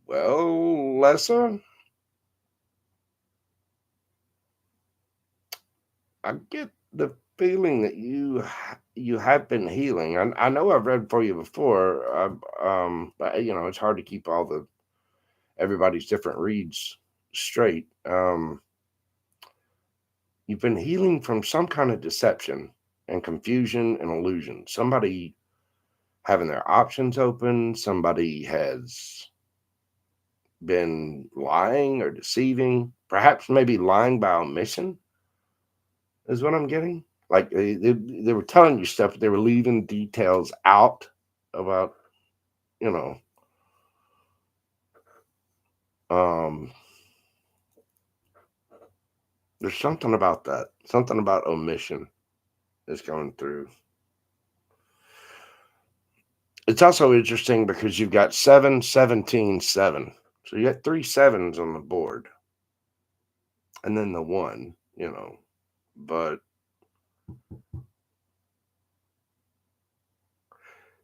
Lessa, I get the feeling that you have been healing. I know I've read for you before. But, it's hard to keep everybody's different reads straight. You've been healing from some kind of deception and confusion and illusion. Somebody having their options open. Somebody has been lying or deceiving, perhaps maybe lying by omission is what I'm getting. Like they were telling you stuff, but they were leaving details out about you know, um, there's something about that. Something about omission is going through. It's also interesting because you've got 7, 17, 7. So you got 3 sevens on the board. And then the 1, But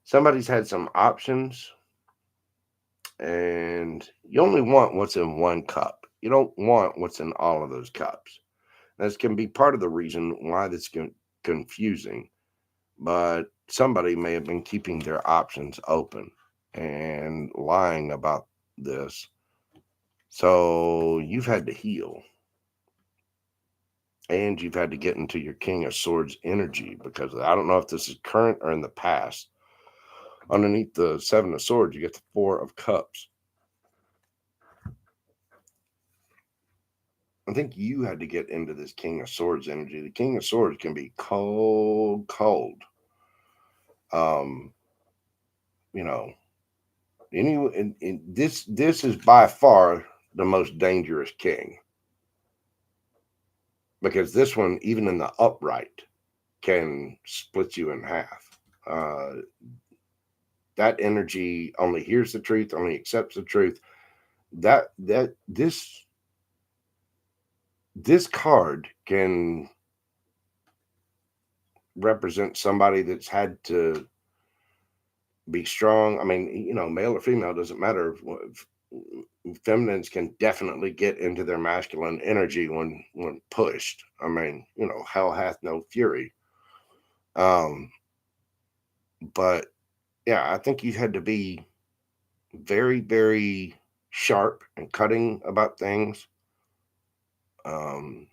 somebody's had some options, and you only want what's in one cup. You don't want what's in all of those cups. This can be part of the reason why this is confusing, but somebody may have been keeping their options open and lying about this. So you've had to heal, and you've had to get into your King of Swords energy, because I don't know if this is current or in the past. Underneath the 7 of Swords, you get the 4 of Cups. I think you had to get into this King of Swords energy. The King of Swords can be cold, cold. Um, you know, this is by far the most dangerous king, because this one, even in the upright, can split you in half. That energy only hears the truth, only accepts the truth. This card can represent somebody that's had to be strong. I mean, male or female doesn't matter. Feminines can definitely get into their masculine energy when pushed. I mean, hell hath no fury. But yeah, I think you had to be very, very sharp and cutting about things. You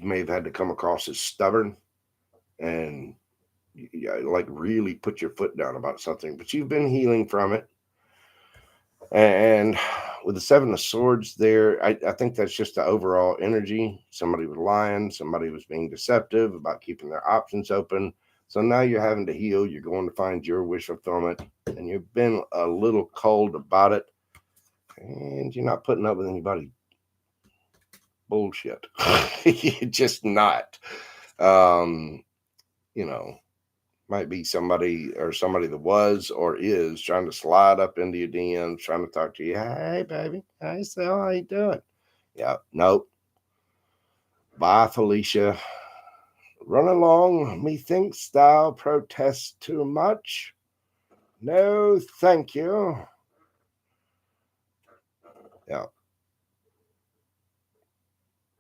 may have had to come across as stubborn and like really put your foot down about something, but you've been healing from it. And with the 7 of Swords there, I think that's just the overall energy. Somebody was lying, somebody was being deceptive about keeping their options open. So now you're having to heal. You're going to find your wish fulfillment, and you've been a little cold about it, and you're not putting up with anybody bullshit. You're just not. Um, you know, might be somebody that was or is trying to slide up into your DMs, trying to talk to you. Hey, baby. Hey, Sal, how you doing? Yeah, nope. Bye, Felicia. Run along. Methinks thou protest too much. No, thank you. Yeah.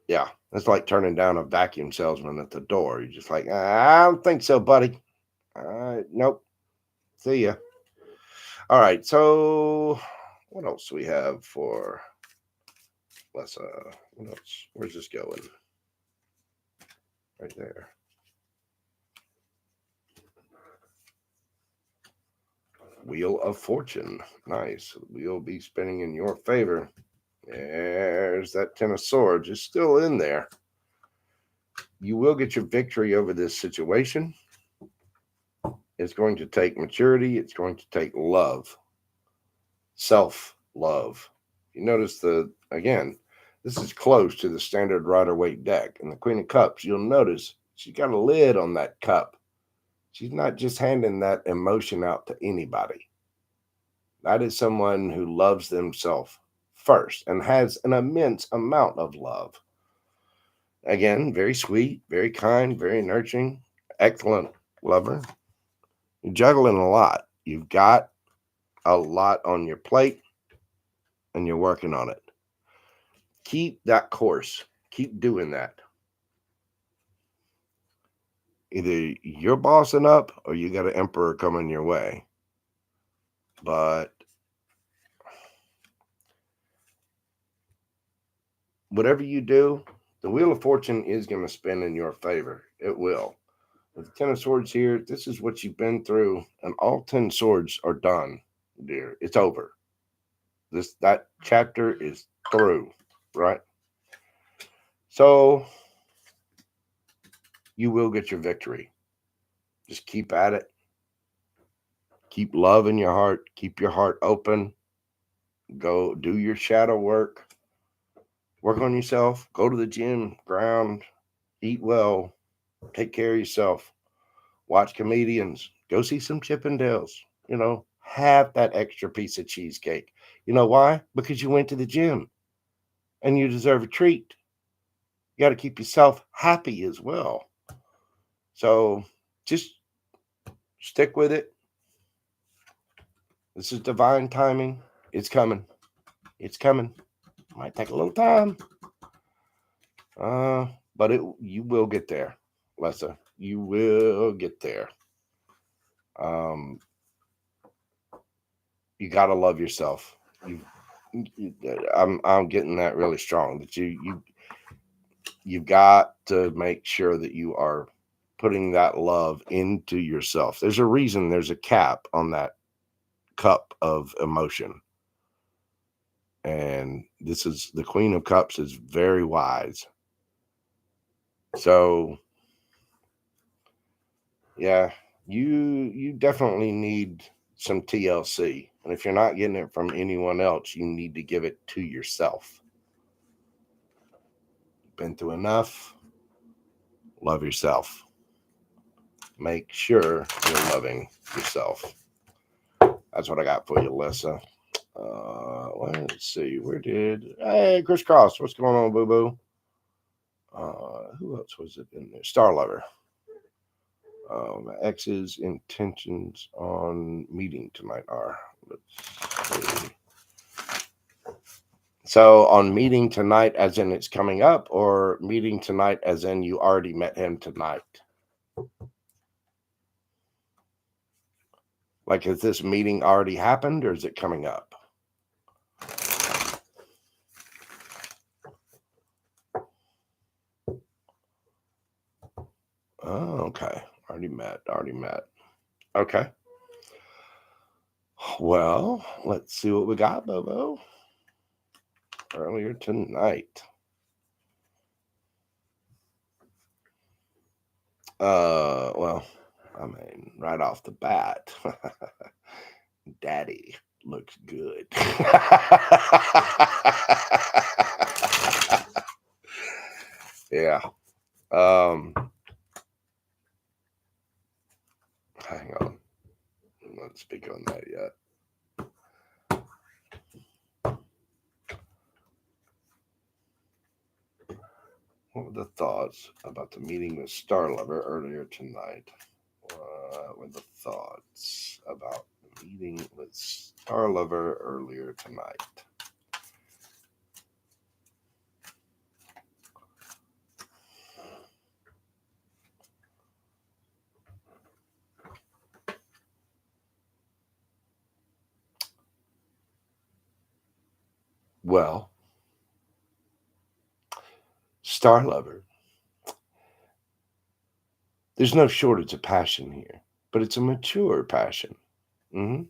Yeah. It's like turning down a vacuum salesman at the door. You're just like, I don't think so, buddy. Nope. See ya. All right. So, what else do we have for Lessa? What else? Where's this going? Right there. Wheel of Fortune. Nice. Wheel be spinning in your favor. There's that 10 of Swords. It's still in there. You will get your victory over this situation. It's going to take maturity. It's going to take love. Self-love. You notice again, this is close to the standard Rider-Waite deck. And the Queen of Cups, you'll notice she's got a lid on that cup. She's not just handing that emotion out to anybody. That is someone who loves themselves first and has an immense amount of love. Again, very sweet, very kind, very nurturing, excellent lover. You're juggling a lot. You've got a lot on your plate, and you're working on it. Keep that course. Keep doing that. Either you're bossing up or you got an emperor coming your way. But whatever you do, the Wheel of Fortune is going to spin in your favor. It will. With the 10 of Swords here, this is what you've been through, and all 10 swords are done, dear. It's over. That chapter is through, right? So you will get your victory. Just keep at it. Keep love in your heart. Keep your heart open. Go do your shadow work. Work on yourself. Go to the gym. Ground. Eat well. Take care of yourself. Watch comedians. Go see some Chippendales. Have that extra piece of cheesecake. You know why? Because you went to the gym and you deserve a treat. You got to keep yourself happy as well. So just stick with it. This is divine timing. It's coming. It's coming. Might take a little time. But you will get there, Lessa. You will get there. You gotta love yourself. I'm getting that really strong. That you've got to make sure that you are putting that love into yourself. There's a reason there's a cap on that cup of emotion. And this is the Queen of Cups is very wise. So yeah, you definitely need some TLC. And if you're not getting it from anyone else, you need to give it to yourself. Been through enough. Love yourself. Make sure you're loving yourself. That's what I got for you, Lessa. Let's see. Hey, Chris Cross, what's going on, boo boo? Who else was it in there? Starrluva. My ex's intentions on meeting tonight are. Let's see. So on meeting tonight, as in it's coming up, or meeting tonight, as in you already met him tonight? Like, has this meeting already happened, or is it coming up? Oh, okay. Already met. Okay. Well, let's see what we got, Bobo. Earlier tonight. Well, I mean, right off the bat, Daddy looks good. Yeah. Hang on. I'm not speak on that yet. What were the thoughts about the meeting with Starrluva earlier tonight? What were the thoughts about the meeting with Starrluva earlier tonight? Well, Starrluva, there's no shortage of passion here, but it's a mature passion. Mm-hmm.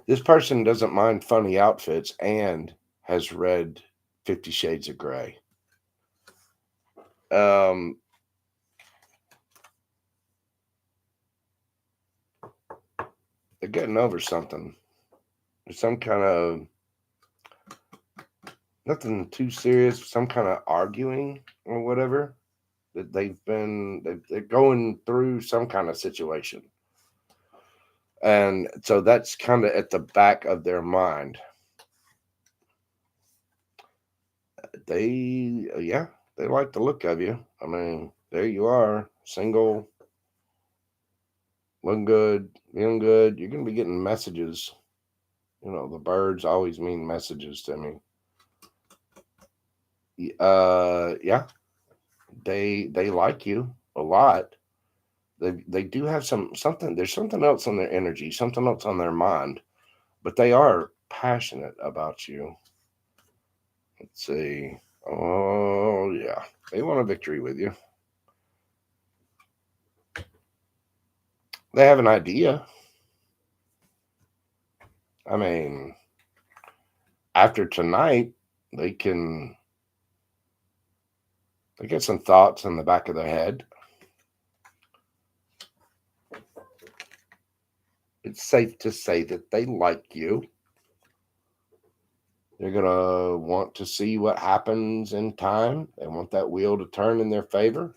This person doesn't mind funny outfits and has read 50 Shades of Grey. They're getting over something. There's some kind of, nothing too serious, some kind of arguing or whatever that they're going through some kind of situation. And so that's kind of at the back of their mind. They like the look of you. I mean, there you are, single, looking good, feeling good. You're going to be getting messages. The birds always mean messages to me. Yeah, they like you a lot. They do have something. There's something else on their energy, something else on their mind, but they are passionate about you. Let's see. Oh yeah, they want a victory with you. They have an idea. I mean, after tonight, they can They get some thoughts in the back of their head. It's safe to say that they like you. They're going to want to see what happens in time. They want that wheel to turn in their favor.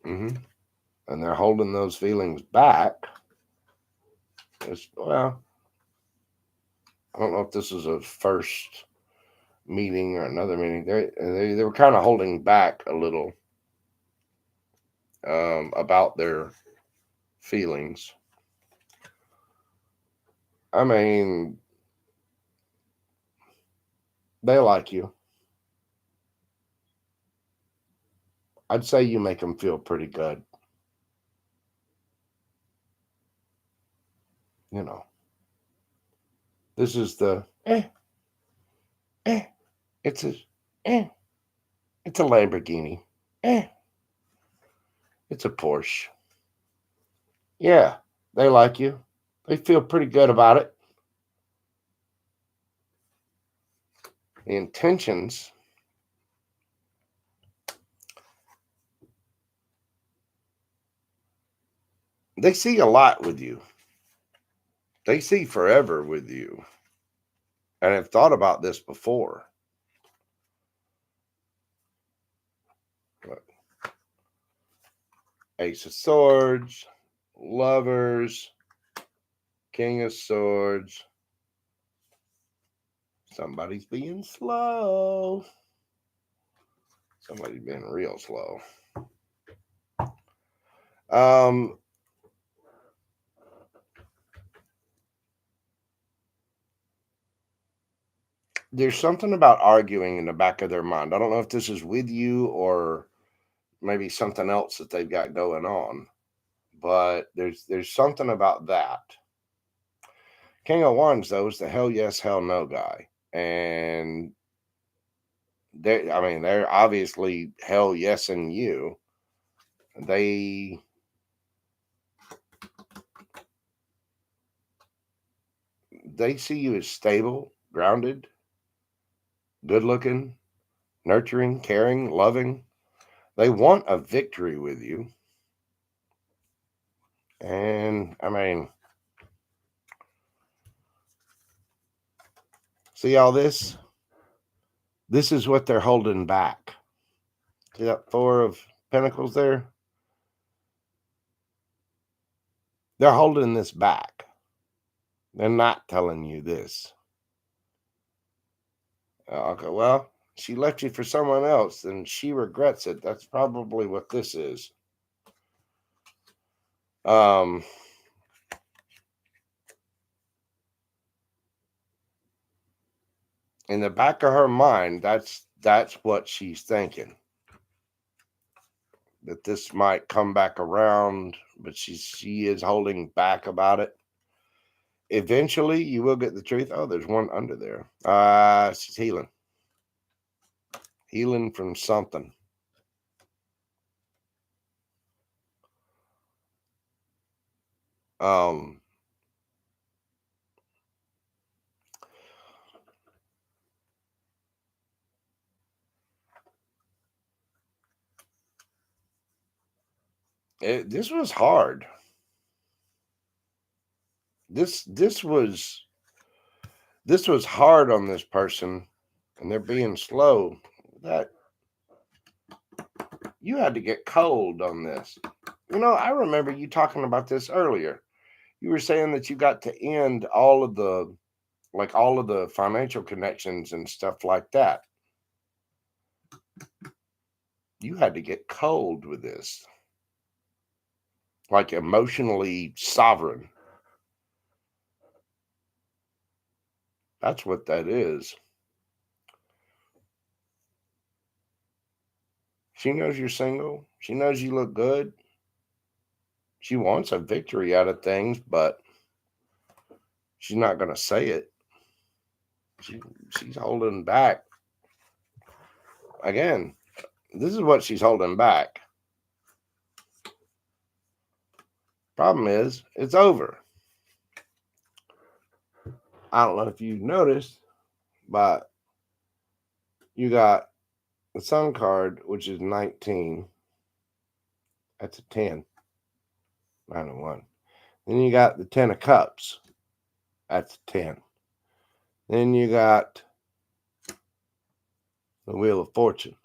And they're holding those feelings back. Well, I don't know if this is a first meeting or another meeting. They were kind of holding back a little about their feelings. I mean, they like you. I'd say you make them feel pretty good. You know, this is the it's a it's a Lamborghini. It's a Porsche. Yeah, they like you. They feel pretty good about it. The intentions, they see a lot with you. They see forever with you. And I've thought about this before. Look. Ace of Swords, Lovers, King of Swords. Somebody's being slow. Somebody's being real slow. There's something about arguing in the back of their mind. I don't know if this is with you or maybe something else that they've got going on, but there's something about that. King of Wands, though, is the hell yes, hell no guy. And they're obviously hell yes in you. They see you as stable, grounded, good looking, nurturing, caring, loving. They want a victory with you. And I mean, see all this? This is what they're holding back. See that Four of Pentacles there? They're holding this back. They're not telling you this. Okay, well, she left you for someone else and she regrets it. That's probably what this is. In the back of her mind, that's what she's thinking. That this might come back around, but she is holding back about it. Eventually, you will get the truth. Oh, there's one under there. She's healing. Healing from something. This was hard. This was hard on this person, and they're being slow. That you had to get cold on this. You know, I remember you talking about this earlier. You were saying that you got to end all of the financial connections and stuff like that. You had to get cold with this. Like emotionally sovereign. That's what that is. She knows you're single. She knows you look good. She wants a victory out of things, but she's not going to say it. She's holding back. Again, this is what she's holding back. Problem is, it's over. I don't know if you noticed, But you got the Sun card, which is 19. That's a 10. 9 and 1. Then you got the 10 of Cups. That's a 10. Then you got the Wheel of Fortune.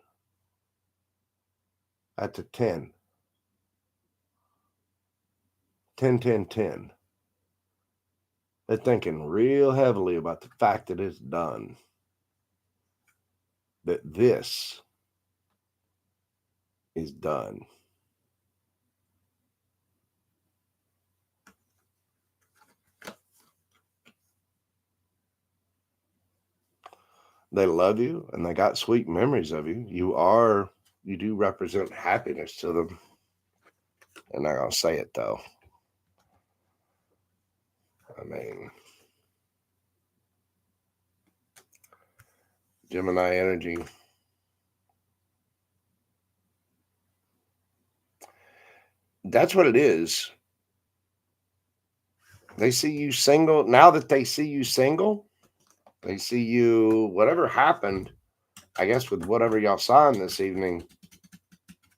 That's a 10. 10, 10, 10. They're thinking real heavily about the fact that it's done. That this is done. They love you and they got sweet memories of you. You do represent happiness to them. They're not going to say it though. I mean, Gemini energy. That's what it is. They see you single. Now that they see you single, they see you, whatever happened, I guess with whatever y'all signed this evening,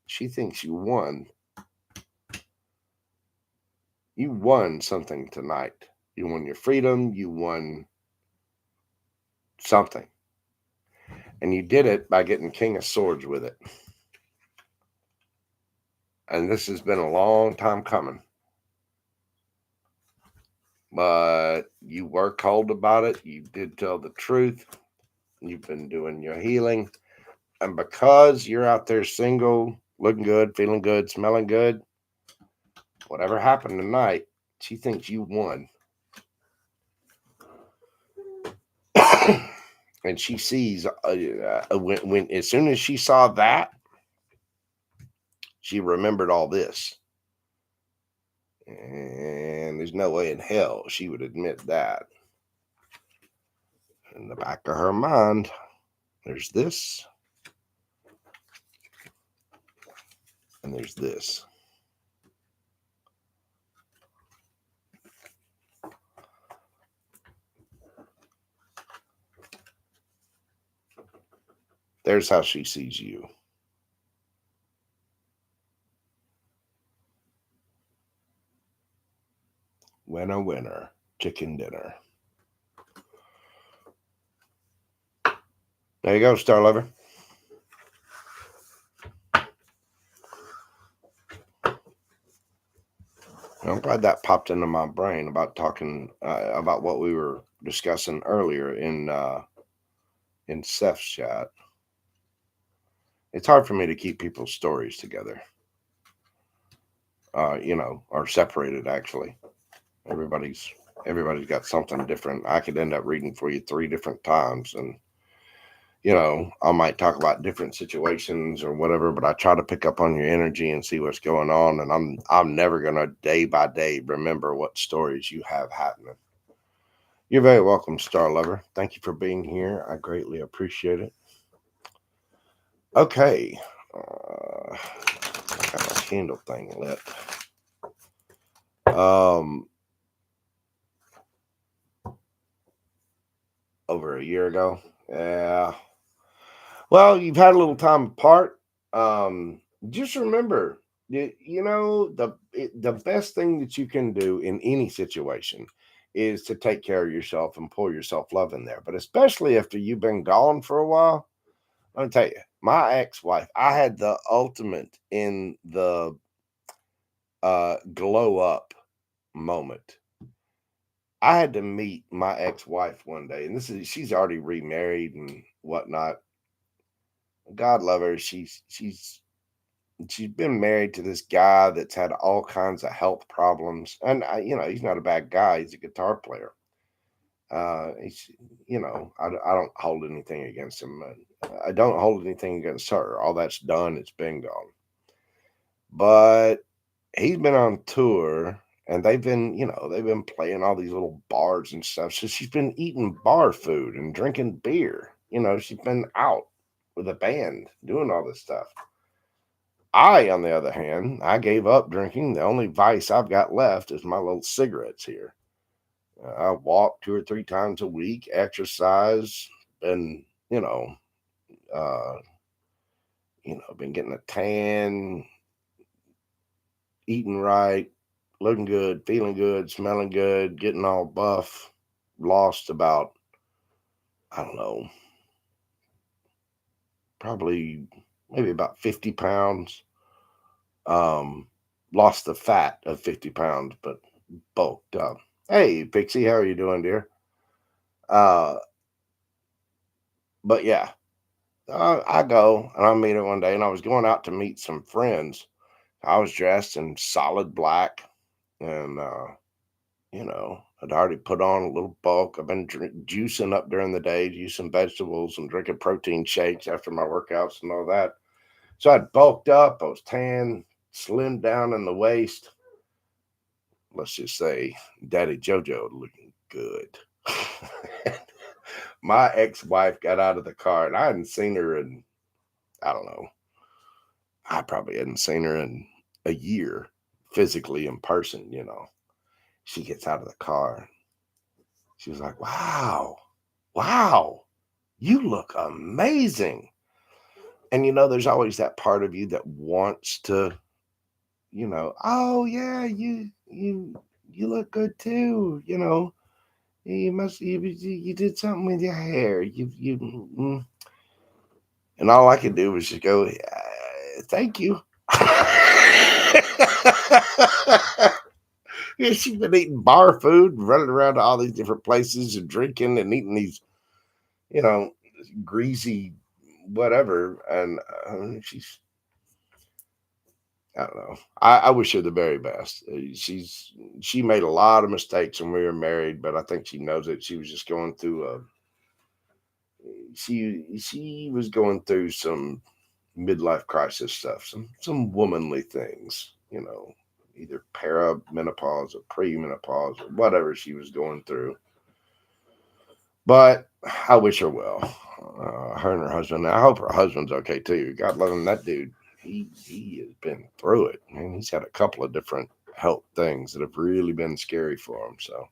she thinks you won. You won something tonight. You won your freedom. You won something. And you did it by getting King of Swords with it. And this has been a long time coming. But you were cold about it. You did tell the truth. You've been doing your healing. And because you're out there single, looking good, feeling good, smelling good, whatever happened tonight, she thinks you won. And she sees, when as soon as she saw that, she remembered all this. And there's no way in hell she would admit that. In the back of her mind, there's this. And there's this. There's how she sees you. Winner, winner, chicken dinner. There you go, Star Lover. I'm glad that popped into my brain about talking about what we were discussing earlier in Seth's chat. It's hard for me to keep people's stories together. Or separated actually. Everybody's got something different. I could end up reading for you 3 different times, and I might talk about different situations or whatever, but I try to pick up on your energy and see what's going on. And I'm never gonna day by day remember what stories you have happening. You're very welcome, Star Lover. Thank you for being here. I greatly appreciate it. Okay. I got my candle thing lit. Over a year ago. Yeah. Well, you've had a little time apart. Just remember, the best thing that you can do in any situation is to take care of yourself and pour yourself love in there. But especially after you've been gone for a while, let me tell you, my ex-wife, I had the ultimate in the glow up moment. I had to meet my ex-wife one day, and she's already remarried and whatnot. God love her. She's been married to this guy that's had all kinds of health problems, and he's not a bad guy. He's a guitar player. He's, I don't hold anything against him. I don't hold anything against her. All that's done. It's been gone. But he's been on tour, and they've been playing all these little bars and stuff. So she's been eating bar food and drinking beer. She's been out with a band doing all this stuff. I, on the other hand, I gave up drinking. The only vice I've got left is my little cigarettes here. I walk 2 or 3 times a week, exercise, and uh, been getting a tan, eating right, looking good, feeling good, smelling good, getting all buff. Lost about, I don't know, probably maybe about 50 pounds. Um, Lost the fat of 50 pounds, but bulked up. Hey, Pixie, how are you doing, dear? Uh, but yeah, I go and I meet her one day, and I was going out to meet some friends. I was dressed in solid black, and I'd already put on a little bulk. I've been juicing up during the day, juicing vegetables and drinking protein shakes after my workouts and all that. So I'd bulked up. I was tan, slimmed down in the waist. Let's just say Daddy JoJo looking good. My ex-wife got out of the car, and I hadn't seen her in, I don't know, I probably hadn't seen her in a year physically in person. She gets out of the car. She was like, wow, you look amazing. And there's always that part of you that wants to, oh yeah, you look good too. You did something with your hair. And all I could do was just go, thank you. Yeah, she's been eating bar food, running around to all these different places and drinking and eating these, you know, greasy whatever. And I don't know. I wish her the very best. She made a lot of mistakes when we were married, but I think she knows it. She was just going through she was going through some midlife crisis stuff, some womanly things, either perimenopause or premenopause or whatever she was going through. But I wish her well. Her and her husband. I hope her husband's okay too. God love him, that dude. He has been through it. I mean, he's had a couple of different health things that have really been scary for him. So,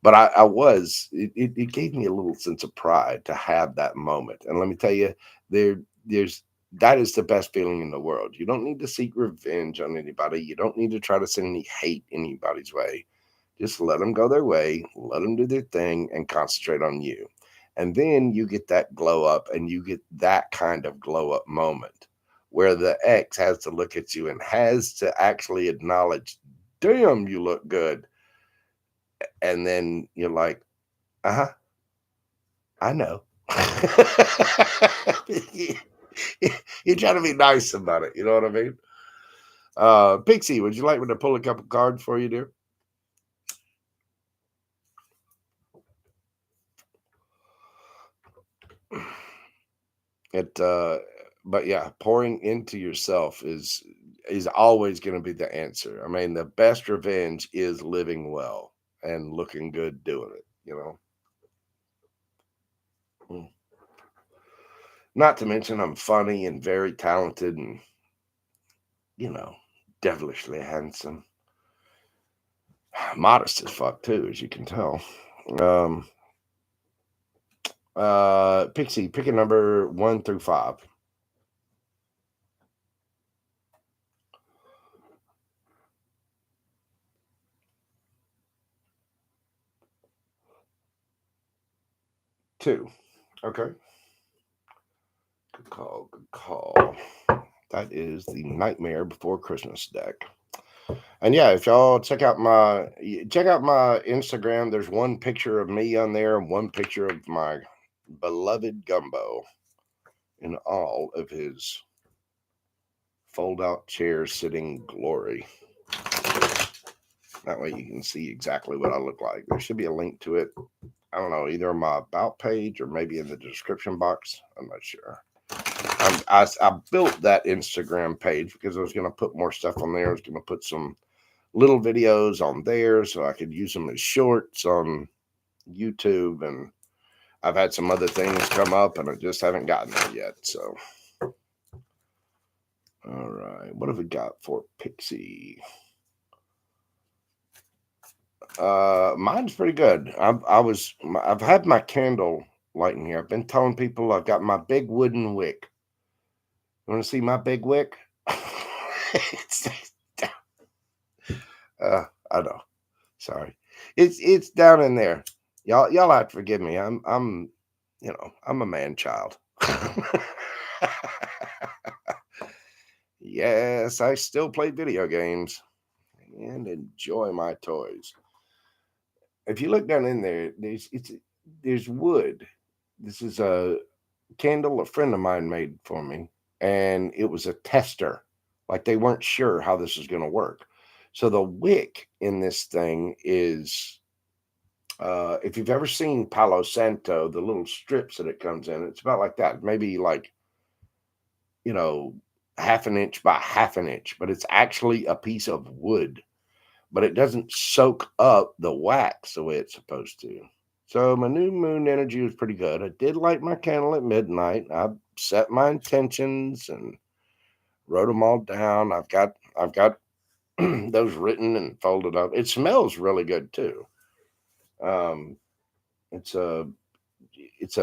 but it gave me a little sense of pride to have that moment. And let me tell you, there's that is the best feeling in the world. You don't need to seek revenge on anybody. You don't need to try to send any hate anybody's way. Just let them go their way, let them do their thing, and concentrate on you. And then you get that glow up, and you get that kind of glow up moment where the ex has to look at you and has to actually acknowledge, damn, you look good. And then you're like, uh-huh, I know. You're trying to be nice about it. You know what I mean? Pixie, would you like me to pull a couple cards for you, dear? It but yeah, pouring into yourself is always going to be the answer. I mean, the best revenge is living well and looking good doing it. Mm. Not to mention I'm funny and very talented and you know devilishly handsome. Modest as fuck too, as you can tell. um Pixie, pick a number 1 through 5. 2. Okay. Good call. Good call. That is the Nightmare Before Christmas deck. And yeah, if y'all check out my Instagram, there's one picture of me on there and one picture of my beloved Gumbo in all of his fold out chair sitting glory. That way you can see exactly what I look like. There should be a link to it. I don't know, either on my about page or maybe in the description box. I'm not sure. I built that Instagram page because I was going to put more stuff on there. I was going to put some little videos on there so I could use them as shorts on YouTube. And I've had some other things come up and I just haven't gotten there yet. So, all right. What have we got for Pixie? Mine's pretty good. I've had my candle lighting here. I've been telling people I've got my big wooden wick. You want to see my big wick? it's, I know. Sorry. It's down in there. Y'all have to forgive me. I'm I'm a man child. Yes, I still play video games and enjoy my toys. If you look down in there, there's wood. This is a candle a friend of mine made for me, and it was a tester. Like they weren't sure how this was going to work. So the wick in this thing is, if you've ever seen Palo Santo, the little strips that it comes in, it's about like that. Maybe like, you know, half an inch by half an inch, but it's actually a piece of wood, but it doesn't soak up the wax the way it's supposed to. So my new moon energy was pretty good. I did light my candle at midnight. I set my intentions and wrote them all down. I've got those written and folded up. It smells really good too. Um, it's a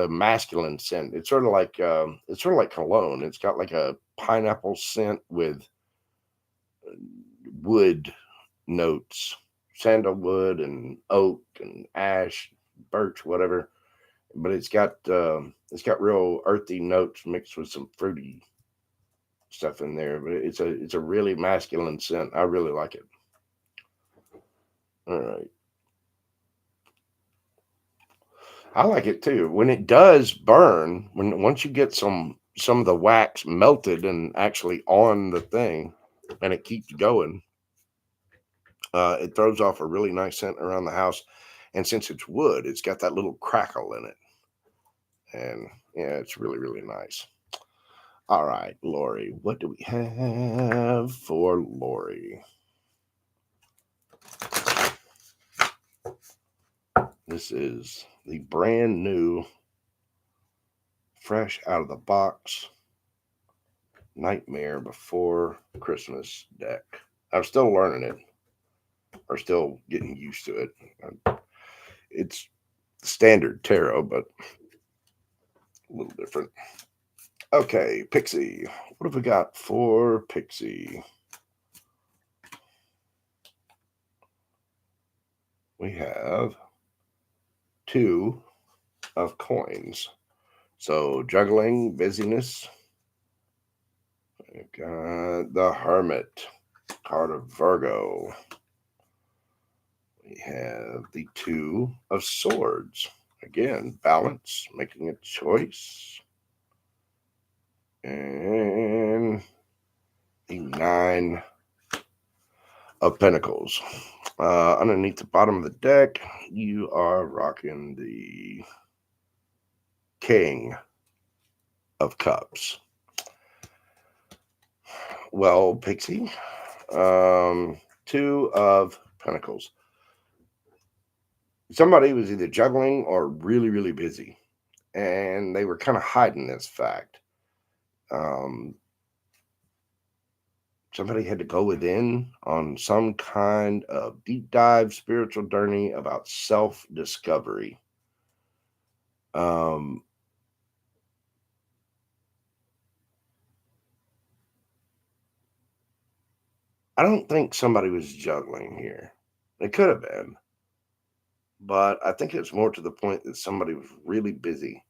masculine scent. It's sort of like cologne. It's got like a pineapple scent with wood notes, sandalwood and oak and ash, birch, whatever. But it's got real earthy notes mixed with some fruity stuff in there. But it's a really masculine scent. I really like it. All right. I like it too. When it does burn, when once you get some of the wax melted and actually on the thing, and it keeps going, it throws off a really nice scent around the house. And since it's wood, it's got that little crackle in it, and yeah, it's really really nice. All right, Lori, what do we have for Lori? This is the brand new, fresh out of the box Nightmare Before Christmas deck. I'm still learning it, or still getting used to it. It's standard tarot, but a little different. Okay, Pixie. What have we got for Pixie? We have 2 of coins. So juggling, busyness. We've got the Hermit, card of Virgo. We have the 2 of Swords. Again, balance, making a choice. And the 9 of Pentacles. Underneath the bottom of the deck, you are rocking the King of Cups. Well, Pixie, 2 of Pentacles. Somebody was either juggling or really, really busy, and they were kind of hiding this fact. Somebody had to go within on some kind of deep dive spiritual journey about self-discovery. I don't think somebody was juggling here. It could have been, but I think it's more to the point that somebody was really busy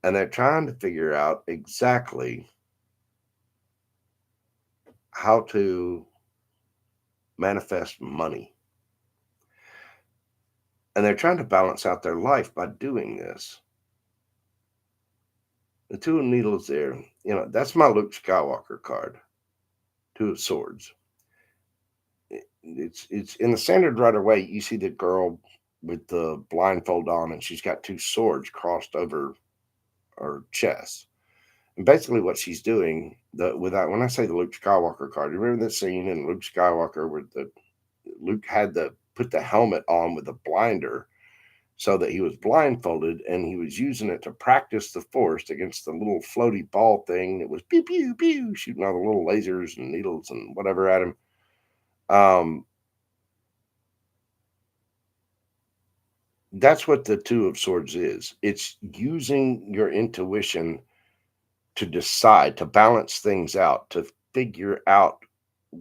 and they're trying to figure out exactly how to manifest money. And they're trying to balance out their life by doing this. The 2 of Needles there, that's my Luke Skywalker card. 2 of Swords. It's in the standard right away. You see the girl with the blindfold on, and she's got 2 swords crossed over her chest. And basically, what she's doing, when I say the Luke Skywalker card, you remember that scene in Luke Skywalker where Luke had to put the helmet on with a blinder so that he was blindfolded, and he was using it to practice the Force against the little floaty ball thing that was pew pew pew, shooting all the little lasers and needles and whatever at him. That's what the Two of Swords is. It's using your intuition to decide, to balance things out, to figure out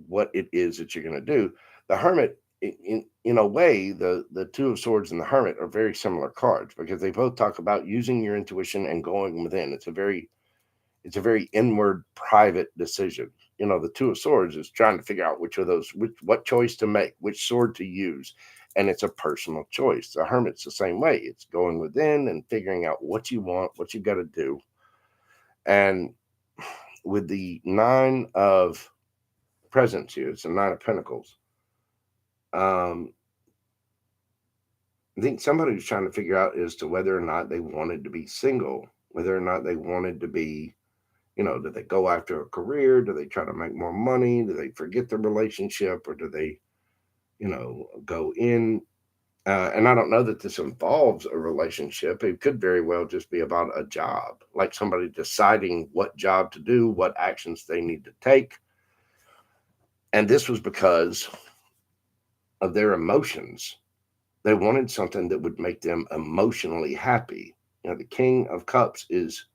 what it is that you're going to do. The Hermit, in a way, the Two of Swords and the Hermit are very similar cards because they both talk about using your intuition and going within. It's a very inward, private decision. The Two of Swords is trying to figure out what choice to make, which sword to use, and it's a personal choice. The Hermit's the same way. It's going within and figuring out what you want, what you got to do. And with the Nine of Presents here, it's the Nine of Pentacles. I think somebody was trying to figure out as to whether or not they wanted to be single, whether or not they wanted to be, do they go after a career? Do they try to make more money? Do they forget the relationship? Or do they, go in? And I don't know that this involves a relationship. It could very well just be about a job, like somebody deciding what job to do, what actions they need to take. And this was because of their emotions. They wanted something that would make them emotionally happy. The King of Cups is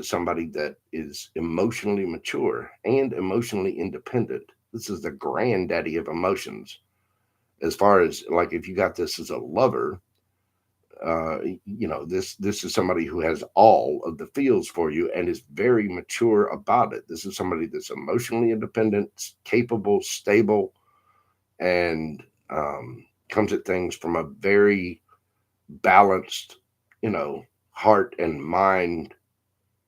somebody that is emotionally mature and emotionally independent. This is the granddaddy of emotions. As far as like if you got this as a lover, this is somebody who has all of the feels for you and is very mature about it. This is somebody that's emotionally independent, capable, stable, and comes at things from a very balanced, heart and mind,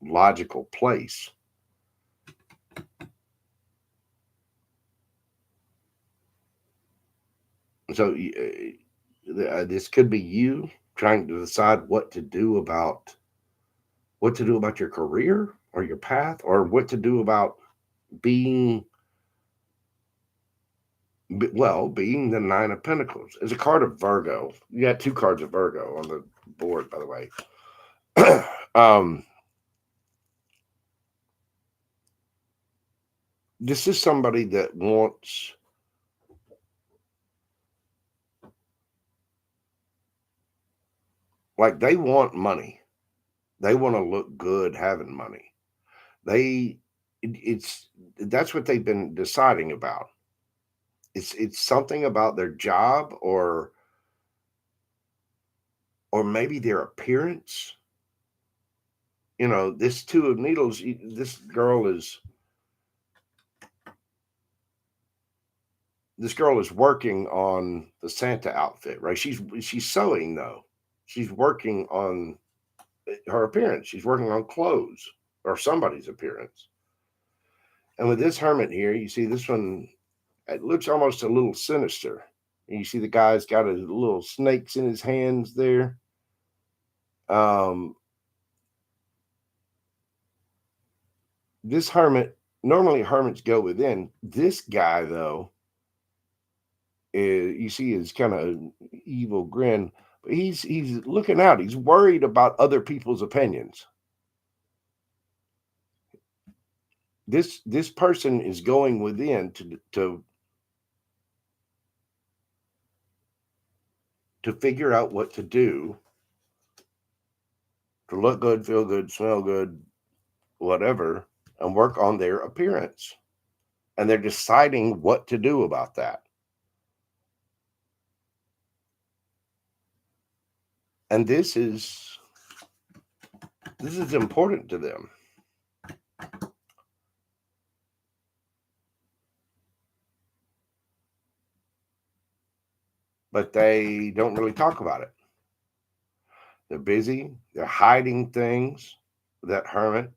logical place. So this could be you trying to decide what to do about your career or your path, or what to do about being being the Nine of Pentacles. It's a card of Virgo. You got two cards of Virgo on the board, by the way. This is somebody that wants, like, they want money. They want to look good having money. It's that's what they've been deciding about. It's something about their job, or maybe their appearance. This Two of Needles, this girl is working on the Santa outfit, right? She's sewing, though. She's working on her appearance. She's working on clothes or somebody's appearance. And with this Hermit here, you see this one, it looks almost a little sinister. And you see the guy's got his little snakes in his hands there. This Hermit, normally hermits go within. This guy, though, you see his kind of evil grin, but he's looking out. He's worried about other people's opinions. This person is going within to figure out what to do to look good, feel good, smell good, whatever, and work on their appearance. And they're deciding what to do about that. And this is important to them. But they don't really talk about it. They're busy. They're hiding things. That Hermit.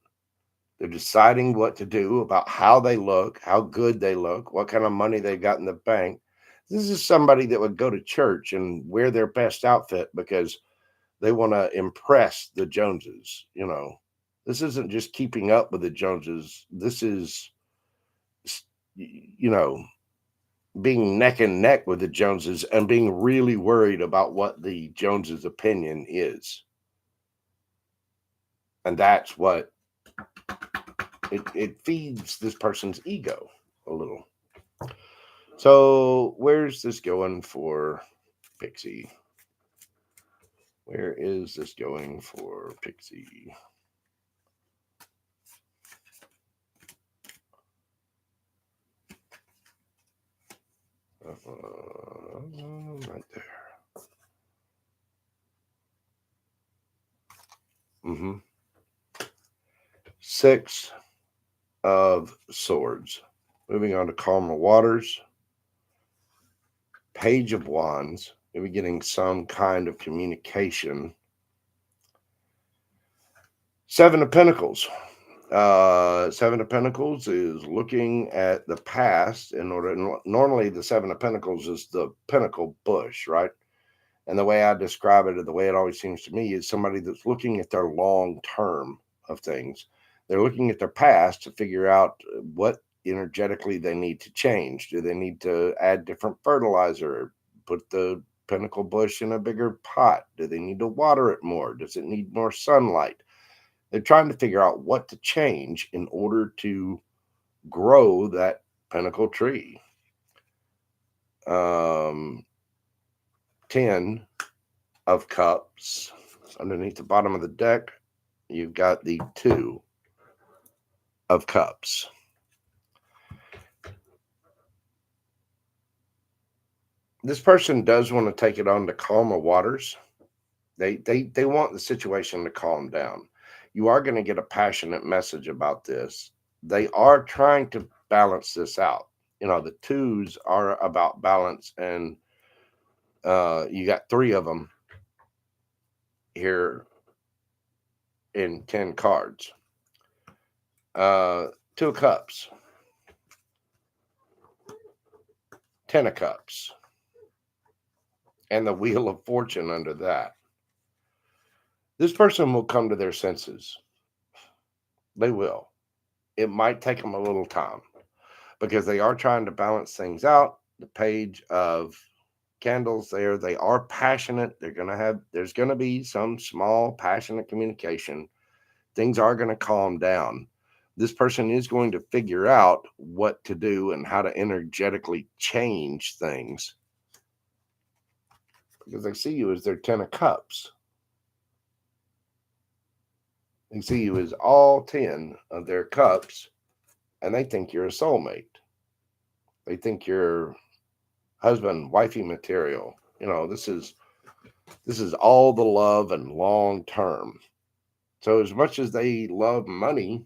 They're deciding what to do about how they look, how good they look, what kind of money they've got in the bank. This is somebody that would go to church and wear their best outfit because they want to impress the Joneses. This isn't just keeping up with the Joneses. This is, you know, being neck and neck with the Joneses and being really worried about what the Joneses' opinion is. And that's what it feeds this person's ego a little. So where's this going for Pixie? Where is this going for Pixie? Right there. Six of Swords. Moving on to calmer waters. Page of Wands. Maybe getting some kind of communication. Seven of Pentacles. Seven of Pentacles is looking at the past in order. Normally, the Seven of Pentacles is the pinnacle bush, right? And the way I describe it, or the way it always seems to me, is somebody that's looking at their long term of things. They're looking at their past to figure out what energetically they need to change. Do they need to add different fertilizer? Put the pinnacle bush in a bigger pot? Do they need to water it more? Does it need more sunlight? They're trying to figure out what to change in order to grow that pinnacle tree. 10 of Cups. Underneath the bottom of the deck, you've got the 2 of Cups. This person does want to take it on to calmer waters. They want the situation to calm down. You are going to get a passionate message about this. They are trying to balance this out. You know, the 2s are about balance, and you got 3 of them here in 10 cards. 2 of Cups. 10 of Cups. And the Wheel of Fortune under that. This person will come to their senses. They will. It might take them a little time because they are trying to balance things out. The Page of Candles there, they are passionate. There's going to be some small passionate communication. Things are going to calm down. This person is going to figure out what to do and how to energetically change things because they see you as their 10 of Cups. They see you as all 10 of their cups, and they think you're a soulmate. They think you're husband, wifey material. You know, this is all the love and long term. So as much as they love money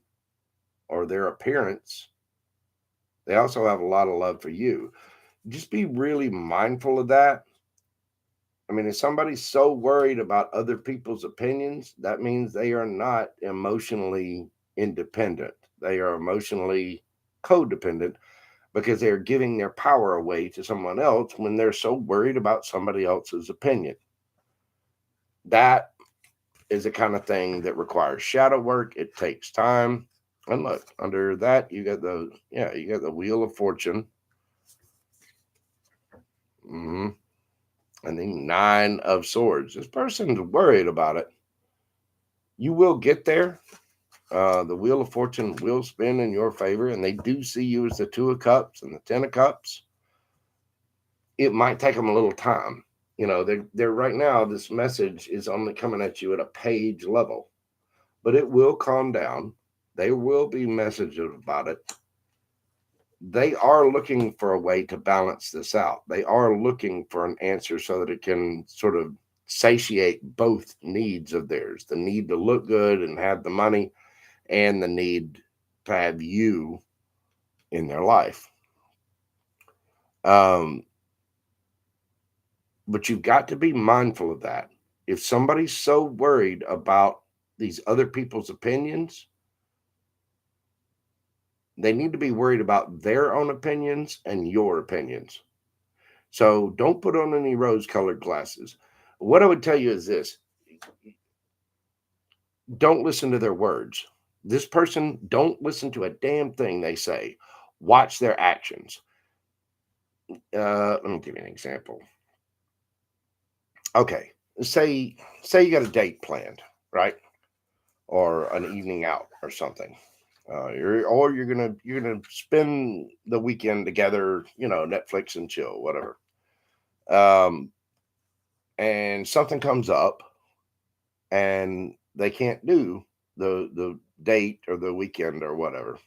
or their appearance, they also have a lot of love for you. Just be really mindful of that. I mean, if somebody's so worried about other people's opinions, that means they are not emotionally independent. They are emotionally codependent because they're giving their power away to someone else when they're so worried about somebody else's opinion. That is the kind of thing that requires shadow work. It takes time. And look, under that, you got the Wheel of Fortune. And the 9 of Swords. This person's worried about it. You will get there. The Wheel of Fortune will spin in your favor, and they do see you as the 2 of Cups and the 10 of Cups. It might take them a little time. You know, they're right now, this message is only coming at you at a page level, but it will calm down. There will be messages about it. They are looking for a way to balance this out. They are looking for an answer so that it can sort of satiate both needs of theirs, the need to look good and have the money and the need to have you in their life. But you've got to be mindful of that. If somebody's so worried about these other people's opinions, they need to be worried about their own opinions and your opinions. So don't put on any rose-colored glasses. What I would tell you is this: don't listen to their words. This person, don't listen to a damn thing they say. Watch their actions. Let me give you an example. Okay, say you got a date planned, right? Or an evening out or something. You're gonna spend the weekend together, you know, Netflix and chill, whatever. And something comes up, and they can't do the date or the weekend or whatever.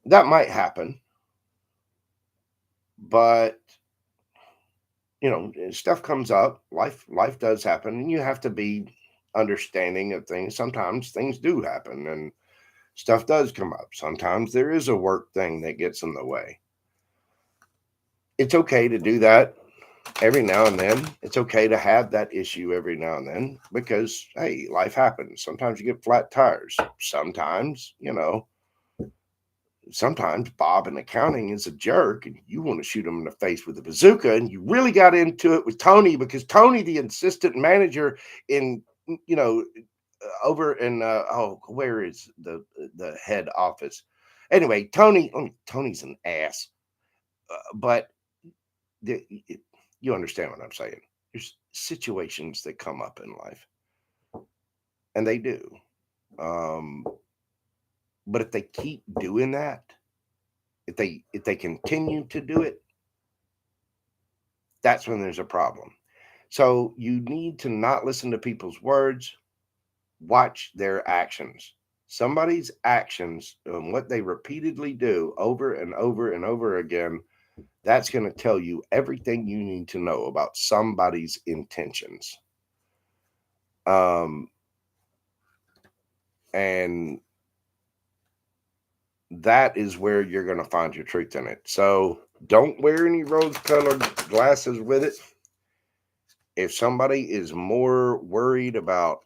That might happen, but stuff comes up. Life does happen, and you have to be understanding of things. Sometimes things do happen, and stuff does come up. Sometimes there is a work thing that gets in the way. It's okay to do that every now and then. It's okay to have that issue every now and then because, hey, life happens. Sometimes you get flat tires. Sometimes Bob in accounting is a jerk and you want to shoot him in the face with a bazooka, and you really got into it with Tony because Tony, the assistant manager in, over in, where is the head office? Anyway, Tony's an ass, but the, you understand what I'm saying. There's situations that come up in life, and they do. Um, but if they keep doing that, if they continue to do it, that's when there's a problem. So you need to not listen to people's words, watch their actions. Somebody's actions and what they repeatedly do over and over and over again, that's going to tell you everything you need to know about somebody's intentions. And that is where you're going to find your truth in it. So don't wear any rose-colored glasses with it. If somebody is more worried about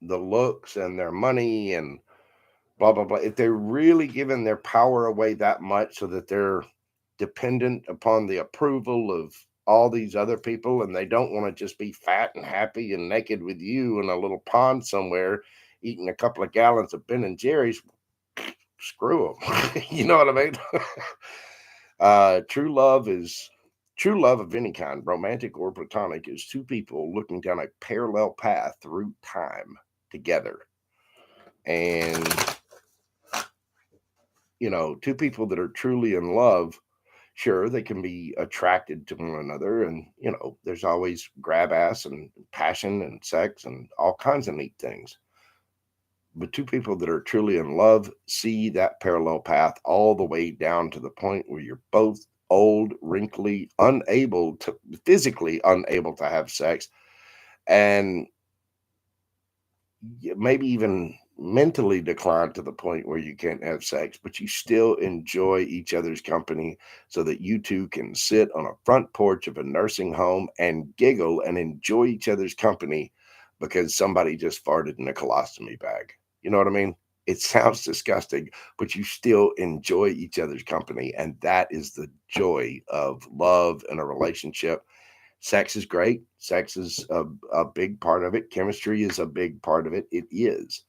the looks and their money and blah blah blah, if they're really giving their power away that much so that they're dependent upon the approval of all these other people, and they don't want to just be fat and happy and naked with you in a little pond somewhere eating a couple of gallons of Ben and Jerry's, screw them. You know what I mean? True love of any kind, romantic or platonic, is two people looking down a parallel path through time together. And, two people that are truly in love, sure, they can be attracted to one another. And, there's always grab ass and passion and sex and all kinds of neat things. But two people that are truly in love see that parallel path all the way down to the point where you're both old, wrinkly, physically unable to have sex, and maybe even mentally declined to the point where you can't have sex, but you still enjoy each other's company so that you two can sit on a front porch of a nursing home and giggle and enjoy each other's company because somebody just farted in a colostomy bag. You know what I mean? It sounds disgusting, but you still enjoy each other's company. And that is the joy of love and a relationship. Sex is great. Sex is a big part of it. Chemistry is a big part of it. It is.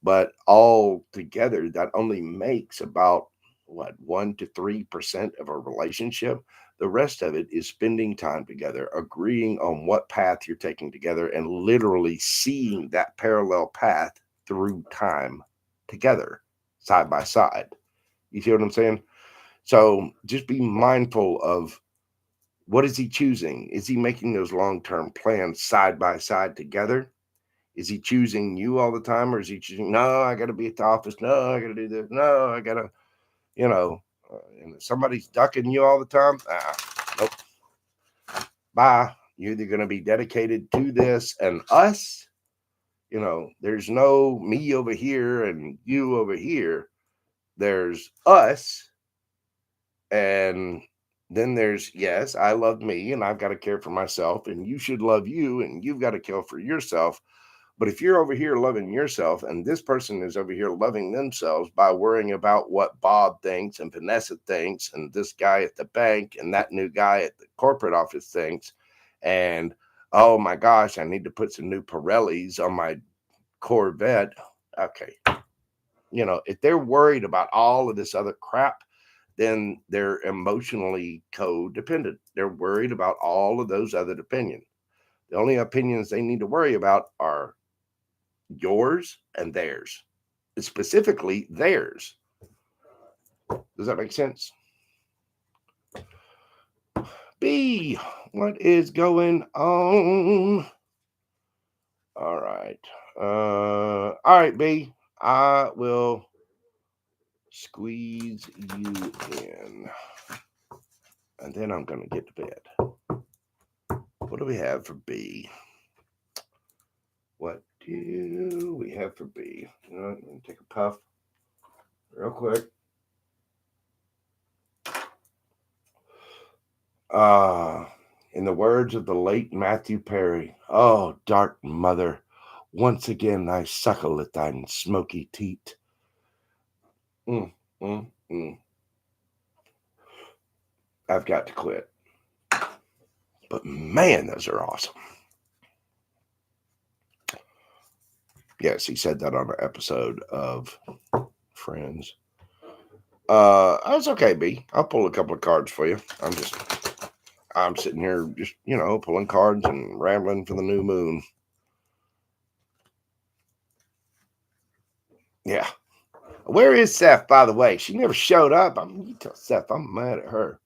But all together, that only makes about 1 to 3% of a relationship. The rest of it is spending time together, agreeing on what path you're taking together, and literally seeing that parallel path through time together, side by side. You see what I'm saying? So just be mindful of, what is he choosing? Is he making those long-term plans side by side together? Is he choosing you all the time, or is he choosing, no, I got to be at the office. No, I got to do this. No, I got to, and if somebody's ducking you all the time, nope. Bye. You're either going to be dedicated to this and us. There's no me over here and you over here. There's us. And then there's, yes, I love me and I've got to care for myself, and you should love you and you've got to care for yourself. But if you're over here loving yourself and this person is over here loving themselves by worrying about what Bob thinks and Vanessa thinks and this guy at the bank and that new guy at the corporate office thinks, and oh my gosh, I need to put some new Pirellis on my Corvette. Okay. If they're worried about all of this other crap, then they're emotionally codependent. They're worried about all of those other opinions. The only opinions they need to worry about are yours and theirs, specifically theirs. Does that make sense? B, what is going on? All right. All right, B. I will squeeze you in. And then I'm going to get to bed. What do we have for B? What do we have for B? You know what? Let me take a puff real quick. In the words of the late Matthew Perry, oh, dark mother, once again I suckle at thine smoky teat. Mm, mm, mm. I've got to quit. But man, those are awesome. Yes, he said that on an episode of Friends. That's okay, B. I'll pull a couple of cards for you. I'm sitting here just, pulling cards and rambling for the new moon. Yeah. Where is Seth, by the way? She never showed up. You tell Seth I'm mad at her.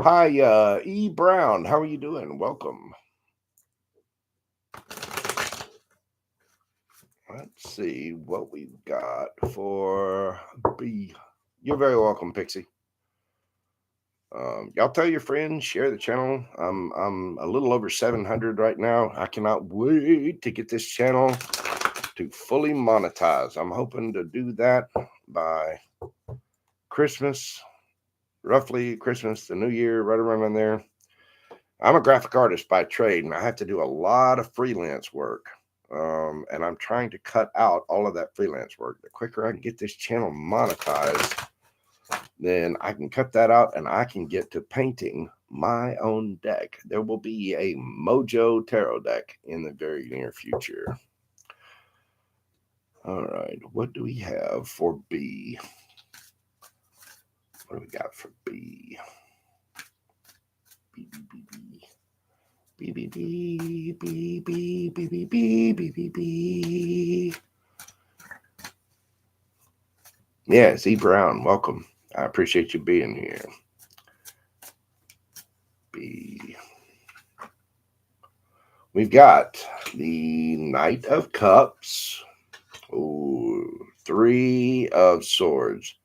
Hi, E. Brown. How are you doing? Welcome. Let's see what we've got for B. You're very welcome, Pixie. Y'all tell your friends, share the channel. I'm a little over 700 right now. I cannot wait to get this channel to fully monetize. I'm hoping to do that by Christmas, roughly Christmas, the New Year, right around in there. I'm a graphic artist by trade, and I have to do a lot of freelance work. And I'm trying to cut out all of that freelance work. The quicker I can get this channel monetized, then I can cut that out and I can get to painting my own deck. There will be a Mojo tarot deck in the very near future. All right, what do we have for B? What do we got for B? B, B, B, B. B, B, B, B, B, B, B, B, B, B, B. Yeah, Z Brown, welcome. I appreciate you being here. B. We've got the Knight of Cups. Ooh, 3 of Swords.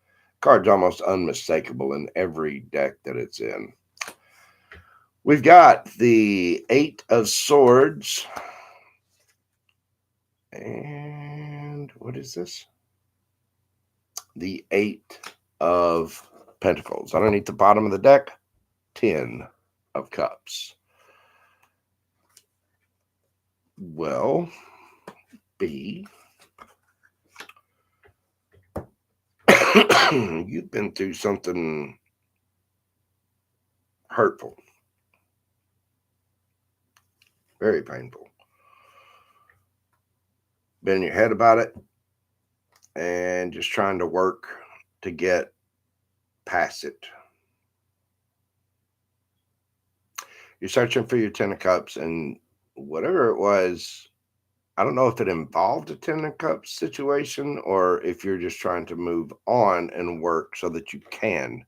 Card's almost unmistakable in every deck that it's in. We've got the 8 of Swords. And what is this? The 8 of Pentacles. Underneath the bottom of the deck, 10 of Cups. Well, B, you've been through something hurtful. Very painful. Been in your head about it and just trying to work to get past it. You're searching for your 10 of Cups, and whatever it was, I don't know if it involved a 10 of Cups situation or if you're just trying to move on and work so that you can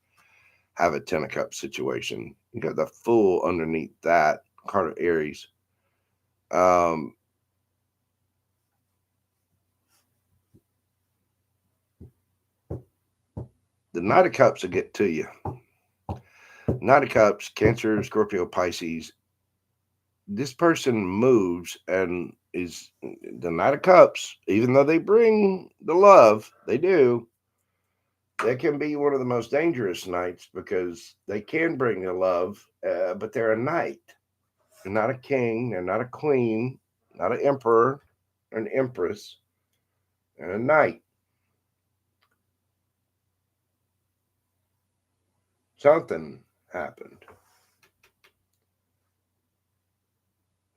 have a 10 of Cups situation. You got the Fool underneath that, card of Aries. The Knight of Cups will get to you. Knight of Cups, Cancer, Scorpio, Pisces. This person moves and is the Knight of Cups, even though they bring the love, they do. They can be one of the most dangerous knights because they can bring the love, but they're a knight. They're not a king. They're not a queen, not an emperor, an empress, and a knight. Something happened.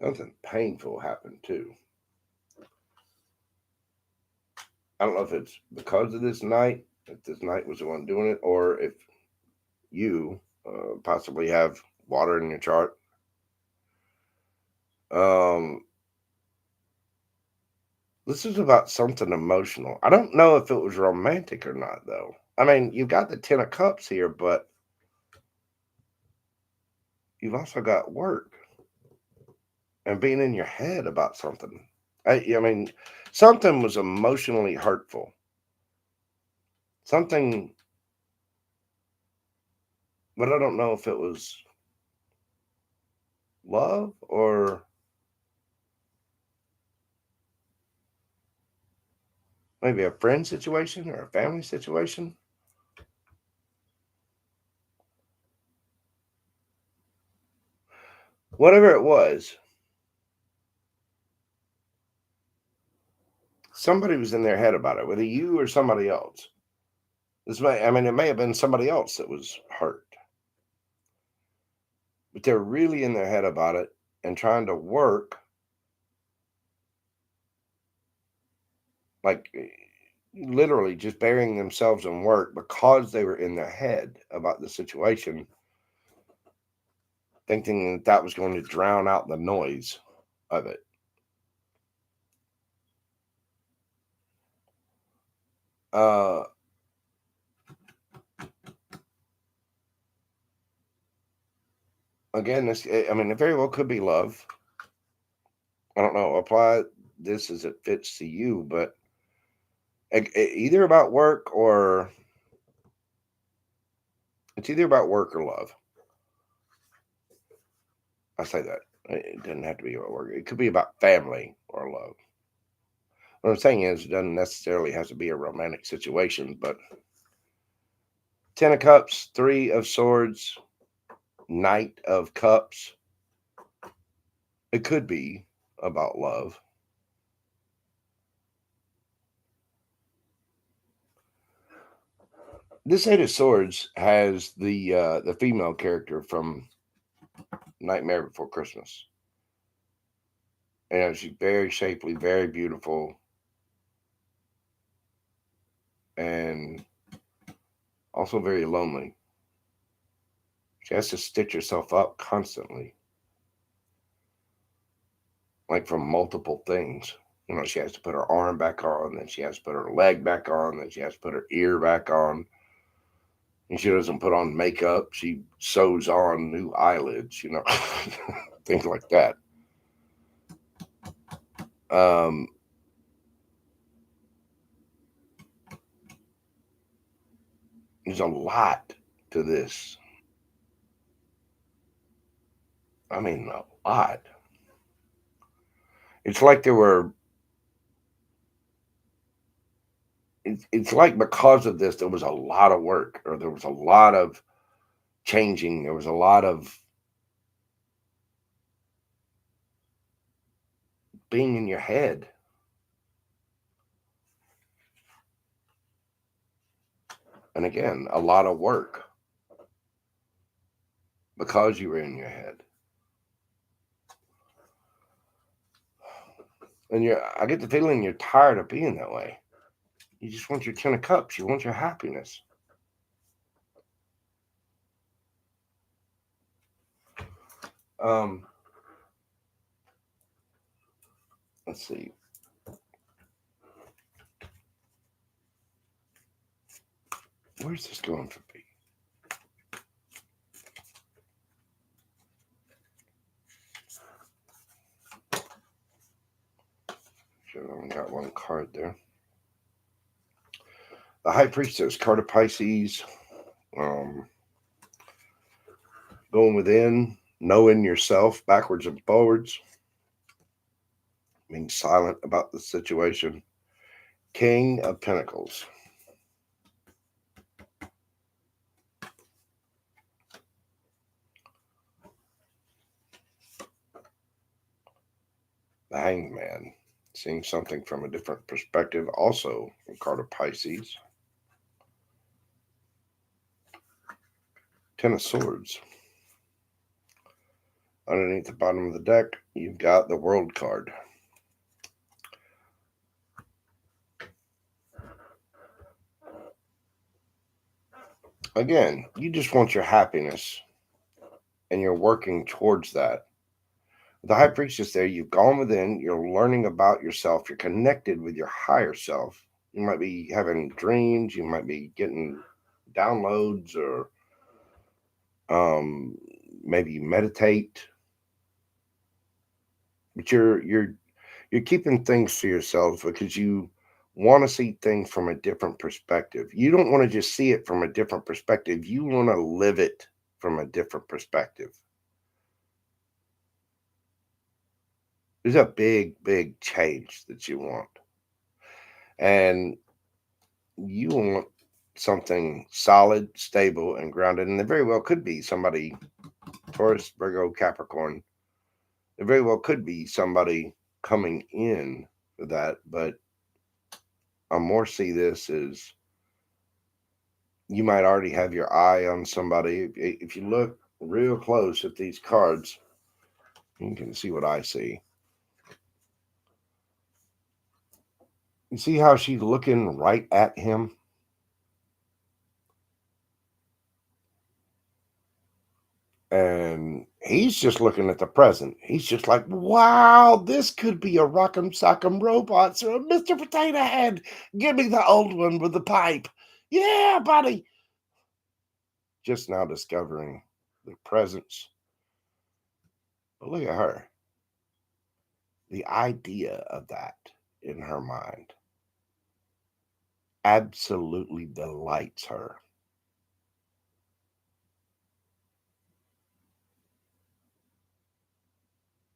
Something painful happened too. I don't know if it's because of this knight, if this knight was the one doing it, or if you possibly have water in your chart. This is about something emotional. I don't know if it was romantic or not, though. I mean, you've got the 10 of Cups here, but you've also got work and being in your head about something. I mean, something was emotionally hurtful. Something, but I don't know if it was love or maybe a friend situation or a family situation. Whatever it was, somebody was in their head about it, whether you or somebody else. I mean, it may have been somebody else that was hurt, but they're really in their head about it and trying to work like literally just burying themselves in work because they were in their head about the situation, thinking that that was going to drown out the noise of it. Uh, Again, I mean, it very well could be love. I don't know. Apply this as it fits to you, but either about work or it's either about work or love. I say that it doesn't have to be about work. It could be about family or love. What I'm saying is, it doesn't necessarily have to be a romantic situation, but Ten of Cups, Three of Swords, Knight of Cups. It could be about love. This Eight of Swords has the female character from Nightmare Before Christmas. And she's very shapely, very beautiful, and also very lonely. She has to stitch herself up constantly, like from multiple things. You know, she has to put her arm back on, then she has to put her leg back on, then she has to put her ear back on. And she doesn't put on makeup. She sews on new eyelids, you know, things like that. Um, there's a lot to this. I mean, a lot. It's like there were. It's like because of this, there was a lot of work, or there was a lot of changing. There was a lot of being in your head. And again, a lot of work because you were in your head. And I get the feeling you're tired of being that way. You just want your Ten of Cups. You want your happiness. Um, let's see. Where's this going for me? Should have only got one card there. The High Priestess, card of Pisces. Um, Going within, knowing yourself backwards and forwards, being silent about the situation. King of Pentacles. The Hanged Man. Seeing something from a different perspective. Also a card of Pisces. Ten of Swords. Underneath the bottom of the deck, you've got the World card. Again, you just want your happiness, and you're working towards that. The High Priestess there, you've gone within, you're learning about yourself, you're connected with your higher self. You might be having dreams, you might be getting downloads or maybe you meditate, but you're keeping things to yourself because you want to see things from a different perspective. You don't want to just see it from a different perspective. You want to live it from a different perspective. There's a big change that you want. And you want something solid, stable, and grounded. And there very well could be somebody, Taurus, Virgo, Capricorn. There very well could be somebody coming in for that. But I more see this as you might already have your eye on somebody. If you look real close at these cards, you can see what I see. You see how she's looking right at him? And he's just looking at the present. He's just like, wow, this could be a rock'em sock'em robot. So, Mr. Potato Head, give me the old one with the pipe. Yeah, buddy. Just now discovering the presence. But look at her. The idea of that in her mind absolutely delights her.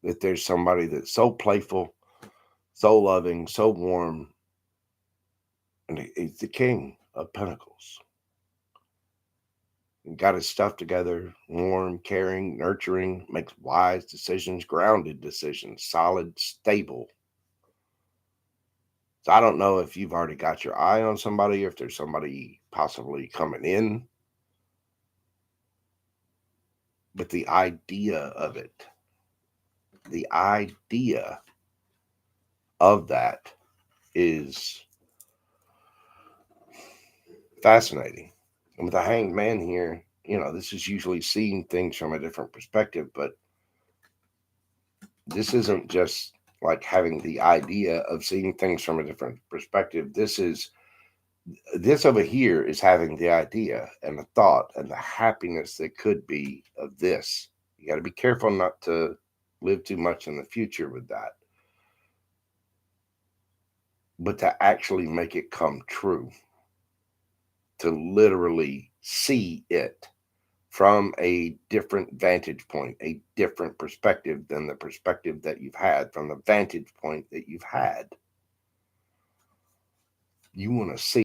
That there's somebody that's so playful, so loving, so warm, and he's the king of pentacles. He got his stuff together, warm, caring, nurturing, makes wise decisions, grounded decisions, solid, stable. So I don't know if you've already got your eye on somebody, or if there's somebody possibly coming in, but the idea of it, the idea of that is fascinating. And with the hanged man here, this is usually seeing things from a different perspective, but this isn't just like having the idea of seeing things from a different perspective. This over here is having the idea and the thought and the happiness that could be of this. You got to be careful not to live too much in the future with that, but to actually make it come true, to literally see it from a different vantage point, a different perspective than the perspective that you've had, from the vantage point that you've had. You want to see